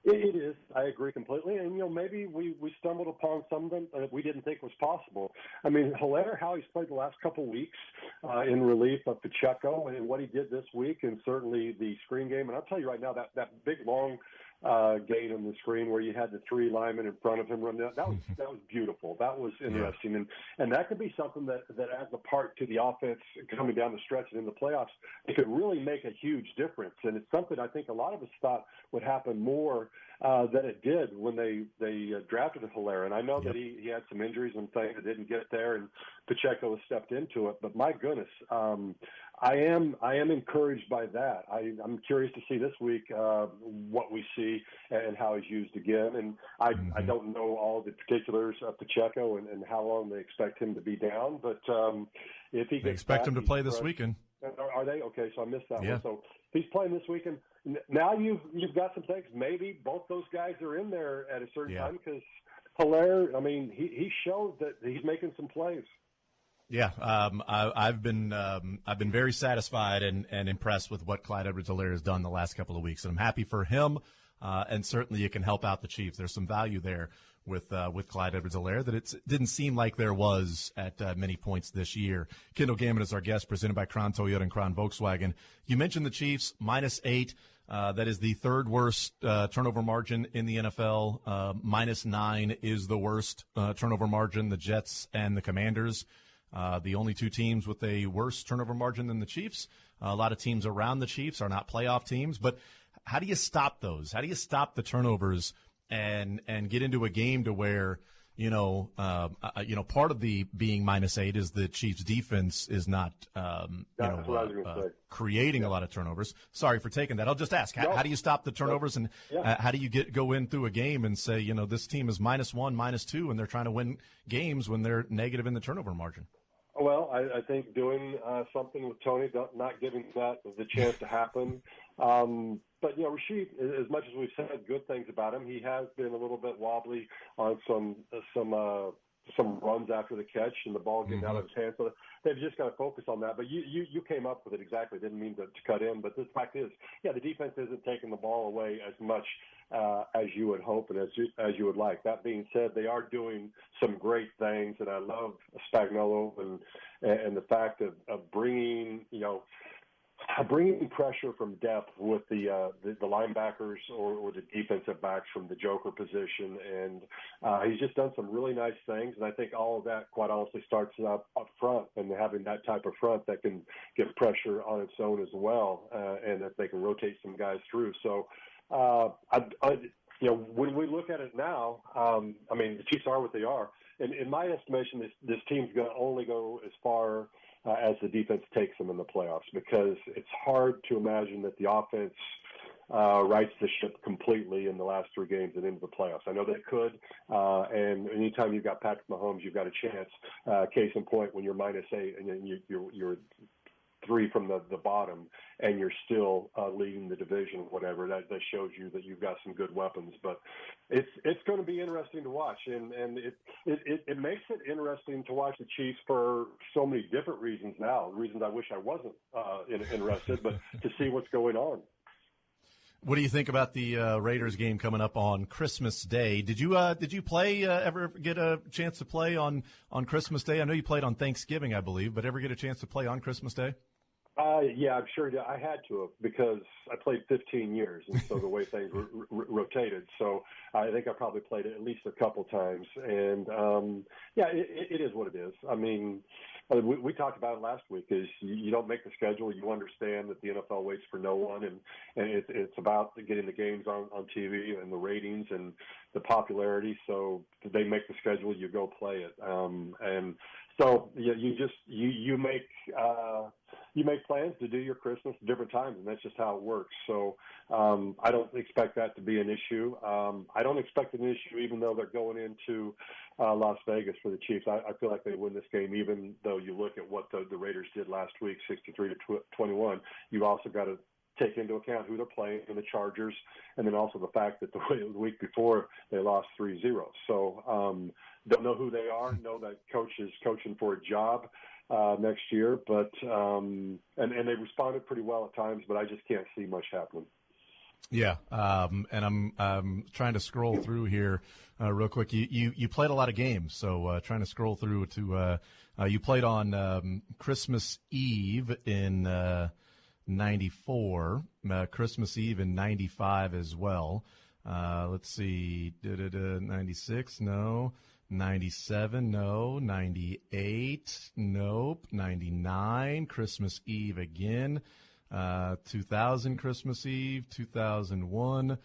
It is. I agree completely. And, maybe we stumbled upon something that we didn't think was possible. I mean, Hilaire, how he's played the last couple of weeks in relief of Pacheco and what he did this week, and certainly the screen game. And I'll tell you right now, that big, long gain on the screen where you had the 3 linemen in front of him running out, that was beautiful. That was interesting. And that could be something that adds a part to the offense coming down the stretch and in the playoffs. It could really make a huge difference. And it's something I think a lot of us thought would happen more than it did when they drafted Hilaire. And I know that he had some injuries and things that didn't get there, and Pacheco has stepped into it. But my goodness, I am encouraged by that. I'm curious to see this week what we see and how he's used again. And I don't know all the particulars of Pacheco and how long they expect him to be down. But if he they expect him to play this weekend. Are they? Okay, so I missed that one. Yeah. So he's playing this weekend. Now you've got some things. Maybe both those guys are in there at a certain time because Hilaire, I mean, he showed that he's making some plays. Yeah, I've been very satisfied and impressed with what Clyde Edwards-Helaire has done the last couple of weeks, and I'm happy for him. And certainly it can help out the Chiefs. There's some value there with Clyde Edwards-Helaire that it didn't seem like there was at many points this year. Kendall Gammon is our guest, presented by Crown Toyota and Crown Volkswagen. You mentioned the Chiefs, -8. That is the third worst turnover margin in the NFL. -9 is the worst turnover margin. The Jets and the Commanders. The only two teams with a worse turnover margin than the Chiefs. A lot of teams around the Chiefs are not playoff teams. But how do you stop those? How do you stop the turnovers and get into a game to where, part of the being -8 is the Chiefs' defense is not, creating a lot of turnovers. Sorry for taking that. I'll just ask, how do you stop the turnovers, and how do you go in through a game and say, this team is -1, -2, and they're trying to win games when they're negative in the turnover margin? Well, I think doing something with Tony, not giving that the chance to happen. But, Rashid, as much as we've said good things about him, he has been a little bit wobbly on some runs after the catch and the ball getting out of his hands. So they've just got to focus on that. But you came up with it exactly. Didn't mean to cut in. But the fact is, the defense isn't taking the ball away as much as you would hope and as you would like. That being said, they are doing some great things, and I love Spagnuolo and the fact of bringing pressure from depth with the linebackers or the defensive backs from the joker position, and he's just done some really nice things. And I think all of that, quite honestly, starts up front, and having that type of front that can get pressure on its own as well, and that they can rotate some guys through. So, when we look at it now, the Chiefs are what they are. In my estimation, this team's going to only go as far as the defense takes them in the playoffs, because it's hard to imagine that the offense rights the ship completely in the last 3 games and into the playoffs. I know they could, and anytime you've got Patrick Mahomes, you've got a chance. Case in point, when you're -8 and you're 3 from the bottom, and you're still leading the division, whatever, that shows you that you've got some good weapons. But it's going to be interesting to watch, and it makes it interesting to watch the Chiefs for so many different reasons now. Reasons I wish I wasn't interested, but to see what's going on. What do you think about the Raiders game coming up on Christmas Day? Did you play ever get a chance to play on Christmas Day? I know you played on Thanksgiving, I believe, but ever get a chance to play on Christmas Day? Yeah, I'm sure I had to have, because I played 15 years, and so the way things rotated. So I think I probably played it at least a couple times. And, it is what it is. I mean, we talked about it last week, is you don't make the schedule. You understand that the NFL waits for no one, and it's about getting the games on TV and the ratings and the popularity. So they make the schedule, you go play it. And so you make plans to do your Christmas at different times, and that's just how it works. So I don't expect that to be an issue. I don't expect an issue even though they're going into Las Vegas for the Chiefs. I feel like they win this game, even though you look at what the Raiders did last week, 63-21. You also got to take into account who they're playing in the Chargers, and then also the fact that the week before they lost 3-0. So don't know who they are. Know that coach is coaching for a job next year, but and they responded pretty well at times, but I just can't see much happening. Yeah, and I'm trying to scroll through here real quick. You played a lot of games, so trying to scroll through to you played on Christmas Eve in 94, Christmas Eve in 95 as well. Let's see, 96, no. 97, no. 98, nope. 99, Christmas Eve again. 2000 Christmas Eve, 2001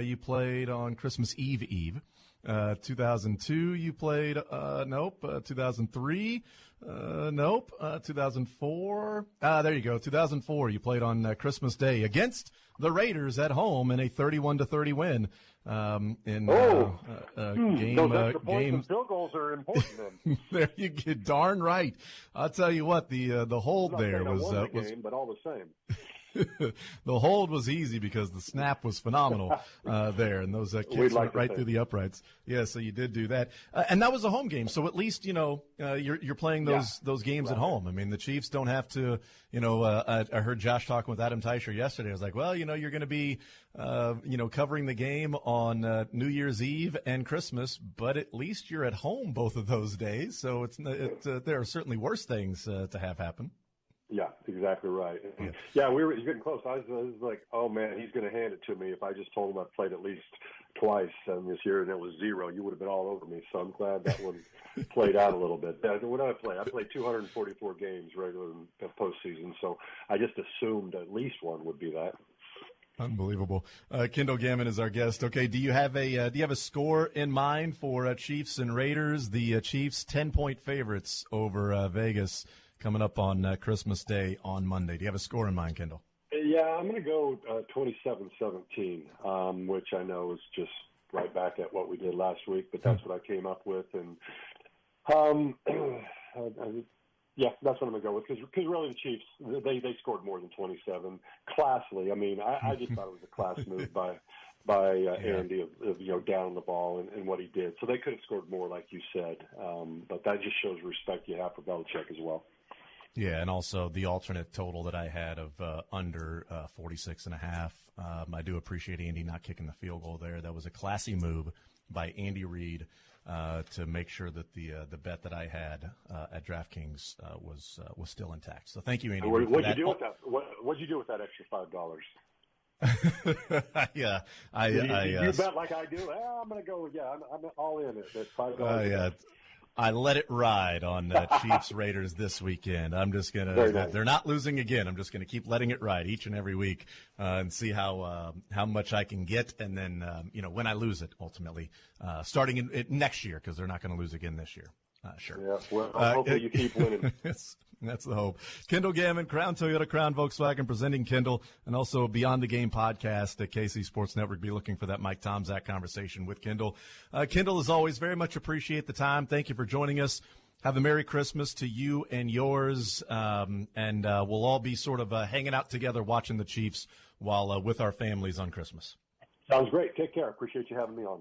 you played on Christmas Eve. 2002 you played, nope. 2003, nope. 2004, there you go. 2004 you played on Christmas Day against the Raiders at home in a 31-30 win. Game. Those extra points and field goals are important then. There you get darn right. I'll tell you what, the hold there was game, but all the same. The hold was easy because the snap was phenomenal there, and those kicks went right through the uprights. Yeah, so you did do that, and that was a home game. So at least you're playing those games at home. I mean, the Chiefs don't have to. I heard Josh talking with Adam Teicher yesterday. I was like, well, you're going to be covering the game on New Year's Eve and Christmas, but at least you're at home both of those days. So there are certainly worse things to have happen. Yeah, exactly right. Yeah, we were getting close. I was like, oh, man, he's going to hand it to me. If I just told him I'd played at least twice this year and it was 0, you would have been all over me. So I'm glad that one played out a little bit. What did I play? I played 244 games regular in postseason, so I just assumed at least one would be that. Unbelievable. Kendall Gammon is our guest. Okay, do you have a score in mind for Chiefs and Raiders? The Chiefs 10-point favorites over Vegas coming up on Christmas Day on Monday. Do you have a score in mind, Kendall? Yeah, I'm going to go 27-17, which I know is just right back at what we did last week, but that's what I came up with. And yeah, that's what I'm going to go with because really the Chiefs, they scored more than 27 classily. I mean, I just thought it was a class move by Andy of down the ball and what he did. So they could have scored more, like you said, but that just shows respect you have for Belichick as well. Yeah, and also the alternate total that I had of under 46.5. I do appreciate Andy not kicking the field goal there. That was a classy move by Andy Reid to make sure that the bet that I had at DraftKings was still intact. So thank you, Andy. What'd you do with that? What'd you do with that extra $5? Yeah, you bet like I do. I'm going to go. Yeah, I'm all in it. That's $5. Yeah. I let it ride on Chiefs Raiders this weekend. I'm just gonna. Nice. They're not losing again. I'm just gonna keep letting it ride each and every week and see how much I can get, and then when I lose it ultimately, starting in next year because they're not going to lose again this year. Sure. Yeah. Well, hopefully you keep winning. That's the hope. Kendall Gammon, Crown Toyota, Crown Volkswagen, presenting Kendall, and also Beyond the Game podcast at KC Sports Network. Be looking for that Mike Tomczak conversation with Kendall. Kendall, as always, very much appreciate the time. Thank you for joining us. Have a Merry Christmas to you and yours, and we'll all be sort of hanging out together watching the Chiefs while with our families on Christmas. Sounds great. Take care. Appreciate you having me on.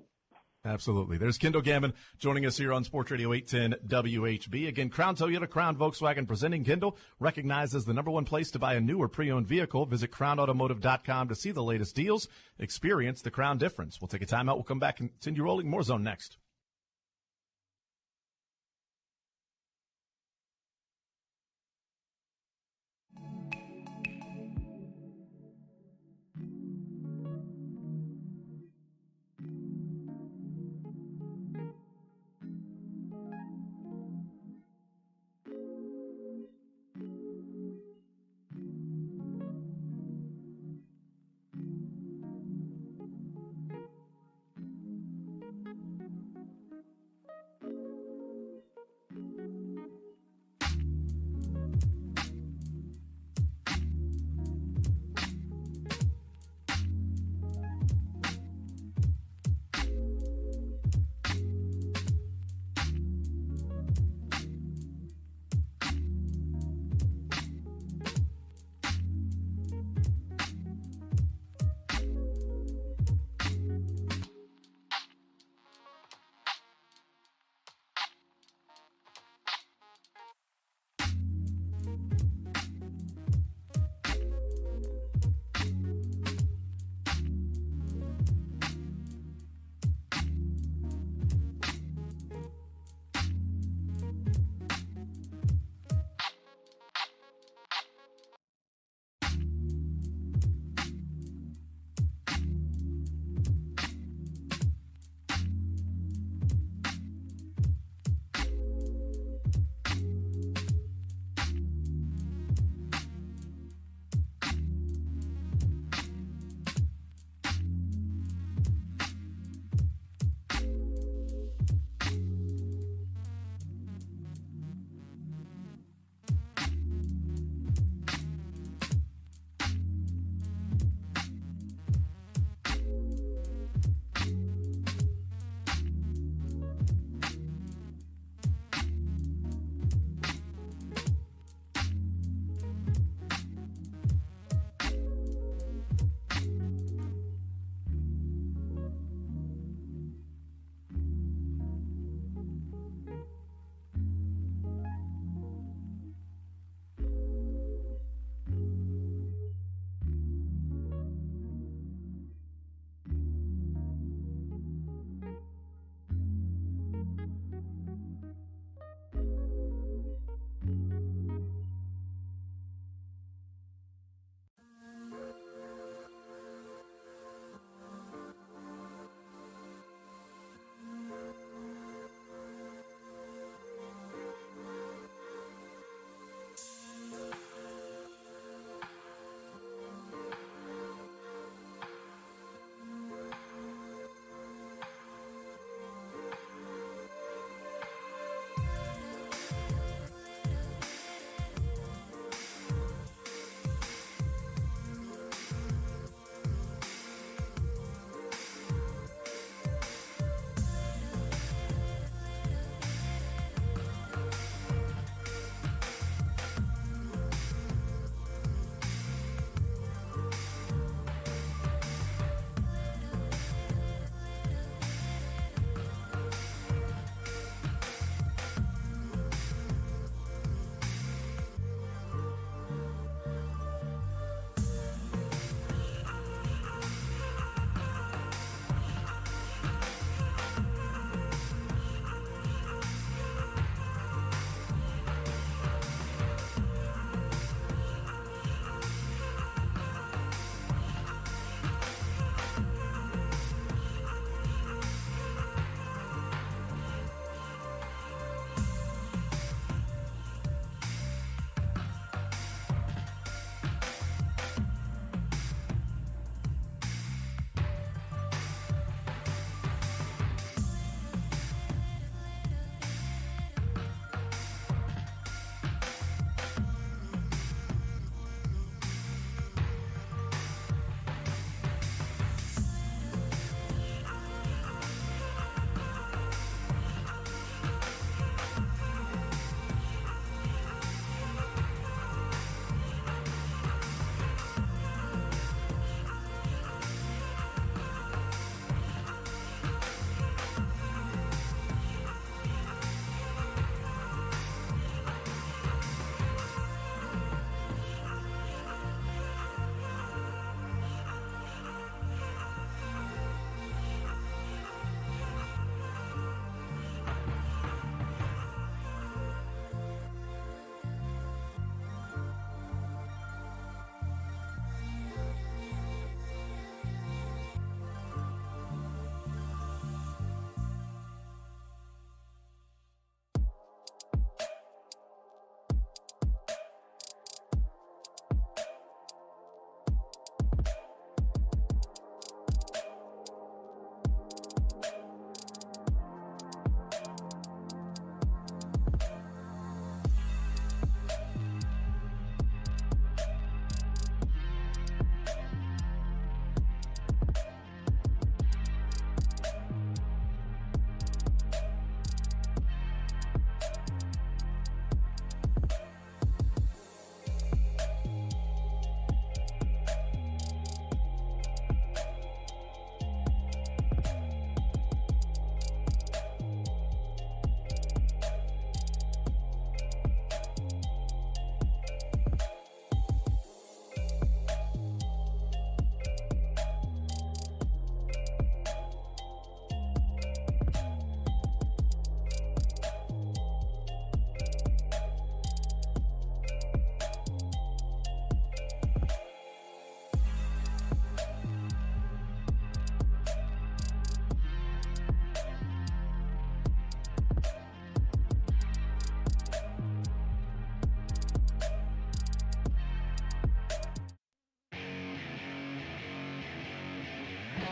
Absolutely. There's Kendall Gammon joining us here on Sports Radio 810 WHB. Again, Crown Toyota, Crown Volkswagen presenting Kendall, recognized as the #1 place to buy a new or pre-owned vehicle. Visit crownautomotive.com to see the latest deals. Experience the Crown difference. We'll take a timeout. We'll come back and continue rolling. More Zone next.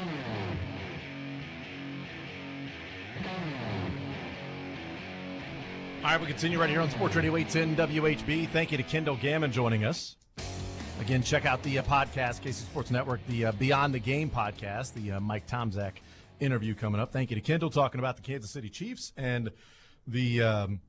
All right, we continue right here on Sports Radio 810 WHB. Thank you to Kendall Gammon joining us. Again, check out the podcast, KC Sports Network, the Beyond the Game podcast, the Mike Tomczak interview coming up. Thank you to Kendall talking about the Kansas City Chiefs and the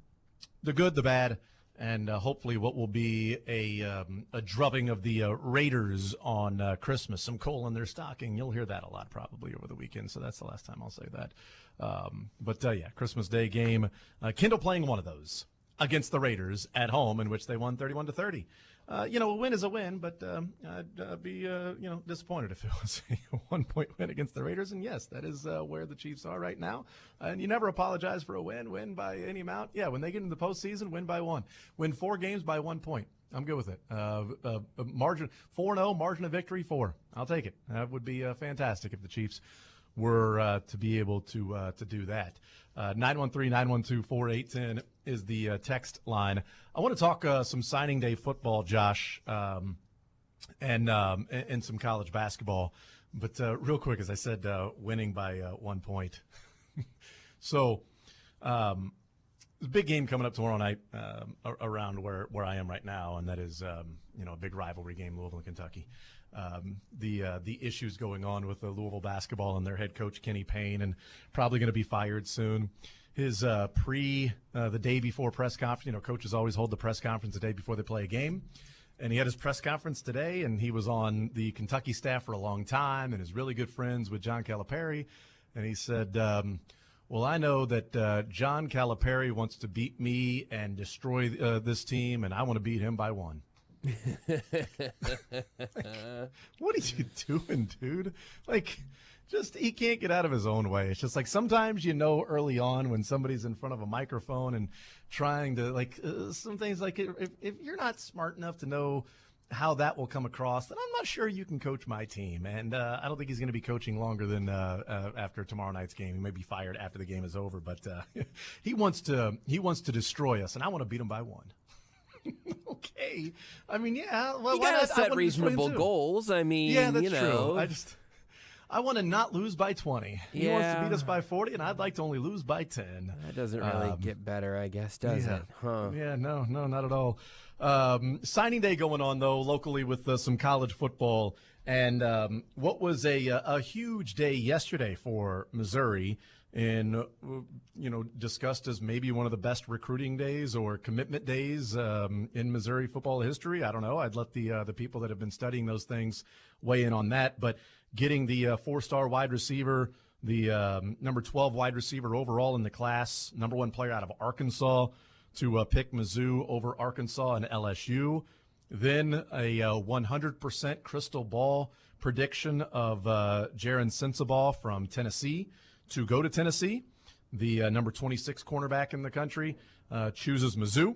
good, the bad, and hopefully what will be a drubbing of the Raiders on Christmas. Some coal in their stocking. You'll hear that a lot probably over the weekend, so that's the last time I'll say that. Yeah, Christmas Day game. Kendall playing one of those against the Raiders at home, in which they won 31-30. A win is a win, but I'd be disappointed if it was a 1-point win against the Raiders. And yes, that is where the Chiefs are right now. And you never apologize for a win by any amount. Yeah, when they get into the postseason, win by one. Win 4 games by 1 point. I'm good with it. Margin 4-0, margin of victory 4. I'll take it. That would be fantastic if the Chiefs were to be able to do that. 913-912-4810 is the text line. I want to talk some signing day football, Josh, and some college basketball. But real quick, as I said, winning by 1 point. So there's a big game coming up tomorrow night around where I am right now, and that is a big rivalry game, Louisville and Kentucky. The issues going on with the Louisville basketball and their head coach Kenny Payne, and probably going to be fired soon. His the day before press conference, coaches always hold the press conference the day before they play a game, and he had his press conference today, and he was on the Kentucky staff for a long time and is really good friends with John Calipari, and he said, well, I know that John Calipari wants to beat me and destroy this team, and I want to beat him by 1. What are you doing, dude? He can't get out of his own way. It's just sometimes early on when somebody's in front of a microphone and trying to some things if you're not smart enough to know how that will come across, then I'm not sure you can coach my team. And I don't think he's going to be coaching longer than after tomorrow night's game. He may be fired after the game is over, but he wants to destroy us, and I want to beat him by 1. Okay. I mean, yeah. Well, you gotta set reasonable goals. I mean, yeah, that's true. I want to not lose by 20. He wants to beat us by 40, and I'd like to only lose by 10. That doesn't really get better, I guess, does it? Huh? Yeah, no, not at all. Signing day going on, though, locally with some college football. And what was a huge day yesterday for Missouri, and discussed as maybe one of the best recruiting days or commitment days in Missouri football history. I don't know. I'd let the people that have been studying those things weigh in on that. But getting the 4-star wide receiver, the number 12 wide receiver overall in the class, number 1 player out of Arkansas, to pick Mizzou over Arkansas and LSU. Then a 100% crystal ball prediction of Jaron Sensabaugh from Tennessee to go to Tennessee. The number 26 cornerback in the country chooses Mizzou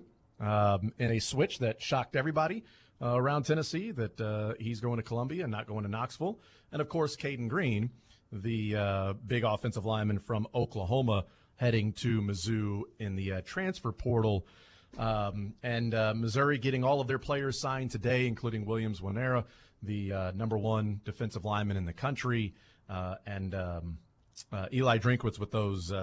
in a switch that shocked everybody around Tennessee, that he's going to Columbia and not going to Knoxville. And, of course, Caden Green, the big offensive lineman from Oklahoma, heading to Mizzou in the transfer portal. And Missouri getting all of their players signed today, including Williams Wanera, the number 1 defensive lineman in the country, and Eli Drinkwitz with those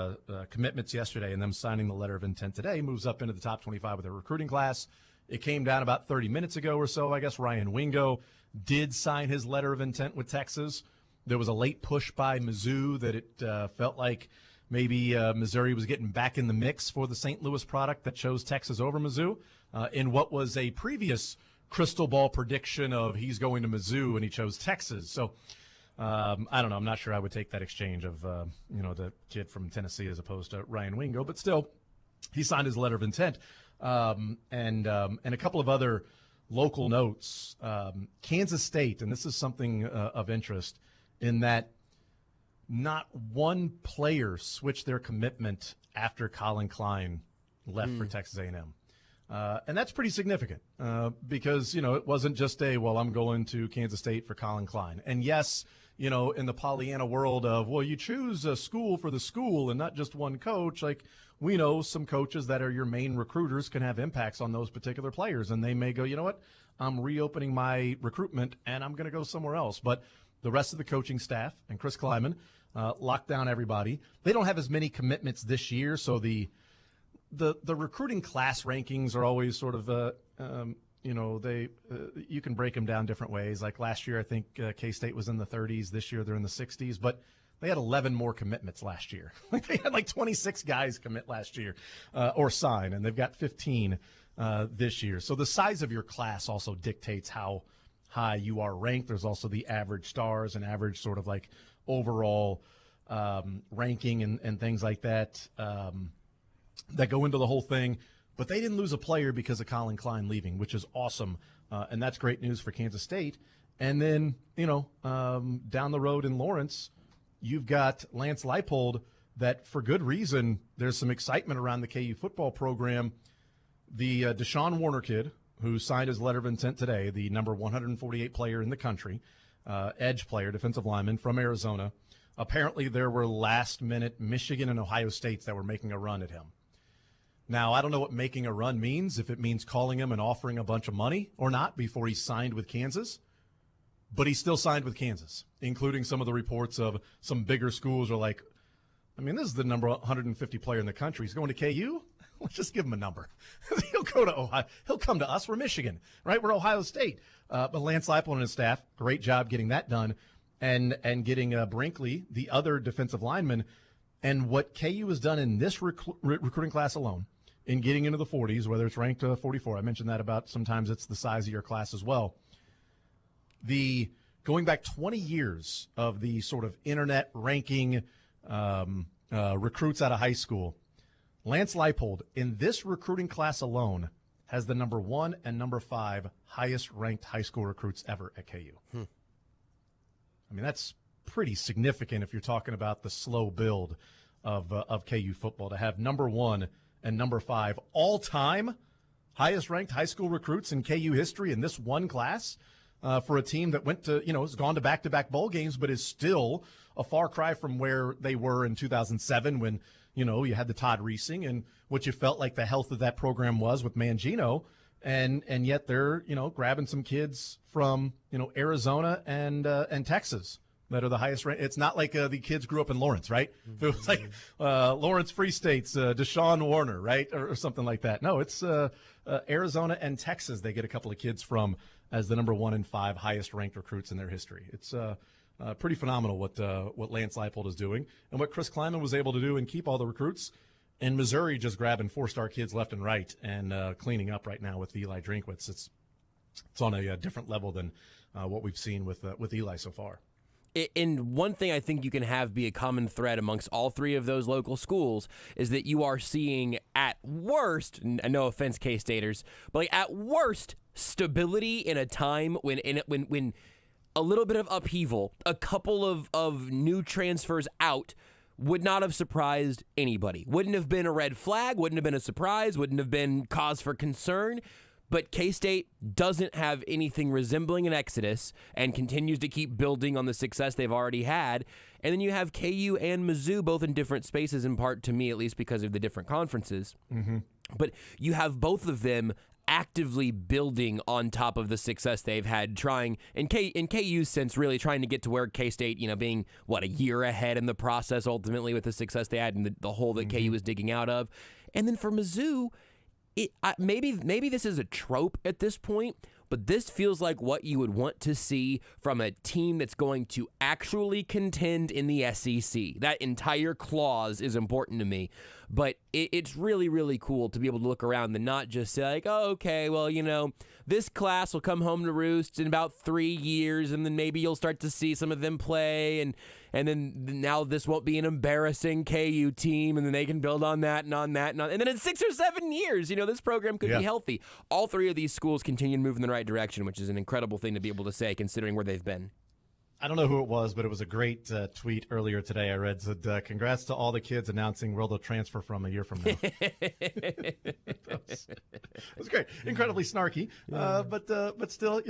commitments yesterday, and them signing the letter of intent today, moves up into the top 25 of their recruiting class. It came down about 30 minutes ago or so. I guess Ryan Wingo did sign his letter of intent with Texas. There was a late push by Mizzou that it felt like maybe Missouri was getting back in the mix for the St. Louis product that chose Texas over Mizzou in what was a previous crystal ball prediction of he's going to Mizzou, and he chose Texas. So I don't know. I'm not sure I would take that exchange of, the kid from Tennessee as opposed to Ryan Wingo. But still, he signed his letter of intent. And a couple of other local notes. Kansas State, and this is something of interest, in that not one player switched their commitment after Colin Klein left for Texas A&M. And that's pretty significant because, it wasn't just I'm going to Kansas State for Colin Klein. And yes, in the Pollyanna world of, you choose a school for the school and not just one coach, we know some coaches that are your main recruiters can have impacts on those particular players. And they may go, you know what, I'm reopening my recruitment and I'm going to go somewhere else. But the rest of the coaching staff and Chris Kleiman locked down everybody. They don't have as many commitments this year, so the recruiting class rankings are always sort of you can break them down different ways. Like last year, I think K-State was in the 30s. This year, they're in the 60s. But they had 11 more commitments last year. They had like 26 guys commit last year or sign, and they've got 15 this year. So the size of your class also dictates how high you are ranked. There's also the average stars and average sort of like overall ranking and things like that that go into the whole thing. But they didn't lose a player because of Colin Klein leaving, which is awesome. And that's great news for Kansas State. And then, down the road in Lawrence, you've got Lance Leipold that, for good reason, there's some excitement around the KU football program. The Deshaun Warner kid, who signed his letter of intent today, the number 148 player in the country, edge player, defensive lineman from Arizona. Apparently there were last-minute Michigan and Ohio States that were making a run at him. Now, I don't know what making a run means, if it means calling him and offering a bunch of money or not before he signed with Kansas. But he still signed with Kansas, including some of the reports of some bigger schools are like, this is the number 150 player in the country. He's going to KU? Let's just give him a number. He'll go to Ohio. He'll come to us. We're Michigan, right? We're Ohio State. But Lance Leipold and his staff, great job getting that done and getting Brinkley, the other defensive lineman. And what KU has done in this recruiting class alone, in getting into the 40s, whether it's ranked 44, I mentioned that about sometimes it's the size of your class as well. The going back 20 years of the sort of internet ranking recruits out of high school, Lance Leipold in this recruiting class alone has the number 1 and number 5 highest ranked high school recruits ever at KU. That's pretty significant if you're talking about the slow build of KU football, to have number 1 and number 5 all-time highest-ranked high school recruits in KU history in this one class for a team that went to, has gone to back-to-back bowl games, but is still a far cry from where they were in 2007 when, you had the Todd Reesing and what you felt like the health of that program was with Mangino. And yet they're, grabbing some kids from, Arizona and Texas that are the highest ranked. It's not like the kids grew up in Lawrence, right? If it was like Lawrence Free State's Deshaun Warner, right, or something like that. No, it's Arizona and Texas. They get a couple of kids from as the number 1 and 5 highest ranked recruits in their history. It's pretty phenomenal what Lance Leipold is doing and what Chris Kleiman was able to do and keep all the recruits. And Missouri just grabbing 4-star kids left and right and cleaning up right now with Eli Drinkwitz. It's on a different level than what we've seen with Eli so far. And one thing I think you can have be a common thread amongst all three of those local schools is that you are seeing at worst, no offense K-Staters, but like at worst, stability in a time when a little bit of upheaval, a couple of new transfers out would not have surprised anybody. Wouldn't have been a red flag, wouldn't have been a surprise, wouldn't have been cause for concern. But K-State doesn't have anything resembling an exodus and continues to keep building on the success they've already had. And then you have KU and Mizzou both in different spaces, in part to me at least because of the different conferences. Mm-hmm. But you have both of them actively building on top of the success they've had, trying in KU's sense, really trying to get to where K-State, being a year ahead in the process ultimately with the success they had and the hole that KU was digging out of. And then for Mizzou, maybe this is a trope at this point, but this feels like what you would want to see from a team that's going to actually contend in the SEC. That entire clause is important to me, but it's really, really cool to be able to look around and not just say like, oh, okay, well, this class will come home to roost in about 3 years, and then maybe you'll start to see some of them play, and then now this won't be an embarrassing KU team, and then they can build on that and on that and on. And then in 6 or 7 years, this program could be healthy. All three of these schools continue to move in the right direction, which is an incredible thing to be able to say considering where they've been. I don't know who it was, but it was a great tweet earlier today. I read, said, congrats to all the kids announcing where they'll transfer from a year from now. It was great. Incredibly snarky, but still,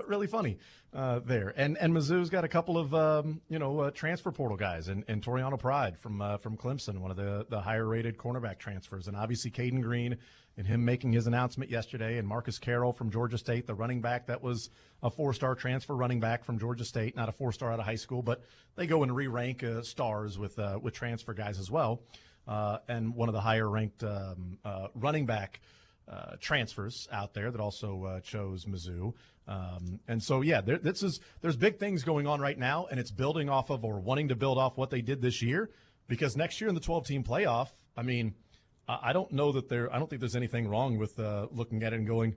really funny. there. And Mizzou's got a couple of transfer portal guys, and Toriano Pride from Clemson, one of the higher rated cornerback transfers, and obviously Caden Green and him making his announcement yesterday, and Marcus Carroll from Georgia State, the running back that was a 4-star transfer running back from Georgia State, not a 4-star out of high school, but they go and re-rank stars with transfer guys as well, and one of the higher ranked running back transfers out there that also chose Mizzou. And so, yeah, there's big things going on right now, and it's building off of or wanting to build off what they did this year, because next year in the 12-team playoff, I mean, I don't think there's anything wrong with looking at it and going,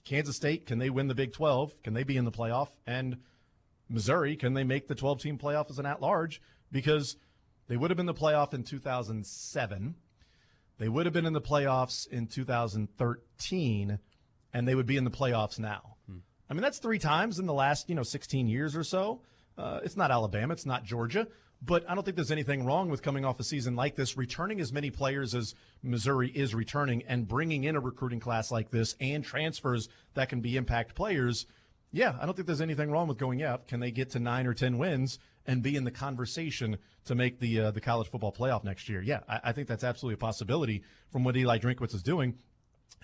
Kansas State, can they win the Big 12? Can they be in the playoff? And Missouri, can they make the 12-team playoff as an at-large? Because they would have been in the playoff in 2007. They would have been in the playoffs in 2013, and they would be in the playoffs now. I mean, that's 3 times in the last, 16 years or so. It's not Alabama. It's not Georgia. But I don't think there's anything wrong with coming off a season like this, returning as many players as Missouri is returning, and bringing in a recruiting class like this and transfers that can be impact players. Yeah, I don't think there's anything wrong with going out. Can they get to 9 or 10 wins and be in the conversation to make the college football playoff next year? Yeah, I think that's absolutely a possibility from what Eli Drinkwitz is doing.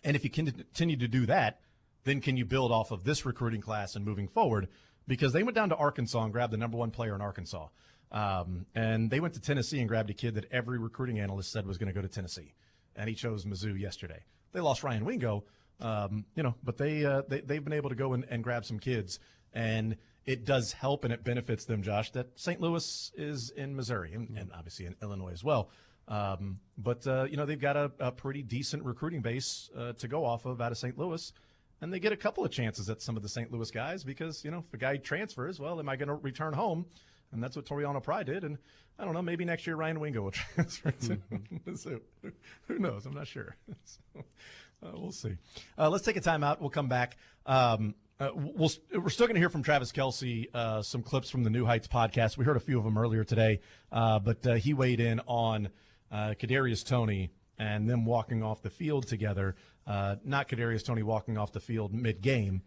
And if you can continue to do that, then can you build off of this recruiting class and moving forward? Because they went down to Arkansas and grabbed the number 1 player in Arkansas. And they went to Tennessee and grabbed a kid that every recruiting analyst said was going to go to Tennessee. And he chose Mizzou yesterday. They lost Ryan Wingo, but they've been able to go and grab some kids. And it does help and it benefits them, Josh, that St. Louis is in Missouri and obviously in Illinois as well. But they've got a pretty decent recruiting base to go off of out of St. Louis. And they get a couple of chances at some of the St. Louis guys because, if a guy transfers, well, am I going to return home? And that's what Toriano Pride did. And I don't know, maybe next year Ryan Wingo will transfer to Mizzou. Who knows? I'm not sure. So, we'll see. Let's take a timeout. We'll come back. We're still going to hear from Travis Kelce, some clips from the New Heights podcast. We heard a few of them earlier today, but he weighed in on Kadarius Toney and them walking off the field together. Not Kadarius Toney walking off the field mid-game.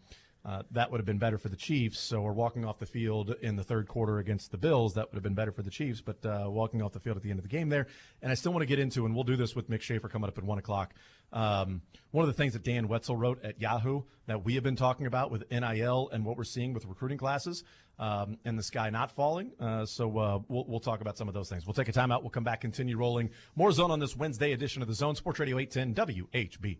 That would have been better for the Chiefs. So we're walking off the field in the third quarter against the Bills. That would have been better for the Chiefs, but walking off the field at the end of the game there. And I still want to get into, and we'll do this with Mick Schaefer coming up at 1 o'clock. One of the things that Dan Wetzel wrote at Yahoo that we have been talking about with NIL and what we're seeing with recruiting classes and the sky not falling. So we'll talk about some of those things. We'll take a timeout. We'll come back, continue rolling. More Zone on this Wednesday edition of the Zone. Sports Radio 810 WHB.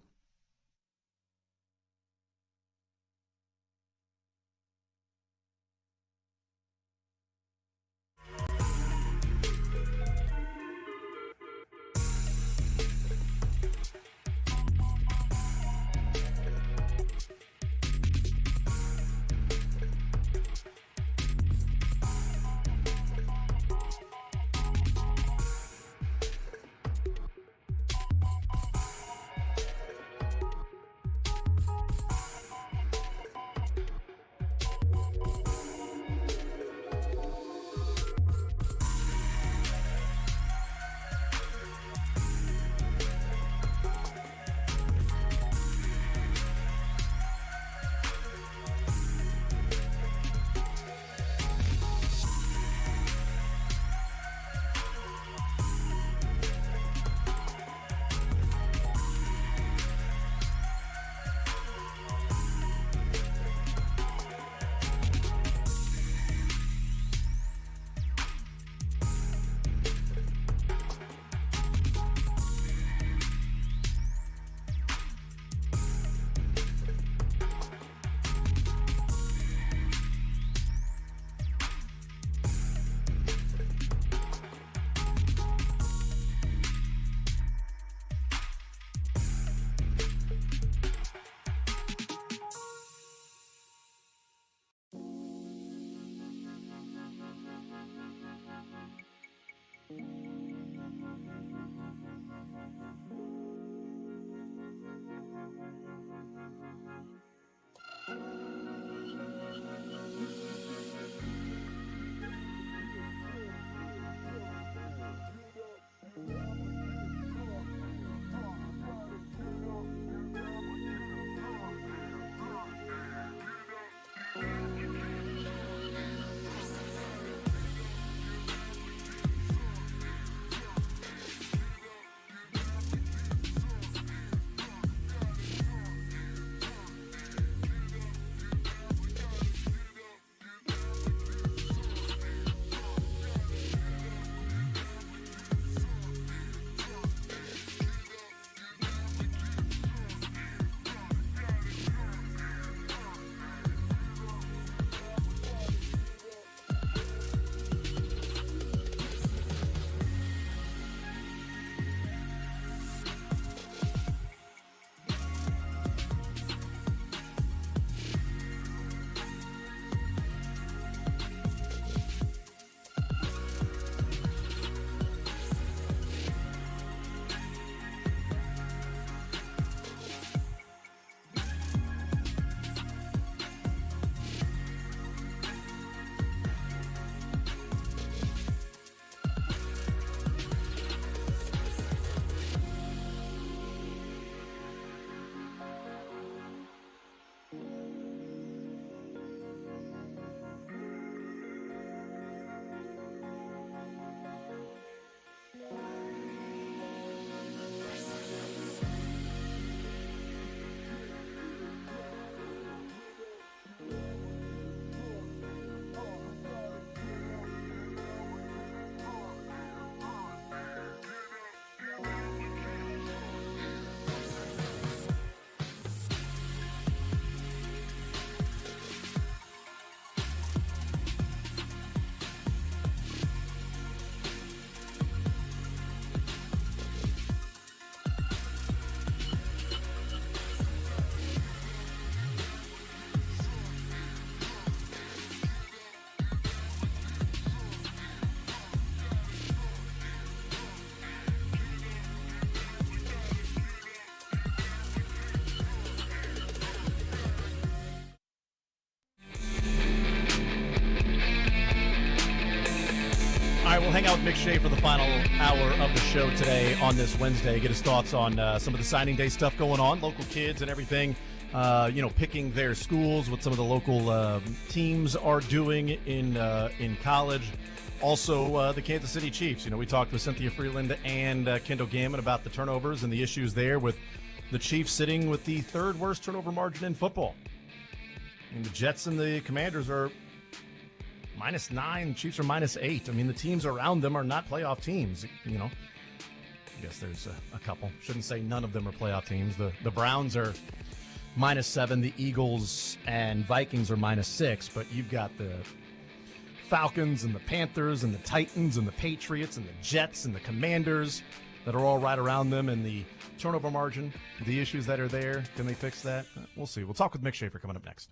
All right, we'll hang out with Mick Shea for the final hour of the show today on this Wednesday. Get his thoughts on some of the signing day stuff going on, local kids and everything. Picking their schools, what some of the local teams are doing in college. Also, the Kansas City Chiefs. We talked with Cynthia Freeland and Kendall Gammon about the turnovers and the issues there with the Chiefs sitting with the third worst turnover margin in football. The Jets and the Commanders are -9. Chiefs are -8. The teams around them are not playoff teams. I guess there's a couple. Shouldn't say none of them are playoff teams. The Browns are -7. The Eagles and Vikings are -6. But you've got the Falcons and the Panthers and the Titans and the Patriots and the Jets and the Commanders that are all right around them. And the turnover margin, the issues that are there, can they fix that? We'll see. We'll talk with Mick Schaefer coming up next.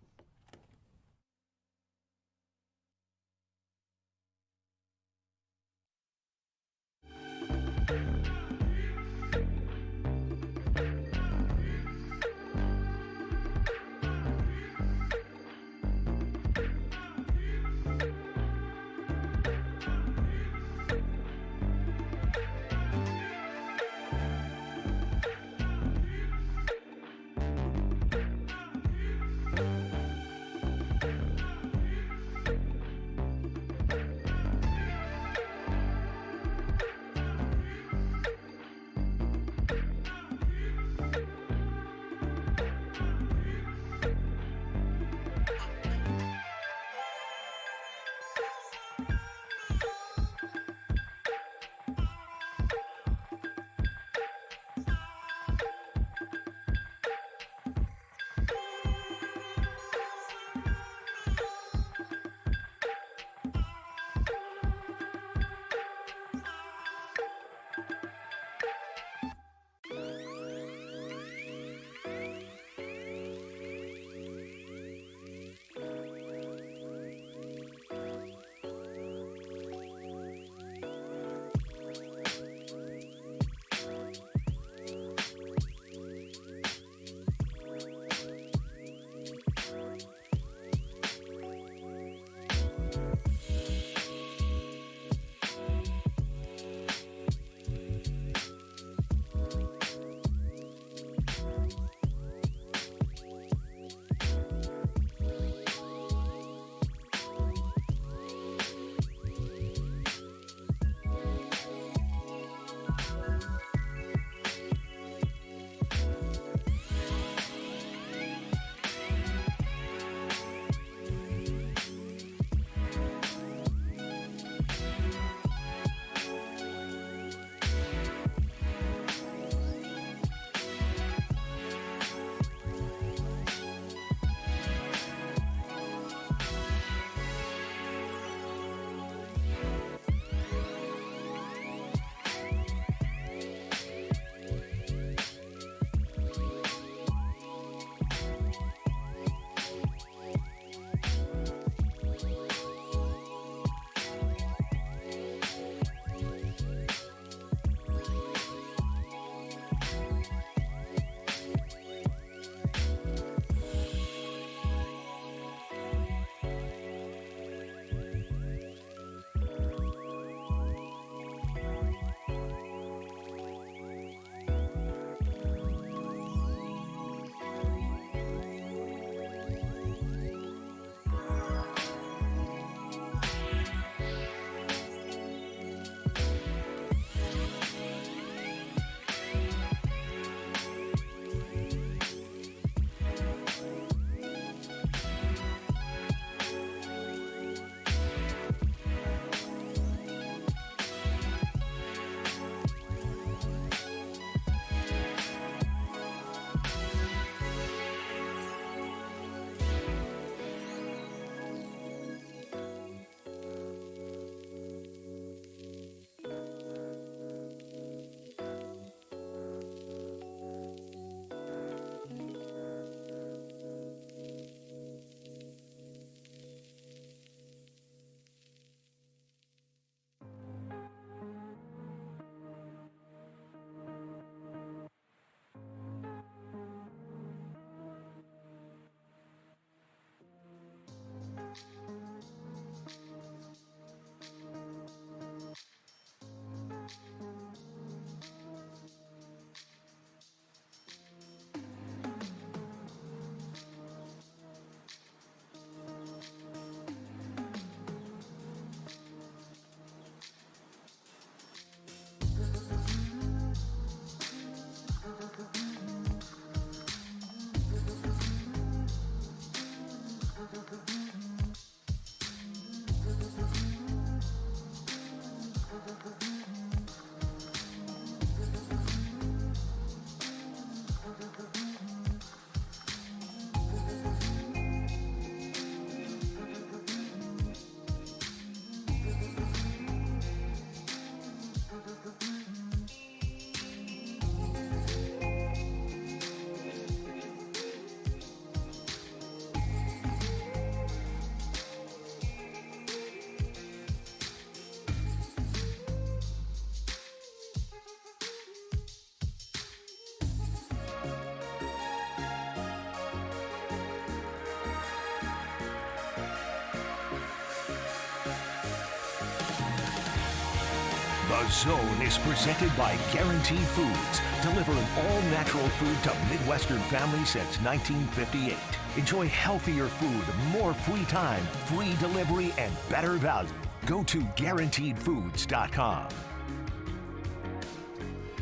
The Zone is presented by Guaranteed Foods, delivering all natural food to Midwestern families since 1958. Enjoy healthier food, more free time, free delivery, and better value. Go to GuaranteedFoods.com.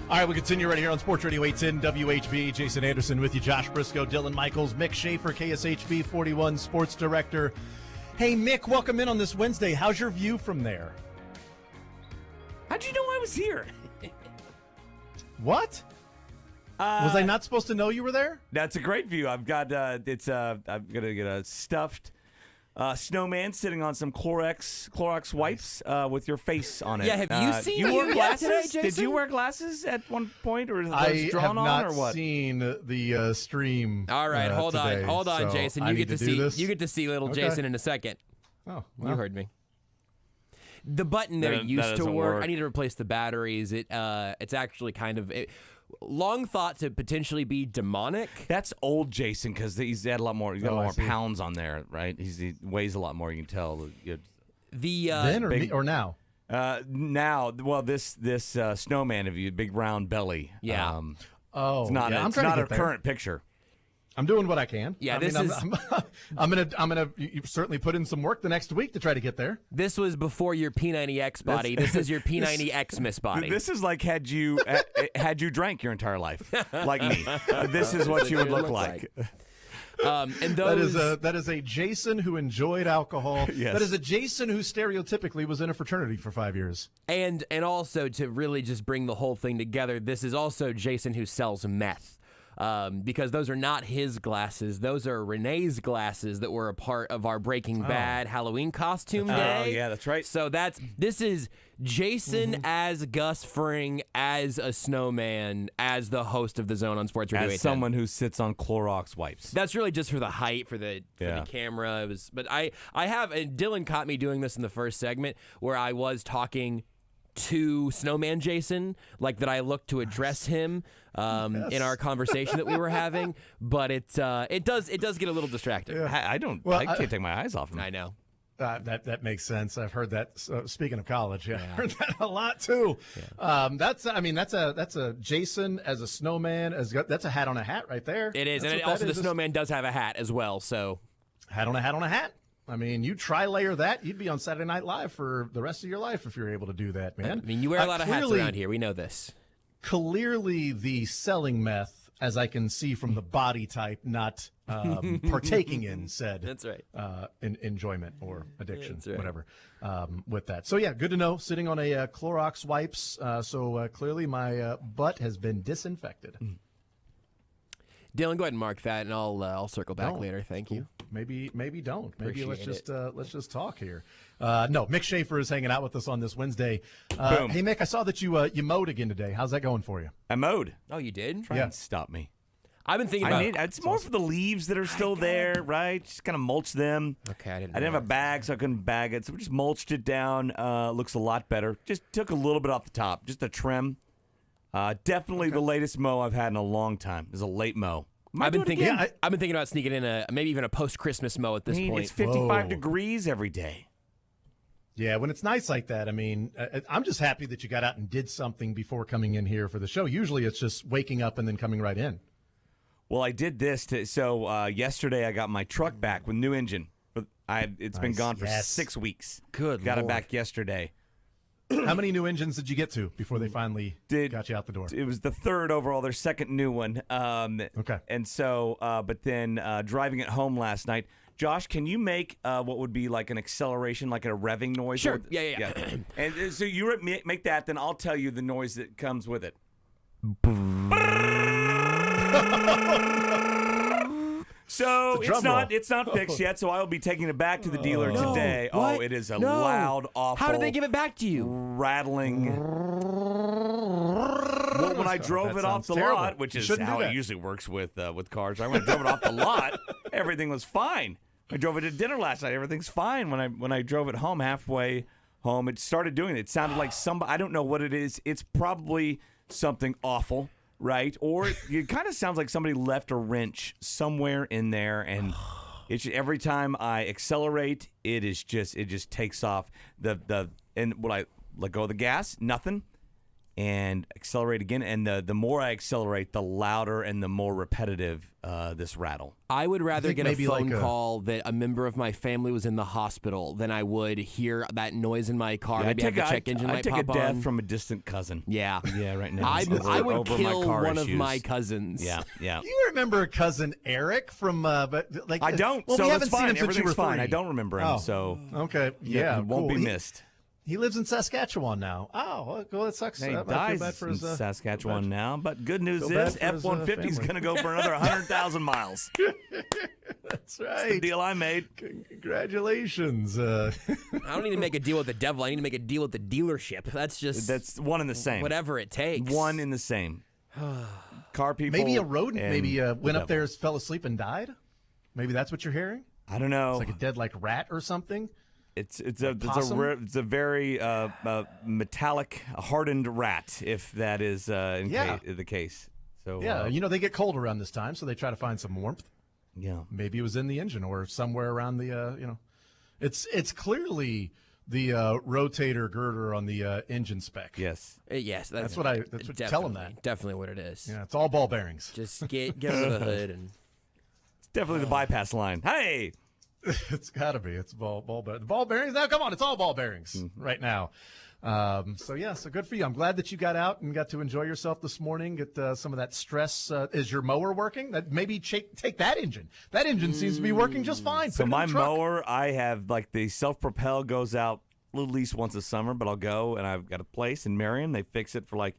All right, we continue right here on Sports Radio 810 WHB. Jason Anderson with you, Josh Briscoe, Dylan Michaels, Mick Schaefer, KSHB 41 Sports Director. Hey, Mick, welcome in on this Wednesday. How's your view from there? How'd you know I was here? What? Was I not supposed to know you were there? That's a great view. I've got I'm gonna get a stuffed snowman sitting on some Clorox wipes with your face on it. Yeah, have you seen you wore glasses? today, Jason? Did you wear glasses at one point, or I those drawn have on, not or what? seen the stream. All right, hold today, on, so Jason. I You need get to do see this? you get to see little Okay. Jason in a second. Oh, You well. heard me. The button there That used to doesn't work. work. I need to replace the batteries. It's actually kind of long thought to potentially be demonic. That's old Jason because he's had a lot more. He's got a Oh, lot I more see. pounds on there, right? He weighs a lot more. You can tell. The Then or now? Now, well, this snowman of you, big round belly. Yeah. Oh, It's not. yeah, I'm It's trying to not a get there. current picture. I'm doing what I can. Yeah, I this mean, is- I'm gonna. You certainly put in some work the next week to try to get there. This was before your P90X body. This is your P90Xmas body. This is like had you drank your entire life, like me. This is what you would look like. And those That is a Jason who enjoyed alcohol. Yes. That is a Jason who stereotypically was in a fraternity for 5 years. and also to really just bring the whole thing together, this is also Jason who sells meth. Because those are not his glasses. Those are Renee's glasses that were a part of our Breaking Bad Halloween costume day. Oh, yeah, that's right. So this is Jason as Gus Fring, as a snowman, as the host of the Zone on Sports Radio 810. As someone who sits on Clorox wipes. That's really just for the height, for the camera. But I have, and Dylan caught me doing this in the first segment where I was talking to Snowman Jason, like that I looked to address him in our conversation that we were having, but it does get a little distracting. I can't take my eyes off him. I know. That makes sense. I've heard that. Speaking of college, I've heard that a lot too. Yeah. That's a Jason as a snowman. That's a hat on a hat right there. It is, That's and what also that the is. snowman does have a hat as well. So Hat on a hat on a hat. I mean, you tri-layer that, you'd be on Saturday Night Live for the rest of your life if you're able to do that, man. I mean, you wear a lot of hats around here. We know this. Clearly, the selling meth, as I can see from the body type, not partaking in said That's right. enjoyment or addiction, That's right. whatever, with that. So, yeah, good to know. Sitting on a Clorox wipes, so clearly my butt has been disinfected. Dylan, go ahead and mark that, and I'll circle back No. later. Thank you. Maybe don't. Maybe let's Appreciate just just talk here. No, Mick Schaefer is hanging out with us on this Wednesday. Boom. Hey, Mick, I saw that you mowed again today. How's that going for you? I mowed. Oh, you did? Try and stop me. I've been thinking about. It's more for the leaves that are still there, right? Just kind of mulch them. Okay, I didn't have a realize. bag, so I couldn't bag it. So we just mulched it down. Looks a lot better. Just took a little bit off the top, just a trim. Definitely the latest mow I've had in a long time. It's a late mow. I've been thinking. again? I've been thinking about sneaking in maybe even a post-Christmas mow at this point. It's 55 Whoa. degrees every day. Yeah, when it's nice like that, I mean, I'm just happy that you got out and did something before coming in here for the show. Usually it's just waking up and then coming right in. Well, I did this. Yesterday I got my truck back with new engine. But it's been Nice. gone for Yes. 6 weeks. Good Got it Lord. back yesterday. How many new engines did you get to before they finally got you out the door? It was the third overall, their second new one. Okay. And so, but then driving it home last night, Josh, can you make what would be like an acceleration, like a revving noise? Sure. Yeah. And so you make that, then I'll tell you the noise that comes with it. So It's a drum roll. it's not fixed yet. So I will be taking it back to the dealer today. What? Oh, it is a No. loud, awful. How did they give it back to you? Rattling. Well, when I drove That it off sounds the terrible. lot, which You is shouldn't do how it that. usually works with cars, right? When I drove it off the lot, everything was fine. I drove it to dinner last night. Everything's fine. When I drove it home, halfway home, it started doing it. It sounded like somebody. I don't know what it is. It's probably something awful, right? Or it kind of sounds like somebody left a wrench somewhere in there, and it's every time I accelerate, it just takes off. And let go of the gas, nothing, and accelerate again. And the more I accelerate, the louder and the more repetitive this rattle. I would rather get a phone like call that a member of my family was in the hospital than I would hear that noise in my car. Maybe have the check engine light pop on. I take a death on. from a distant cousin. Yeah. Yeah, right now. I would kill one issues. of my cousins. Yeah. You remember cousin Eric from, but like I don't. Well, so we haven't fine. seen him since you were Everything's fine. 3. I don't remember him. So okay, yeah, he won't cool. be missed. He lives in Saskatchewan now. Oh, well, that sucks. He I feel dies bad for in his, Saskatchewan now, but good news feel bad is for his, F-150 is family. going to go for another 100,000 miles. That's right. That's the deal I made. Congratulations. I don't need to make a deal with the devil. I need to make a deal with the dealership. That's one and the same. Whatever it takes. One in the same. Car people. Maybe a rodent maybe went up the there, fell asleep, and died. Maybe that's what you're hearing. I don't know. It's like a dead rat or something. It's a very metallic, hardened rat, if that is the case. So yeah, they get cold around this time, so they try to find some warmth. Yeah, maybe it was in the engine or somewhere around the it's clearly the rotator girder on the engine spec. Yes, that's what tell them that. Definitely what it is. Yeah, it's all ball bearings. Just get under the hood and it's definitely the bypass line. Hey. It's got to be. It's ball bearings. Now, come on, it's all ball bearings right now. So good for you. I'm glad that you got out and got to enjoy yourself this morning. Get some of that stress. Is your mower working? That maybe take that engine. That engine seems to be working just fine. So my mower, I have like the self-propel goes out at least once a summer, but I'll go and I've got a place in Marion. They fix it for like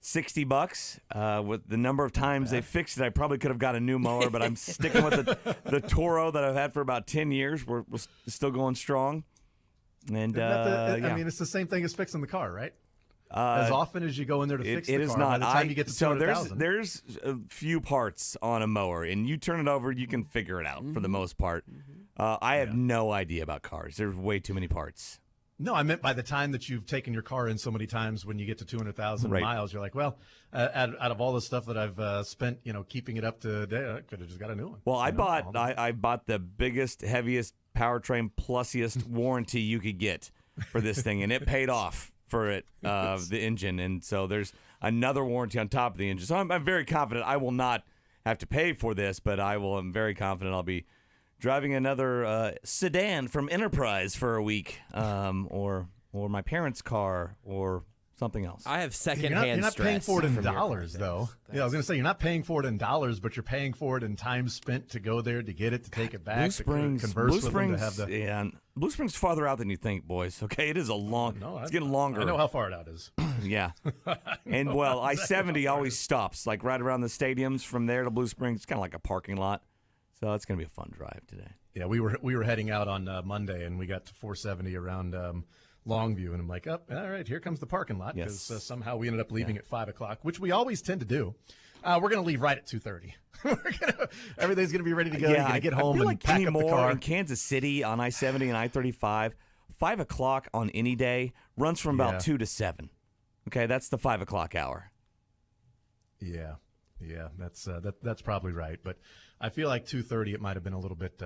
$60. With the number of times they fixed it, I probably could have got a new mower, but I'm sticking with the Toro that I've had for about 10 years. We're still going strong. And I mean, it's the same thing as fixing the car, right? As often as you go in there to fix the car, it is not. by the time you get to $200,000. There's a few parts on a mower, and you turn it over, you can figure it out for the most part. I have no idea about cars. There's way too many parts. No, I meant by the time that you've taken your car in so many times, when you get to 200,000 miles, you're like, well, out of all the stuff that I've spent, keeping it up to date, I could have just got a new one. Well, I bought the biggest, heaviest powertrain, plusiest warranty you could get for this thing, and it paid off for it, the engine, and so there's another warranty on top of the engine. So I'm very confident I will not have to pay for this, but I'm very confident I'll be driving another sedan from Enterprise for a week, or my parents' car, or something else. I have secondhand. You're not paying for it in dollars, though. Yeah, I was going to say you're not paying for it in dollars, but you're paying for it in time spent to go there, to get it, to take it back, to converse with them, to have the. Yeah, Blue Springs farther out than you think, boys. Okay, it is a long. It's getting longer. I know how far it out is. Yeah, and well, I-70 always stops like right around the stadiums. From there to Blue Springs, it's kind of like a parking lot. So it's going to be a fun drive today. Yeah, we were heading out on Monday, and we got to 470 around Longview, and I'm like, all right, here comes the parking lot, because somehow we ended up leaving at 5 o'clock, which we always tend to do. We're going to leave right at 2:30. Everything's going to be ready to go. Yeah, You're going to get home and like pack up the car. In Kansas City on I-70 and I-35, 5 o'clock on any day runs from about 2 to 7. Okay, that's the 5 o'clock hour. Yeah, that's probably right. But I feel like 2:30 it might have been a little bit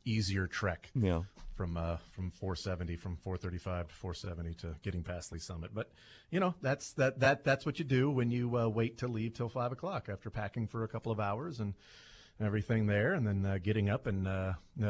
easier trek. Yeah. From 470, from 435 to 470 to getting past Lee Summit. But that's what you do when you wait to leave till 5 o'clock after packing for a couple of hours and everything there, and then getting up and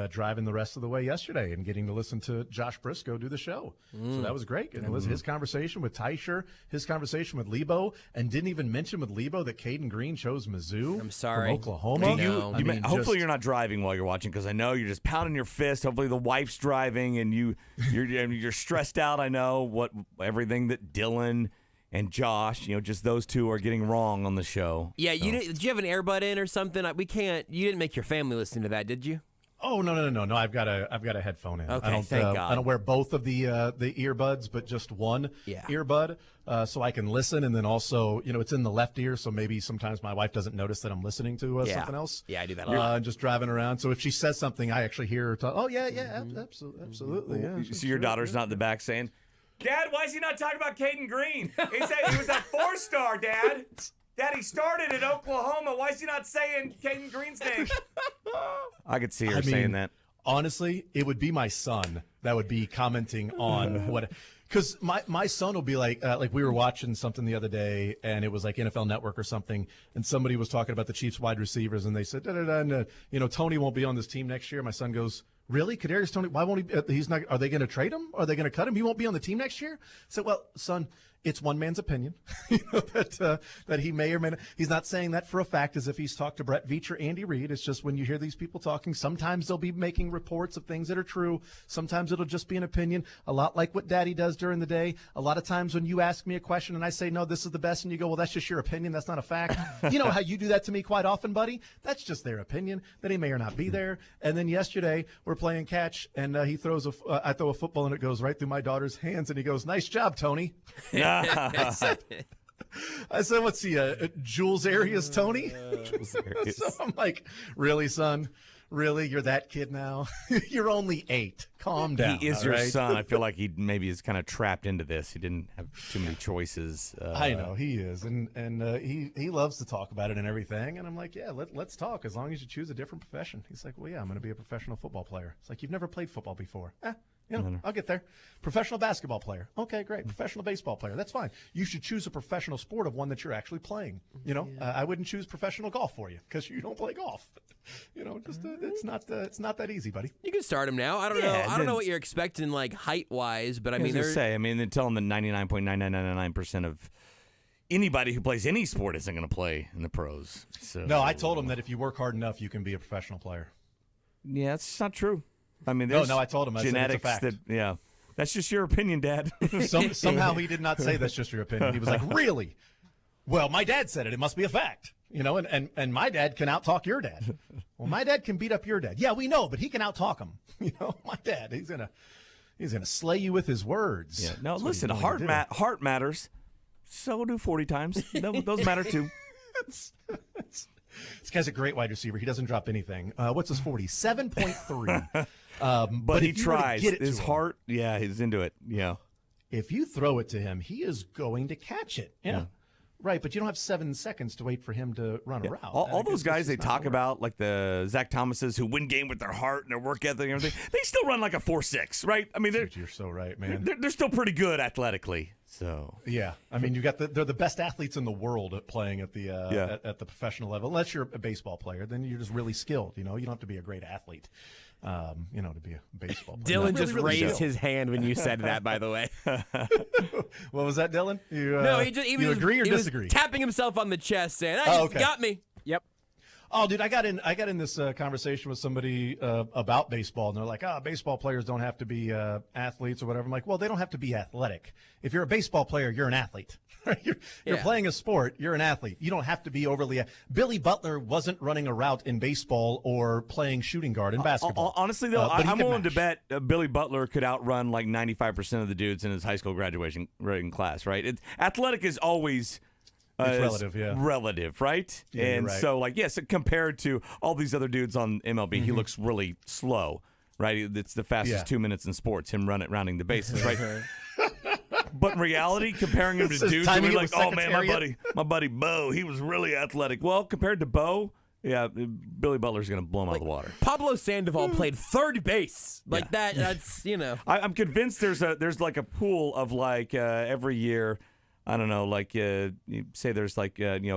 driving the rest of the way yesterday and getting to listen to Josh Briscoe do the show. So that was great. And it was his conversation with Teicher, his conversation with Lebo, and didn't even mention with Lebo that Caden Green chose Mizzou. I'm sorry. From Oklahoma. Hopefully you're not driving while you're watching, because I know you're just pounding your fist. Hopefully the wife's driving and you're stressed out. I know everything that Dylan and Josh, just those two are getting wrong on the show. Yeah, did you have an earbud in or something? You didn't make your family listen to that, did you? Oh, no. I've got a headphone in. Okay, I don't, thank God. I don't wear both of the earbuds, but just one earbud, so I can listen. And then also, it's in the left ear, so maybe sometimes my wife doesn't notice that I'm listening to something else. Yeah, I do that a lot. Just driving around. So if she says something, I actually hear her talk. Oh, yeah, absolutely. Yeah, so your daughter's not in the back saying, Dad, why is he not talking about Caden Green? He said he was a 4-star, Dad. Dad, he started at Oklahoma. Why is he not saying Caden Green's name? I could see her saying that. Honestly, it would be my son that would be commenting on what. Because my son will be like we were watching something the other day, and it was like NFL Network or something, and somebody was talking about the Chiefs wide receivers, and they said, and, Tony won't be on this team next year. My son goes, really? Kadarius Toney? Why won't he? He's not. Are they going to trade him? Are they going to cut him? He won't be on the team next year. I said, well, son, it's one man's opinion. That he may or may not. He's not saying that for a fact, as if he's talked to Brett Veach or Andy Reid. It's just when you hear these people talking, sometimes they'll be making reports of things that are true. Sometimes it'll just be an opinion. A lot like what Daddy does during the day. A lot of times when you ask me a question and I say, no, this is the best, and you go, well, that's just your opinion. That's not a fact. You know how you do that to me quite often, buddy? That's just their opinion. That he may or not be there. And then yesterday we're playing catch, and he throws I throw a football and it goes right through my daughter's hands, and he goes, nice job, Tony. I said, what's he, Jules Arias Tony? Jules Arias. So I'm like, really, son? Really? You're that kid now? You're only 8. Calm down. He is your son. I feel like he maybe is kind of trapped into this. He didn't have too many choices. I know, he is. And he loves to talk about it and everything. And I'm like, yeah, let's talk as long as you choose a different profession. He's like, well, yeah, I'm going to be a professional football player. It's like, you've never played football before. I'll get there. Professional basketball player. Okay, great. Professional baseball player. That's fine. You should choose a professional sport of one that you're actually playing. I wouldn't choose professional golf for you because you don't play golf. It's not that easy, buddy. You can start him now. I don't know. I don't know what you're expecting, like height wise, but I mean, they tell him that 99.9999% of anybody who plays any sport isn't going to play in the pros. So no, I told him that if you work hard enough, you can be a professional player. Yeah, it's not true. I mean, no, I told him. I genetics said it's a fact. That's just your opinion, Dad. Somehow he did not say that's just your opinion. He was like, really? Well, my dad said it. It must be a fact. And my dad can out-talk your dad. Well, my dad can beat up your dad. Yeah, we know, but he can out-talk him. My dad, he's gonna slay you with his words. Yeah. No, listen, heart matters. So do 40 times. Those matter too. This guy's a great wide receiver. He doesn't drop anything. What's his 40? 7.3. But he tries. His heart, he's into it. Yeah. If you throw it to him, he is going to catch it. Yeah. Right, but you don't have 7 seconds to wait for him to run a route. All those guys they talk about, like the Zach Thomases who win game with their heart and their work ethic and everything, they still run like a 4.6, right? I mean, you're so right, man. They're still pretty good athletically. So yeah, I mean, they're the best athletes in the world at playing at the at the professional level. Unless you're a baseball player, then you're just really skilled. You don't have to be a great athlete. To be a baseball player. Dylan just raised his hand when you said that, by the way. What was that, Dylan? He agree or disagree? Was tapping himself on the chest, saying, okay. Got me. Yep. Oh, dude, I got in this conversation with somebody about baseball, and they're like, baseball players don't have to be athletes or whatever. I'm like, well, they don't have to be athletic. If you're a baseball player, you're an athlete. You're playing a sport, you're an athlete. You don't have to be overly Billy Butler wasn't running a route in baseball or playing shooting guard in basketball. Honestly, though, I'm willing to bet Billy Butler could outrun like 95% of the dudes in his high school graduation class, right? Athletic is always... it's relative, yeah. Relative, right? Yeah, and right. so, compared to all these other dudes on MLB, he looks really slow, right? It's the fastest 2 minutes in sports, him rounding the bases, right? But in reality, comparing him to dudes, we're like, oh, man, my buddy Bo, he was really athletic. Well, compared to Bo, Billy Butler's going to blow him out of the water. Pablo Sandoval played third base. That's, I'm convinced there's like a pool of every year, I don't know, you say there's a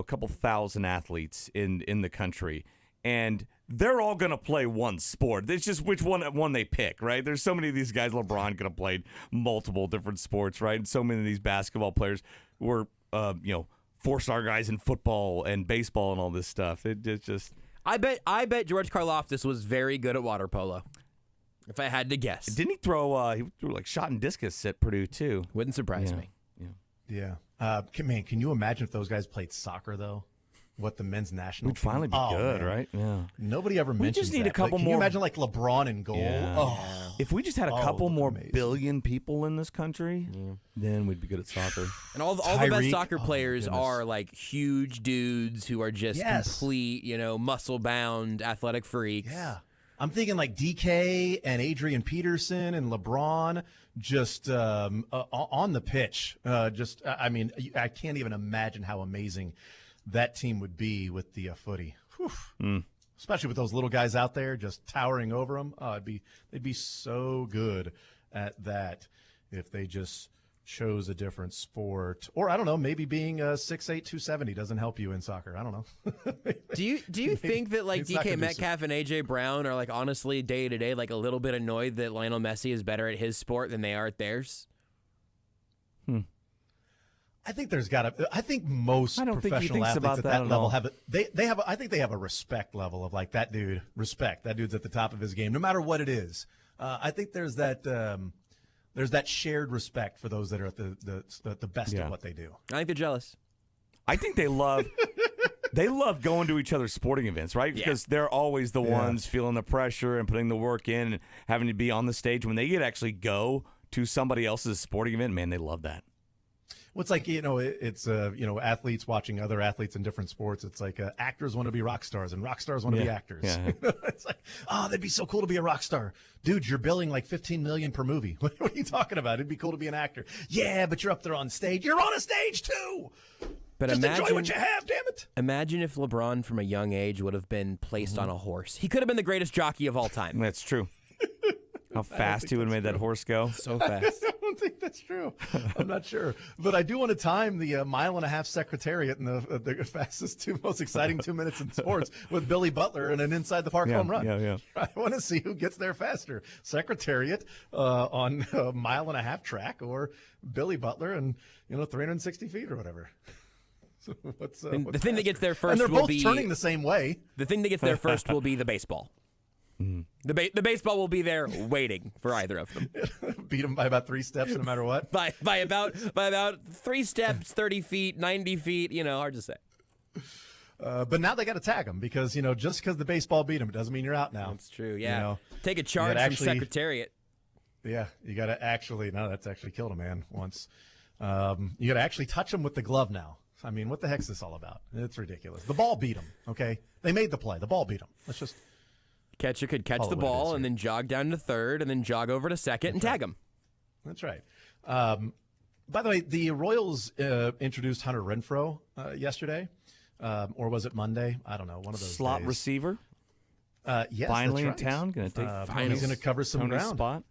couple thousand athletes in the country, and they're all going to play one sport. It's just which one they pick, right? There's so many of these guys. LeBron could have played multiple different sports, right? And so many of these basketball players were, 4-star guys in football and baseball and all this stuff. It's just. I bet George Karlaftis was very good at water polo. If I had to guess. Didn't he throw? He threw shot and discus at Purdue too. Wouldn't surprise me. Yeah. Can you imagine if those guys played soccer, though? What the men's national We'd finally be good, man. Right? Yeah. Nobody ever mentions that. We just need a couple more. Can you imagine LeBron in goal? Yeah. Oh. If we just had a couple more billion people in this country, then we'd be good at soccer. And all the best soccer players are huge dudes who are just complete, muscle-bound athletic freaks. Yeah. I'm thinking DK and Adrian Peterson and LeBron just on the pitch. I can't even imagine how amazing that team would be with the footy. Especially with those little guys out there just towering over them. They'd be so good at that if they just chose a different sport, or I don't know, maybe being 6'8", 270 doesn't help you in soccer. I don't know. Do you think that like It's not DK Metcalf and AJ Brown are like honestly day to day like a little bit annoyed that Lionel Messi is better at his sport than they are at theirs? I think there's got to. I think most professional athletes at that level have I think they have a respect level of like that dude. Respect that dude's at the top of his game, no matter what it is. I think there's that shared respect for those that are at the best at what they do. I think they're jealous. I think they love going to each other's sporting events, right? Because they're always the ones feeling the pressure and putting the work in and having to be on the stage. When they get to actually go to somebody else's sporting event, man, they love that. Well, it's like, it's athletes watching other athletes in different sports. It's like actors want to be rock stars and rock stars want to be actors. Yeah. It's like, oh, that'd be so cool to be a rock star. Dude, you're billing like $15 million per movie. What are you talking about? It'd be cool to be an actor. Yeah, but you're up there on stage. You're on a stage too. But just enjoy what you have, damn it. Imagine if LeBron from a young age would have been placed on a horse. He could have been the greatest jockey of all time. That's true. How fast he would have made that horse go. So fast. I don't think that's true. I'm not sure. But I do want to time the mile-and-a-half Secretariat in the fastest most exciting 2 minutes in sports with Billy Butler and an inside-the-park home run. Yeah. I want to see who gets there faster. Secretariat on a mile-and-a-half track or Billy Butler and 360 feet or whatever. So what's the thing faster? that gets there first and they're will both be turning the same way. The thing that gets there first will be the baseball. The baseball will be there waiting for either of them. Beat them by about 3 steps, no matter what. by about 3 steps, 30 feet, 90 feet. Hard to say. But now they got to tag them because just because the baseball beat them, it doesn't mean you're out now. That's true. Yeah, take a charge from Secretariat. Yeah, you got to actually. No, that's actually killed a man once. You got to actually touch him with the glove now. I mean, what the heck's this all about? It's ridiculous. The ball beat him. Okay, they made the play. The ball beat him. Let's just. Catcher could catch the ball and then jog down to third and then jog over to second and tag him. That's right. By the way, the Royals introduced Hunter Renfroe yesterday, or was it Monday? I don't know. One of those slot days. receiver. Yes, finally that's right. in town. Going to take. He's going to cover some Tony's ground. Spot.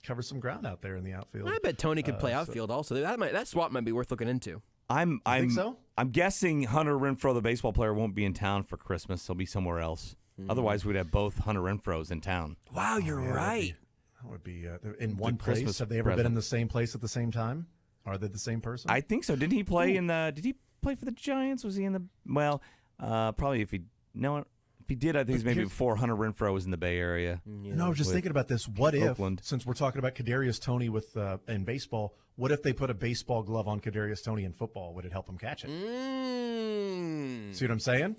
Cover some ground out there in the outfield. I bet Tony could play outfield also. That swap might be worth looking into. I'm think so? I'm guessing Hunter Renfroe, the baseball player, won't be in town for Christmas. He'll be somewhere else. Otherwise, we'd have both Hunter Renfroes in town. Wow, you're right. That would be in one place. Christmas Have they ever been present. in the same place at the same time? Are they the same person? I think so. Didn't he play Did he play for the Giants? Was he in the? Well, probably if he. No, if he did, I think it's maybe before Hunter Renfroe was in the Bay Area. No, I was just thinking about this. What Oakland. if, since we're talking about Kadarius Toney with in baseball, what if they put a baseball glove on Kadarius Toney in football? Would it help him catch it? See what I'm saying?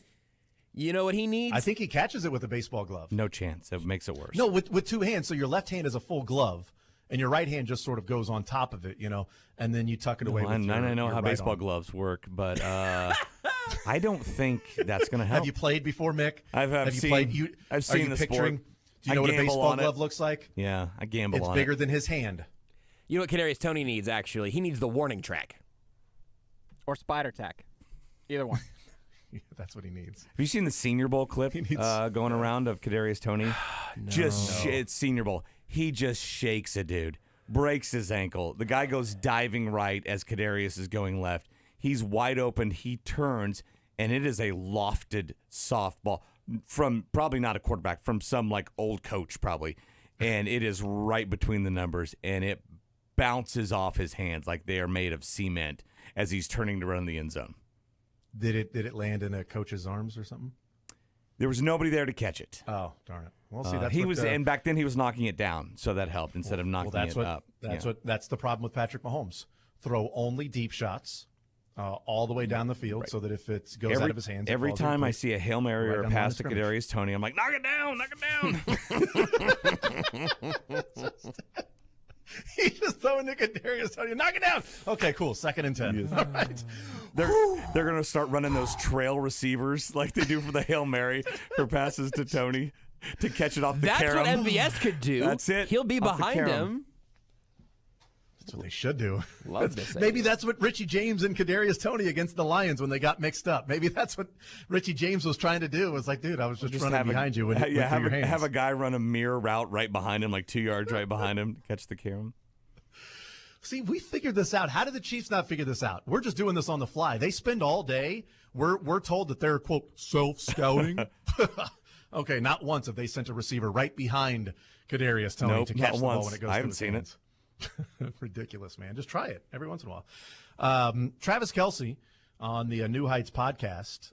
You know what he needs? I think he catches it with a baseball glove. No chance. It makes it worse. No, with 2 hands. So your left hand is a full glove, and your right hand just sort of goes on top of it, and then you tuck it away. I know how right baseball arm. gloves work, but I don't think that's going to help. Have you played before, Mick? I've seen. Played? I've seen the picturing? sport. Do you know what a gamble baseball on it. glove looks like? Yeah, I gamble It's on bigger it. than his hand. You know what Kadarius Toney needs, actually? He needs the warning track. Or spider tack. Either one. That's what he needs. Have you seen the Senior Bowl clip going around of Kadarius Toney? It's Senior Bowl. He just shakes a dude, breaks his ankle. The guy goes diving right as Kadarius is going left. He's wide open. He turns, and it is a lofted softball from probably not a quarterback, from some old coach probably, and it is right between the numbers, and it bounces off his hands like they are made of cement as he's turning to run the end zone. Did it land in a coach's arms or something? There was nobody there to catch it. Oh, darn it. Well, see, that's he what, was, and back then he was knocking it down, so that helped instead of knocking it up. That's the problem with Patrick Mahomes. Throw only deep shots all the way down the field, so that if it goes out of his hands, every time I see a Hail Mary or a pass to Kadarius Toney, I'm like, knock it down, knock it down. He's just throwing to Kadarius Toney. Knock it down. Okay, cool. 2nd and 10. All right. They're going to start running those trail receivers like they do for the Hail Mary for passes to Toney to catch it off the carom. That's what MVS could do. That's it. He'll be behind him. That's what they should do. Love this. Maybe that's what Richie James and Kadarius Toney against the Lions when they got mixed up. Maybe that's what Richie James was trying to do. Was like, dude, I was just running behind you with your hands. Have a guy run a mirror route right behind him, like 2 yards right behind him to catch the carom. See, we figured this out. How did the Chiefs not figure this out? We're just doing this on the fly. They spend all day. We're told that they're, quote, self-scouting. Okay, not once have they sent a receiver right behind Kadarius Toney to catch the ball when it goes I through haven't his seen hands. Ridiculous, man. Just try it every once in a while. Travis Kelce on the New Heights podcast.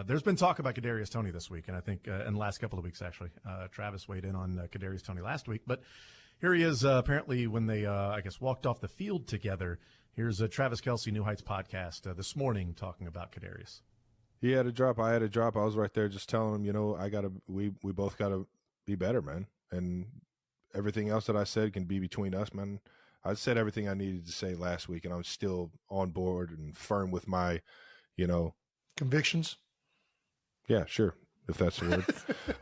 There's been talk about Kadarius Toney this week, and I think in the last couple of weeks, actually. Travis weighed in on Kadarius Toney last week. But here he is, apparently, when they, I guess, walked off the field together. Here's Travis Kelce, New Heights podcast, this morning talking about Kadarius. He had a drop. I had a drop. I was right there just telling him, we both got to be better, man. And everything else that I said can be between us, man. I said everything I needed to say last week, and I'm still on board and firm with my, convictions. Yeah, sure, if that's the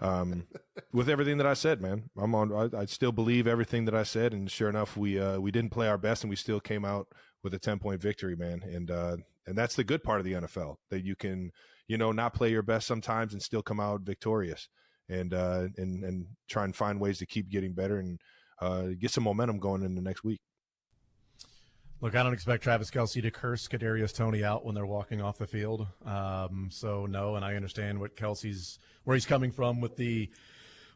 word. With everything that I said, man, I still believe everything that I said, and sure enough, we didn't play our best, and we still came out with a 10-point victory, man. And that's the good part of the NFL, that you can, not play your best sometimes and still come out victorious, and try and find ways to keep getting better and get some momentum going in the next week. Look, I don't expect Travis Kelce to curse Kadarius Toney out when they're walking off the field. So no, and I understand where he's coming from with the,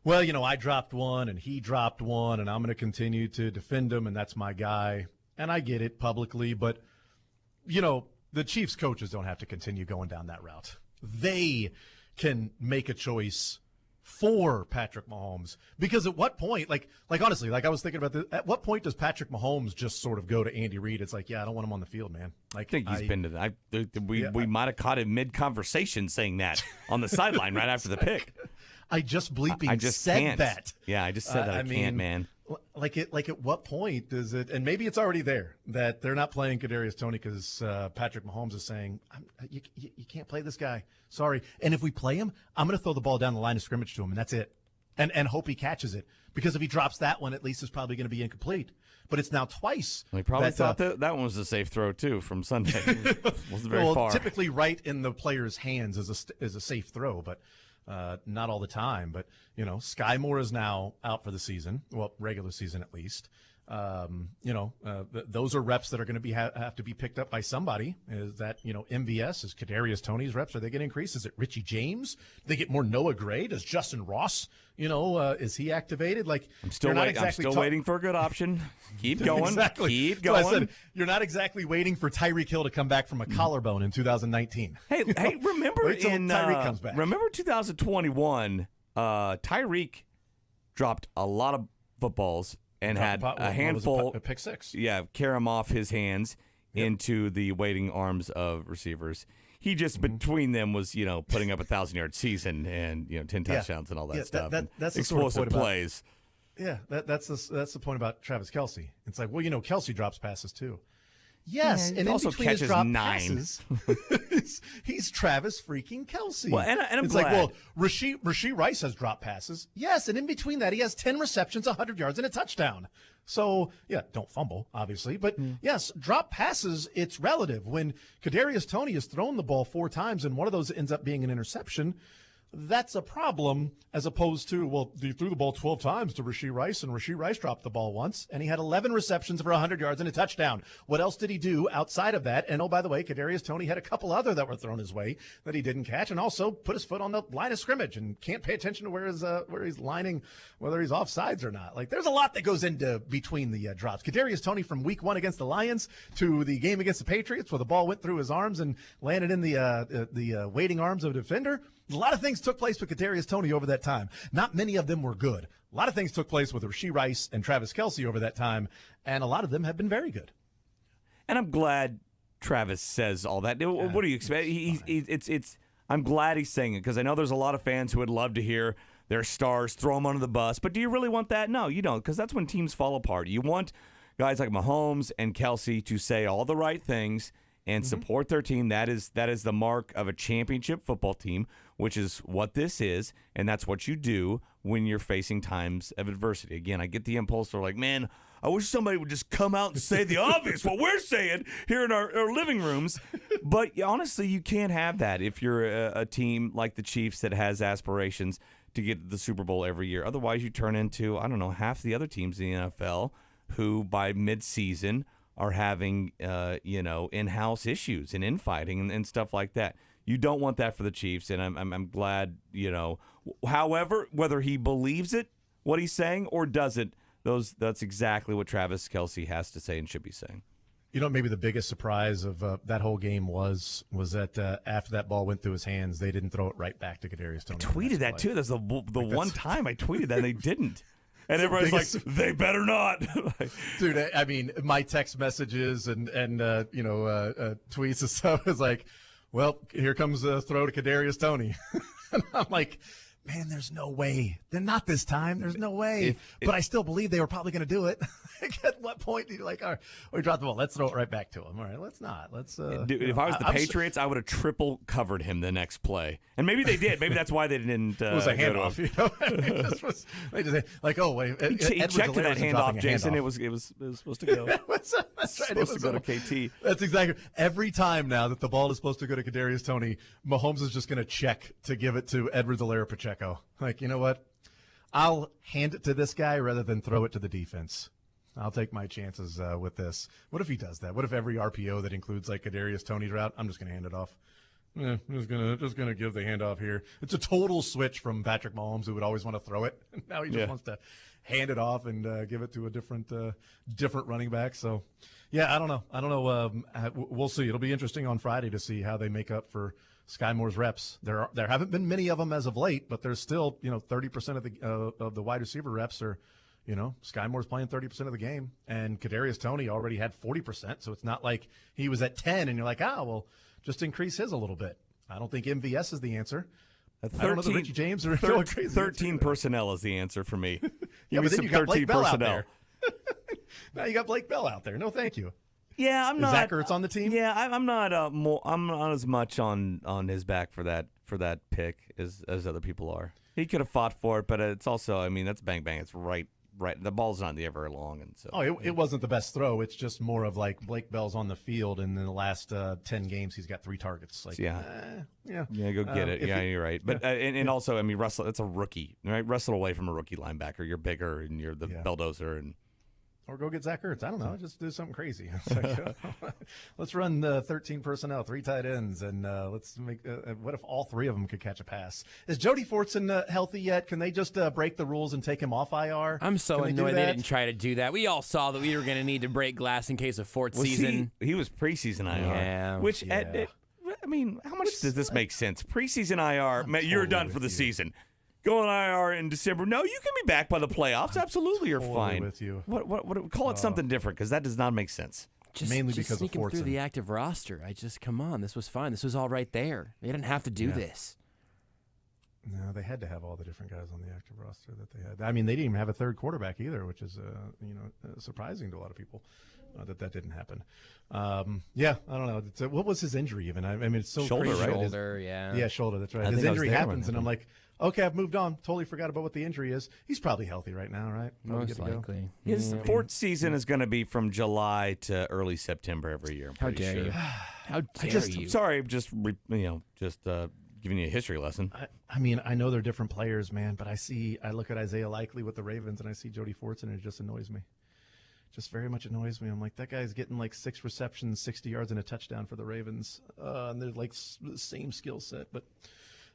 I dropped one and he dropped one, and I'm going to continue to defend him, and that's my guy. And I get it publicly, but the Chiefs coaches don't have to continue going down that route. They can make a choice for Patrick Mahomes, because at what point, like honestly, I was thinking about this, at what point does Patrick Mahomes just sort of go to Andy Reid? It's like, yeah, I don't want him on the field, man. I think he's been to that. We might have caught him mid-conversation saying that on the sideline right after the pick. I just said can't. that. Yeah, I just said that. I can't, man. Like at what point does it, and maybe it's already there, that they're not playing Kadarius Toney because Patrick Mahomes is saying, you can't play this guy. Sorry. And if we play him, I'm going to throw the ball down the line of scrimmage to him, and that's it. And hope he catches it. Because if he drops that one, at least it's probably going to be incomplete. But it's now twice. He probably thought that one was a safe throw, too, from Sunday. Wasn't very far. Typically right in the player's hands is a safe throw, but not all the time. But, Sky Moore is now out for the season. Well, regular season at least. Those are reps that are going to have to be picked up by somebody. Is that, MVS, is Kadarius Toney's reps, are they going to increase? Is it Richie James? Do they get more Noah Gray? Does Justin Ross, is he activated? Like, I'm still waiting for a good option. Keep going. Exactly. Keep going. So I said, you're not exactly waiting for Tyreek Hill to come back from a collarbone in 2019. Hey, remember Tyreek comes back. Remember 2021, Tyreek dropped a lot of footballs and had a handful, a pick six. Yeah, carry him off his hands into the waiting arms of receivers. He just between them was, putting up 1,000-yard season and 10 touchdowns and all that stuff. That's the explosive sort of point plays. That's the point about Travis Kelce. It's like, Kelce drops passes too. Yes, and also in between catches his drop 9. passes, he's Travis freaking Kelce. Well, and I'm it's glad. like, well, Rashee Rice has drop passes. Yes, and in between that, he has 10 receptions, 100 yards, and a touchdown. So, don't fumble, obviously. But, yes, drop passes, it's relative. When Kadarius Toney has thrown the ball 4 times and one of those ends up being an interception, that's a problem, as opposed to, he threw the ball 12 times to Rashee Rice, and Rashee Rice dropped the ball once, and he had 11 receptions for 100 yards and a touchdown. What else did he do outside of that? And, oh, by the way, Kadarius Toney had a couple other that were thrown his way that he didn't catch, and also put his foot on the line of scrimmage and can't pay attention to where he's lining, whether he's offsides or not. Like, there's a lot that goes into between the drops. Kadarius Toney from week 1 against the Lions to the game against the Patriots, where the ball went through his arms and landed in the waiting arms of a defender. A lot of things took place with Kadarius Toney over that time. Not many of them were good. A lot of things took place with Rashee Rice and Travis Kelce over that time, and a lot of them have been very good. And I'm glad Travis says all that. What do you expect? I'm glad he's saying it, because I know there's a lot of fans who would love to hear their stars throw them under the bus. But do you really want that? No, you don't, because that's when teams fall apart. You want guys like Mahomes and Kelce to say all the right things and support their team. That is the mark of a championship football team, which is what this is, and that's what you do when you're facing times of adversity. Again, I get the impulse. They're like, man, I wish somebody would just come out and say the obvious, what we're saying here in our living rooms. But honestly, you can't have that if you're a team like the Chiefs that has aspirations to get to the Super Bowl every year. Otherwise, you turn into, half the other teams in the NFL who by midseason are having, in-house issues and infighting and stuff like that. You don't want that for the Chiefs, and I'm glad, However, whether he believes it, what he's saying, or doesn't, that's exactly what Travis Kelce has to say and should be saying. Maybe the biggest surprise of that whole game was that after that ball went through his hands, they didn't throw it right back to Kadarius Toney. I tweeted that too. That's the one time I tweeted that and they didn't. And everybody's like, they better not. Dude, I mean, my text messages and tweets and stuff is like, well, here comes the throw to Kadarius Toney. And I'm like, man, there's no way. They're not this time. There's no way. But I still believe they were probably going to do it. At what point do you all right, we dropped the ball. Let's throw it right back to him. All right, let's not. Dude, if I was the Patriots, I would have triple covered him the next play. And maybe they did. Maybe that's why they didn't. It was a handoff. They just wait. He checked that handoff, Jason. It was supposed to go. That's right. Supposed to go to KT. That's exactly. Every time now that the ball is supposed to go to Kadarius Toney, Mahomes is just going to check to give it to Edwards-Helaire Pacheco. Like, you know what? I'll hand it to this guy rather than throw it to the defense. I'll take my chances with this. What if he does that? What if every RPO that includes like Kadarius Toney's route, I'm just going to hand it off? I'm just gonna give the handoff here. It's a total switch from Patrick Mahomes, who would always want to throw it. Now he just wants to hand it off and give it to a different running back. So, yeah, I don't know. We'll see. It'll be interesting on Friday to see how they make up for Sky Moore's reps. There haven't been many of them as of late, but there's still 30% of the wide receiver reps are. Sky Moore's playing 30% of the game, and Kadarius Toney already had 40%, so it's not like he was at 10, and you're like, just increase his a little bit. I don't think MVS is the answer. 13, I don't know that Richie James or 13 personnel is the answer for me. Yeah, but then you got Blake Bell out there. Now you got Blake Bell out there. No, thank you. Yeah, I'm not. Zach Ertz on the team. Yeah, I'm not. I'm not as much on his back for that pick as other people are. He could have fought for it, but it's also. That's bang bang. It's right. The ball's not in the air very long, and so. It wasn't the best throw. It's just more of like Blake Bell's on the field, and in the last 10 games, he's got 3 targets. Like, go get it. Yeah, you're right. But and also, Russell, that's a rookie, right? Wrestle away from a rookie linebacker. You're bigger, and you're the bulldozer, and. Or go get Zach Ertz. I don't know. Just do something crazy. Let's run 13 personnel, 3 tight ends, and let's make. What if all 3 of them could catch a pass? Is Jody Fortson healthy yet? Can they just break the rules and take him off IR? I'm so annoyed they didn't try to do that. We all saw that we were going to need to break glass in case of Fort season. He was preseason IR. Yeah. Which, how much does this make sense? Preseason IR, you're done for the season. Go on IR in December. No, you can be back by the playoffs. Absolutely, you're fine. With you. What? Call it something different, because that does not make sense. Mainly because of sneaking Fortson. Through the active roster. Come on. This was fine. This was all right there. They didn't have to do this. No, they had to have all the different guys on the active roster that they had. They didn't even have a third quarterback either, which is surprising to a lot of people that didn't happen. I don't know. What was his injury even? It's so shoulder, crazy. right? Shoulder, yeah. Yeah, shoulder. That's right. His injury happens, and I'm like, okay, I've moved on. Totally forgot about what the injury is. He's probably healthy right now, right? Most likely. His fourth season is going to be from July to early September every year. How dare you? How dare you? Sorry, just giving you a history lesson. I know they're different players, man, but I look at Isaiah Likely with the Ravens, and I see Jody Fortson, and it just annoys me. Just very much annoys me. I'm like, that guy's getting like 6 receptions, 60 yards, and a touchdown for the Ravens. And they're like the same skill set, but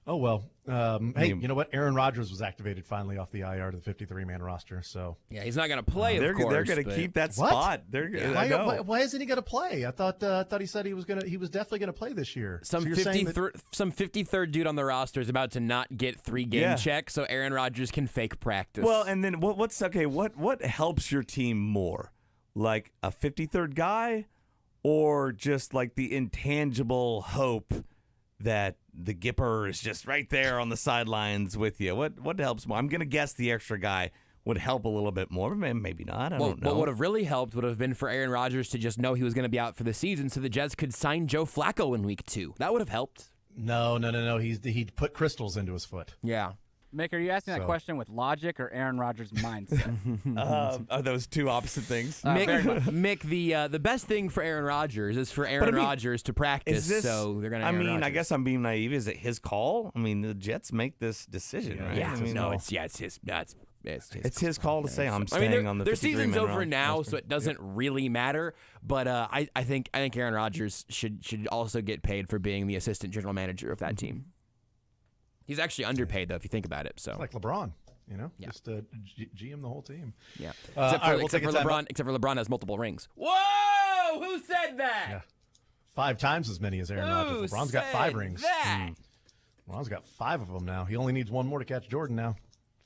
oh well. Hey, you know what? Aaron Rodgers was activated finally off the IR to the 53-man roster. So yeah, he's not going to play. They're going to keep that spot. Why isn't he going to play? I thought he said he was definitely going to play this year. Some 53rd dude on the roster is about to not get 3 game check, so Aaron Rodgers can fake practice. Well, and then what helps your team more, like a 53rd guy, or just like the intangible hope that the Gipper is just right there on the sidelines with you? What helps more? I'm going to guess the extra guy would help a little bit more, but maybe not. I don't know. What would have really helped would have been for Aaron Rodgers to just know he was going to be out for the season, so the Jets could sign Joe Flacco in week 2. That would have helped. No. He'd put crystals into his foot. Yeah. Mick, are you asking that question with logic or Aaron Rodgers' mindset? Are those two opposite things? Mick, the best thing for Aaron Rodgers is for Aaron Rodgers to practice. So they're going to. I guess I'm being naive. Is it his call? The Jets make this decision, right? Yeah, it's his. It's his call to say I'm I mean, staying on the their 53 season's man over now, roster. so it doesn't really matter. But I think Aaron Rodgers should also get paid for being the assistant general manager of that team. He's actually underpaid, though, if you think about it. So It's like LeBron, just GM the whole team. Yeah, except for LeBron has multiple rings. Whoa! Who said that? Yeah. 5 times as many as Aaron Rodgers. LeBron's got 5 rings. LeBron's got 5 of them now. He only needs 1 more to catch Jordan now.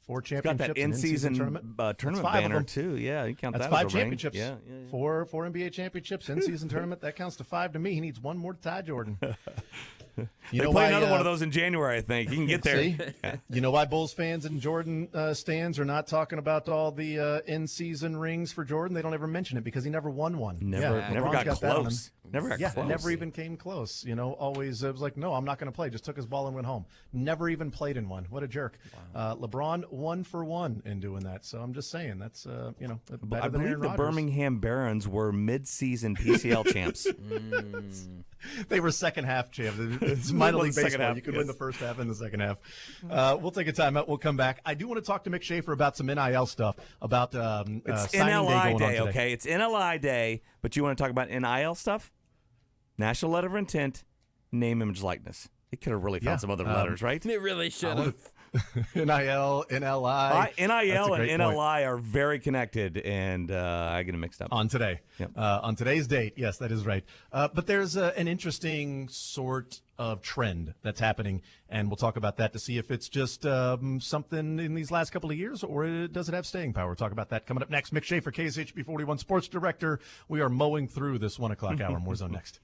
4 championships. Got that in-season tournament banner too. Yeah, you count That's that 5 as a ring. championships. Yeah. 4 NBA championships, in-season tournament. That counts to 5 to me. He needs 1 more to tie Jordan. They play another one of those in January, I think. You can get there. See? You know why Bulls fans and Jordan stands are not talking about all the in-season rings for Jordan? They don't ever mention it because he never won one. Never got close. Never got close. Never even came close. Always it was like, no, I'm not going to play. Just took his ball and went home. Never even played in one. What a jerk. Wow. LeBron 1 for 1 in doing that. So I'm just saying that's better I than believe Aaron the Rodgers. Birmingham Barons were mid-season PCL champs. They were second half champs. It's minor league baseball. Half, you could win the first half and the second half. We'll take a timeout. We'll come back. I do want to talk to Mick Schaefer about some NIL stuff, about it's signing NLI day, okay? It's NLI day, but you want to talk about NIL stuff? National Letter of Intent, name, image, likeness. It could have really found some other letters, right? It really should have. NIL, NLI. NIL and NLI are very connected, and I get them mixed up. On today. Yep. On today's date, yes, that is right. But there's an interesting sort of trend that's happening, and we'll talk about that to see if it's just something in these last couple of years, or does it have staying power? We'll talk about that coming up next. Mick Schaefer, KSHB 41 Sports Director. We are mowing through this 1 o'clock hour. More Zone next.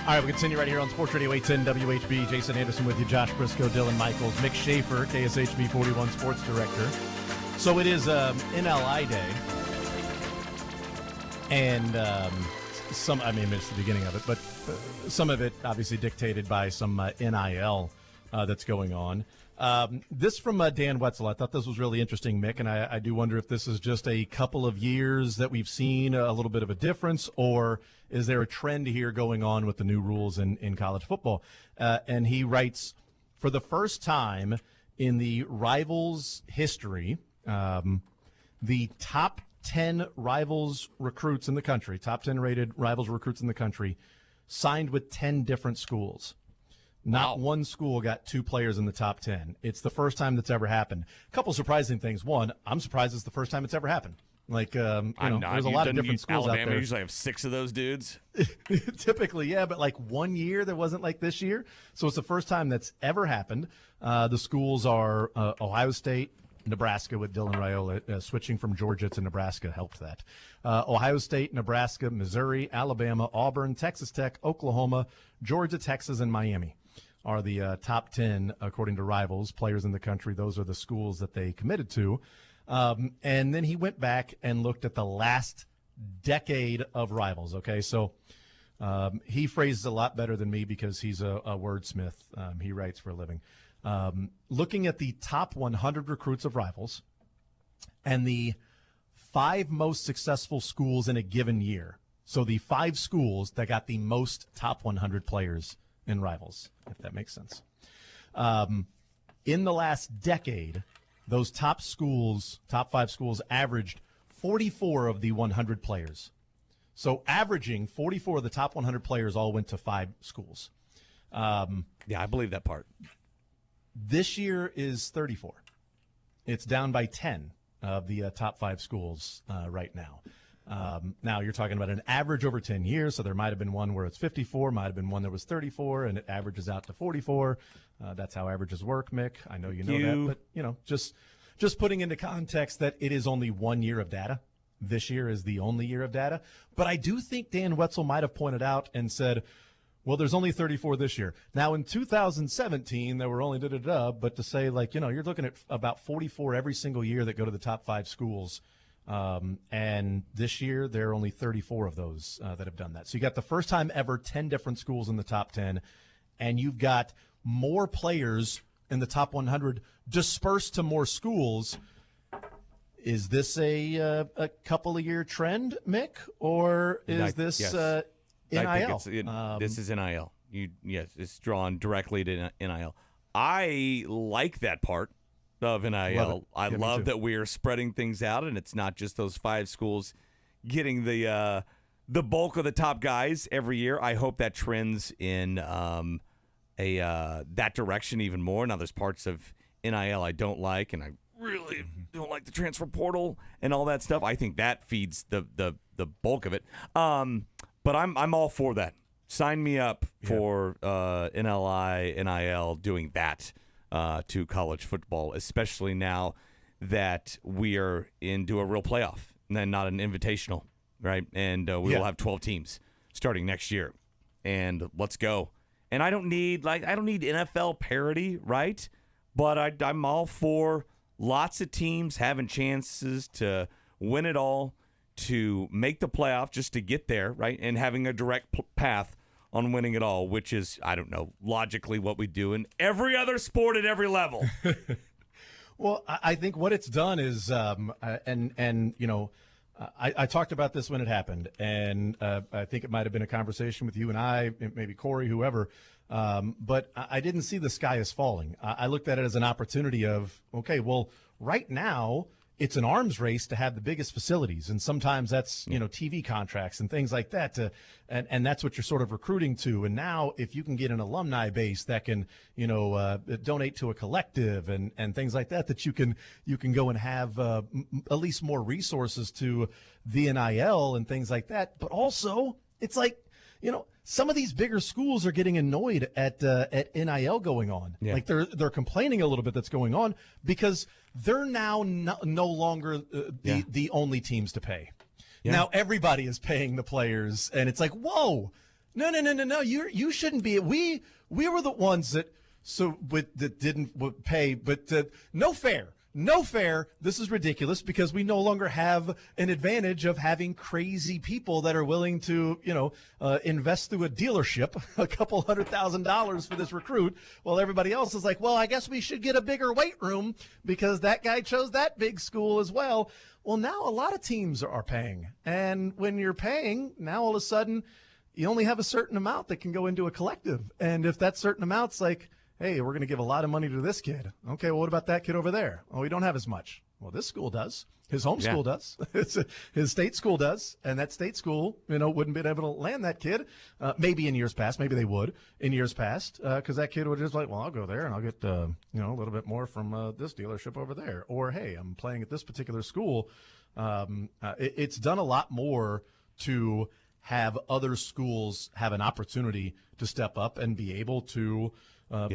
All right, we continue right here on Sports Radio 810 WHB. Jason Anderson with you, Josh Briscoe, Dylan Michaels, Mick Schaefer, KSHB 41 Sports Director. So it is NLI Day, and it's the beginning of it, but some of it obviously dictated by some NIL that's going on. This from Dan Wetzel. I thought this was really interesting, Mick, and I do wonder if this is just a couple of years that we've seen a little bit of a difference, or is there a trend here going on with the new rules in college football? And he writes, for the first time in the Rivals history, the top 10 Rivals recruits in the country, top 10 rated Rivals recruits in the country, signed with 10 different schools. Not one school got 2 players in the top 10. It's the first time that's ever happened. A couple surprising things. One, I'm surprised it's the first time it's ever happened. Like, there's a lot of different schools Alabama out there. usually have 6 of those dudes. Typically, yeah, but like one year there wasn't like this year. So it's the first time that's ever happened. The schools are Ohio State, Nebraska with Dylan Raiola. Switching from Georgia to Nebraska helped that. Ohio State, Nebraska, Missouri, Alabama, Auburn, Texas Tech, Oklahoma, Georgia, Texas, and Miami are the top 10, according to Rivals, players in the country. Those are the schools that they committed to. And then he went back and looked at the last decade of Rivals, okay? So he phrases a lot better than me because he's a wordsmith. He writes for a living. Looking at the top 100 recruits of Rivals and the 5 most successful schools in a given year. So the 5 schools that got the most top 100 players in Rivals, if that makes sense. In the last decade, those top 5 schools, averaged 44 of the 100 players. So averaging 44 of the top 100 players all went to 5 schools. Yeah, I believe that part. This year is 34. It's down by 10 of the top 5 schools right now. Now you're talking about an average over 10 years, so there might have been one where it's 54, might have been one that was 34, and it averages out to 44. That's how averages work, Mick. I know you know that, but just putting into context that it is only 1 year of data. This year is the only year of data. But I do think Dan Wetzel might have pointed out and said, well, there's only 34 this year. Now, in 2017, there were only but to say, you're looking at about 44 every single year that go to the top 5 schools. And this year, there are only 34 of those that have done that. So you got the first time ever 10 different schools in the top 10, and you've got more players in the top 100 dispersed to more schools. Is this a couple of year trend, Mick, or is this NIL? I think this is NIL. Yes, it's drawn directly to NIL. I like that part of NIL. I love that we are spreading things out, and it's not just those 5 schools getting the bulk of the top guys every year. I hope that trends in that direction even more. Now, there's parts of NIL I don't like, and I really don't like the transfer portal and all that stuff. I think that feeds the bulk of it. But I'm all for that. Sign me up for NIL doing that to college football, especially now that we are into a real playoff and then not an invitational, right? And we will have 12 teams starting next year. And let's go. And I don't need NFL parity, right? But I'm all for lots of teams having chances to win it all, to make the playoff just to get there, right? And having a direct path on winning it all, which is, I don't know, logically what we do in every other sport at every level. Well, I think what it's done is, I talked about this when it happened, and I think it might have been a conversation with you and I, maybe Corey, whoever, but I didn't see the sky is falling. I looked at it as an opportunity of, okay, well, right now, it's an arms race to have the biggest facilities, and sometimes that's TV contracts and things like that. And that's what you're sort of recruiting to. And now, if you can get an alumni base that can donate to a collective and things like that, that you can go and have at least more resources to the NIL and things like that. But also, it's like some of these bigger schools are getting annoyed at NIL going on. Yeah. Like they're complaining a little bit that's going on because they're now no longer the only teams to pay. Yeah. Now everybody is paying the players, and it's like, whoa, No. You shouldn't be. We were the ones that didn't pay, but no fair. No fair. This is ridiculous because we no longer have an advantage of having crazy people that are willing to, invest through a dealership a couple $100,000 for this recruit, while everybody else is like, well, I guess we should get a bigger weight room because that guy chose that big school as well. Well, now a lot of teams are paying, and when you're paying, now all of a sudden you only have a certain amount that can go into a collective, and if that certain amount's like, hey, we're going to give a lot of money to this kid. Okay, well, what about that kid over there? Oh, we don't have as much. Well, this school does. His home school does. His state school does. And that state school, wouldn't be able to land that kid. Maybe in years past. Maybe they would in years past. Because that kid would just like, well, I'll go there and I'll get, a little bit more from this dealership over there. Or, hey, I'm playing at this particular school. It's done a lot more to have other schools have an opportunity to step up and be able to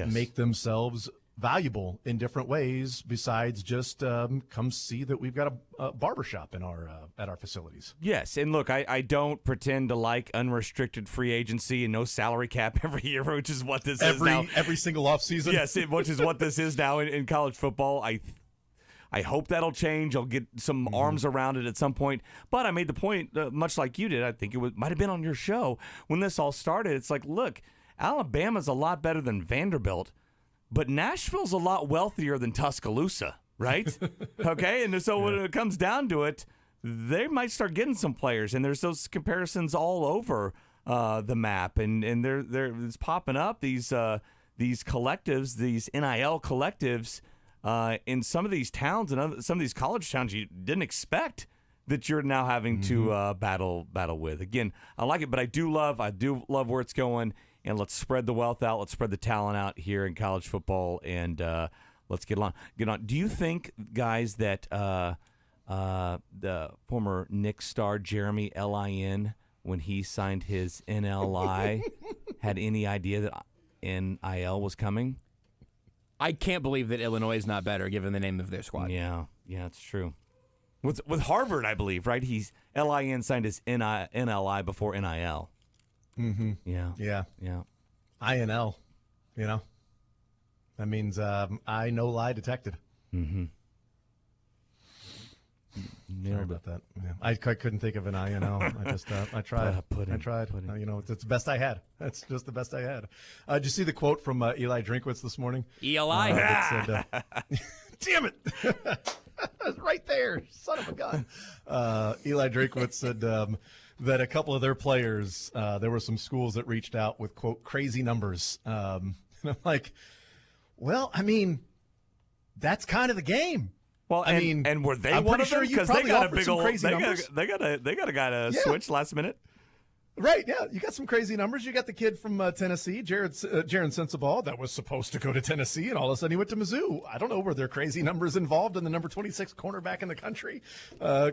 make themselves valuable in different ways besides just come see that we've got a barbershop in at our facilities. Yes, and look, I don't pretend to like unrestricted free agency and no salary cap every year, which is what this is now. Every single offseason? Yes, which is what this is now in college football. I hope that'll change. I'll get some arms around it at some point. But I made the point, much like you did, I think it might have been on your show, when this all started. It's like, look, Alabama's a lot better than Vanderbilt, but Nashville's a lot wealthier than Tuscaloosa, right? Okay, and so when it comes down to it, they might start getting some players, and there's those comparisons all over the map, and it's popping up, these collectives, these NIL collectives in some of these towns and some of these college towns you didn't expect that you're now having to battle with. Again, I like it, but I do love where it's going. And let's spread the wealth out. Let's spread the talent out here in college football, and let's get on. Do you think, guys, that the former Knicks star Jeremy Lin, when he signed his NLI, had any idea that NIL was coming? I can't believe that Illinois is not better, given the name of their squad. Yeah, it's true. With Harvard, I believe, right? Lin signed his NLI before NIL. Mm-hmm. Yeah. INL, that means I no lie detected. Mm-hmm. Sorry about that. Yeah. I couldn't think of an INL. I tried. I tried. It's the best I had. That's just the best I had. Did you see the quote from Eli Drinkwitz this morning? Eli. That said, damn it. That's right there. Son of a gun. Eli Drinkwitz said that a couple of their players, there were some schools that reached out with, quote, crazy numbers. And I'm like, well, that's kind of the game. Well, and were they one of them? Because they got a big old they got a guy to switch last minute. Right, yeah. You got some crazy numbers. You got the kid from Tennessee, Jaron Sensabaugh, that was supposed to go to Tennessee, and all of a sudden he went to Mizzou. I don't know, were there crazy numbers involved in the number 26 cornerback in the country?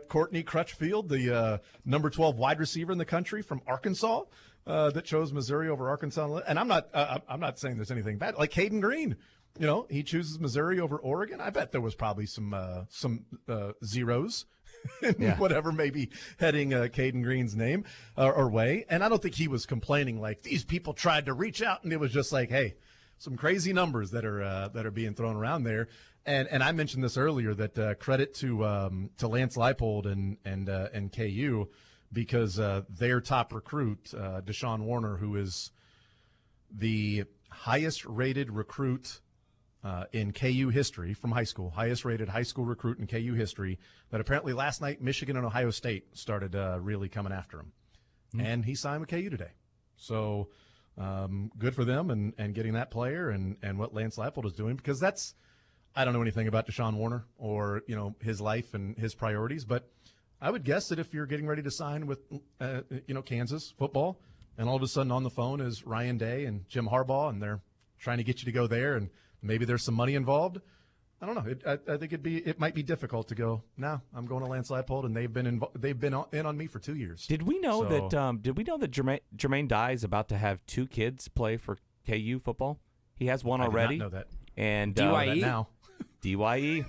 Courtney Crutchfield, the number 12 wide receiver in the country from Arkansas, that chose Missouri over Arkansas. And I'm not saying there's anything bad. Like Caden Green, he chooses Missouri over Oregon. I bet there was probably some zeros. Whatever may be heading Caden Green's name or way. And I don't think he was complaining like these people tried to reach out, and it was just like, hey, some crazy numbers that are being thrown around there. And I mentioned this earlier that credit to Lance Leipold and KU, because their top recruit, Deshaun Warner, who is the highest rated recruit in KU history from high school, highest rated high school recruit in KU history, that apparently last night Michigan and Ohio State started really coming after him. And he signed with KU today. So good for them and getting that player and what Lance Leipold is doing, because I don't know anything about Deshaun Warner or, his life and his priorities, but I would guess that if you're getting ready to sign with, Kansas football, and all of a sudden on the phone is Ryan Day and Jim Harbaugh, and they're trying to get you to go there, and maybe there's some money involved. I don't know. I think it might be difficult to go, no, I'm going to Lance Leipold, and they've been in on me for 2 years. Did we know that Jermaine Dye is about to have 2 kids play for KU football? He has one already. I did not know that. And DYE now. DYE.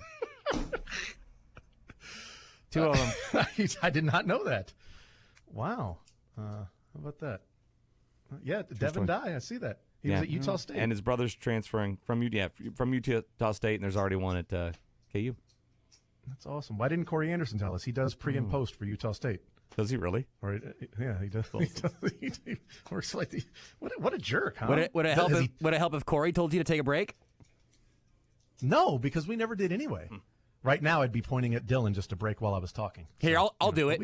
2 of them. I did not know that. Wow. How about that? Yeah, Devin Dye. I see that. He was at Utah State. And his brother's transferring from Utah State, and there's already one at KU. That's awesome. Why didn't Corey Anderson tell us? He does pre and post for Utah State. Does he really? Or yeah, he does. He works like what a jerk, huh? Would it help if Corey told you to take a break? No, because we never did anyway. Right now, I'd be pointing at Dylan just to break while I was talking. Here, I'll do it.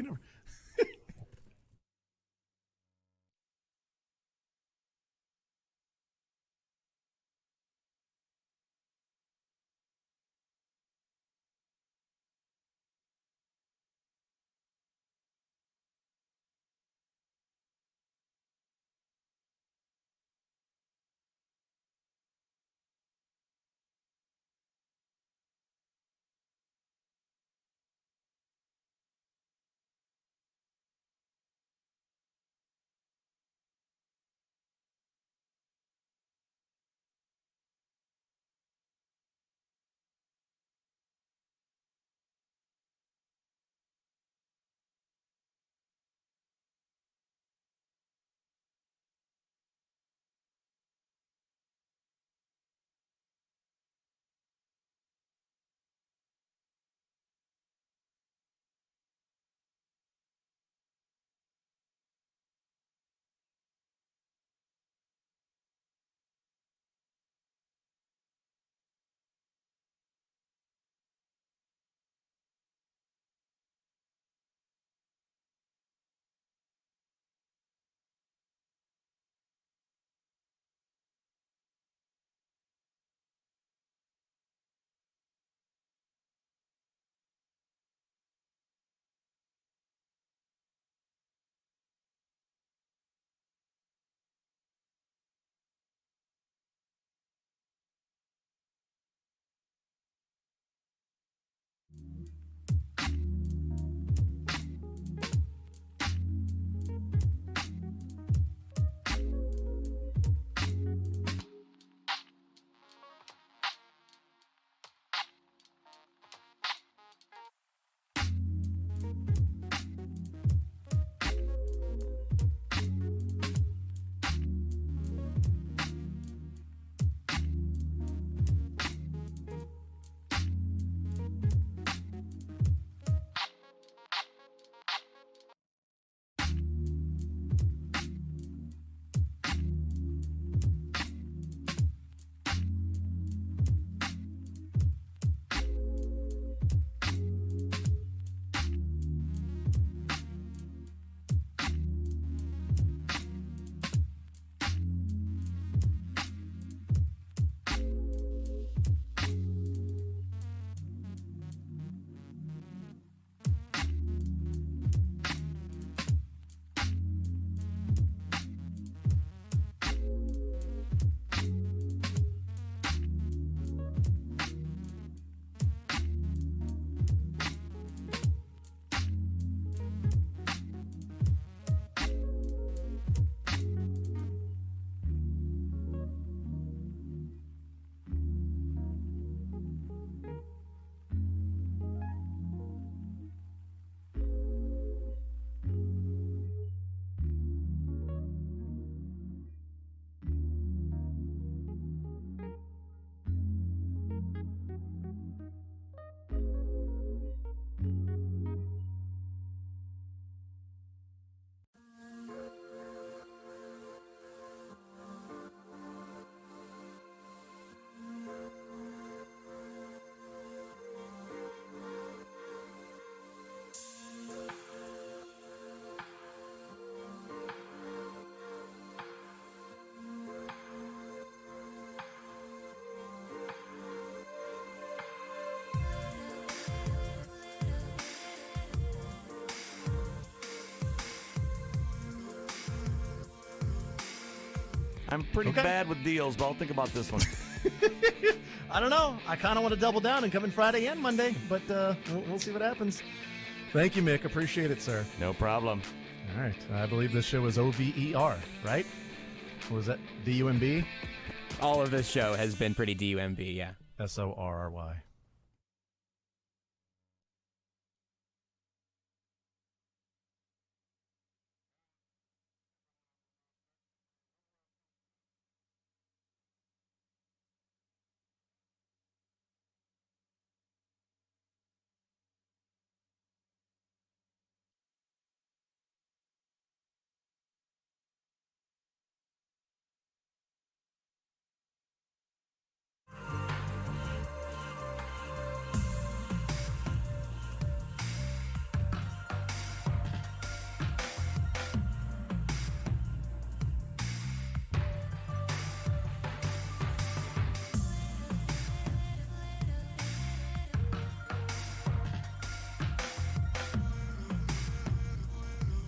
I'm pretty bad with deals, but I'll think about this one. I don't know. I kind of want to double down and come in Friday and Monday, but we'll see what happens. Thank you, Mick. Appreciate it, sir. No problem. All right. I believe this show is OVER, right? Or was that DUMB? All of this show has been pretty DUMB, yeah. SORRY.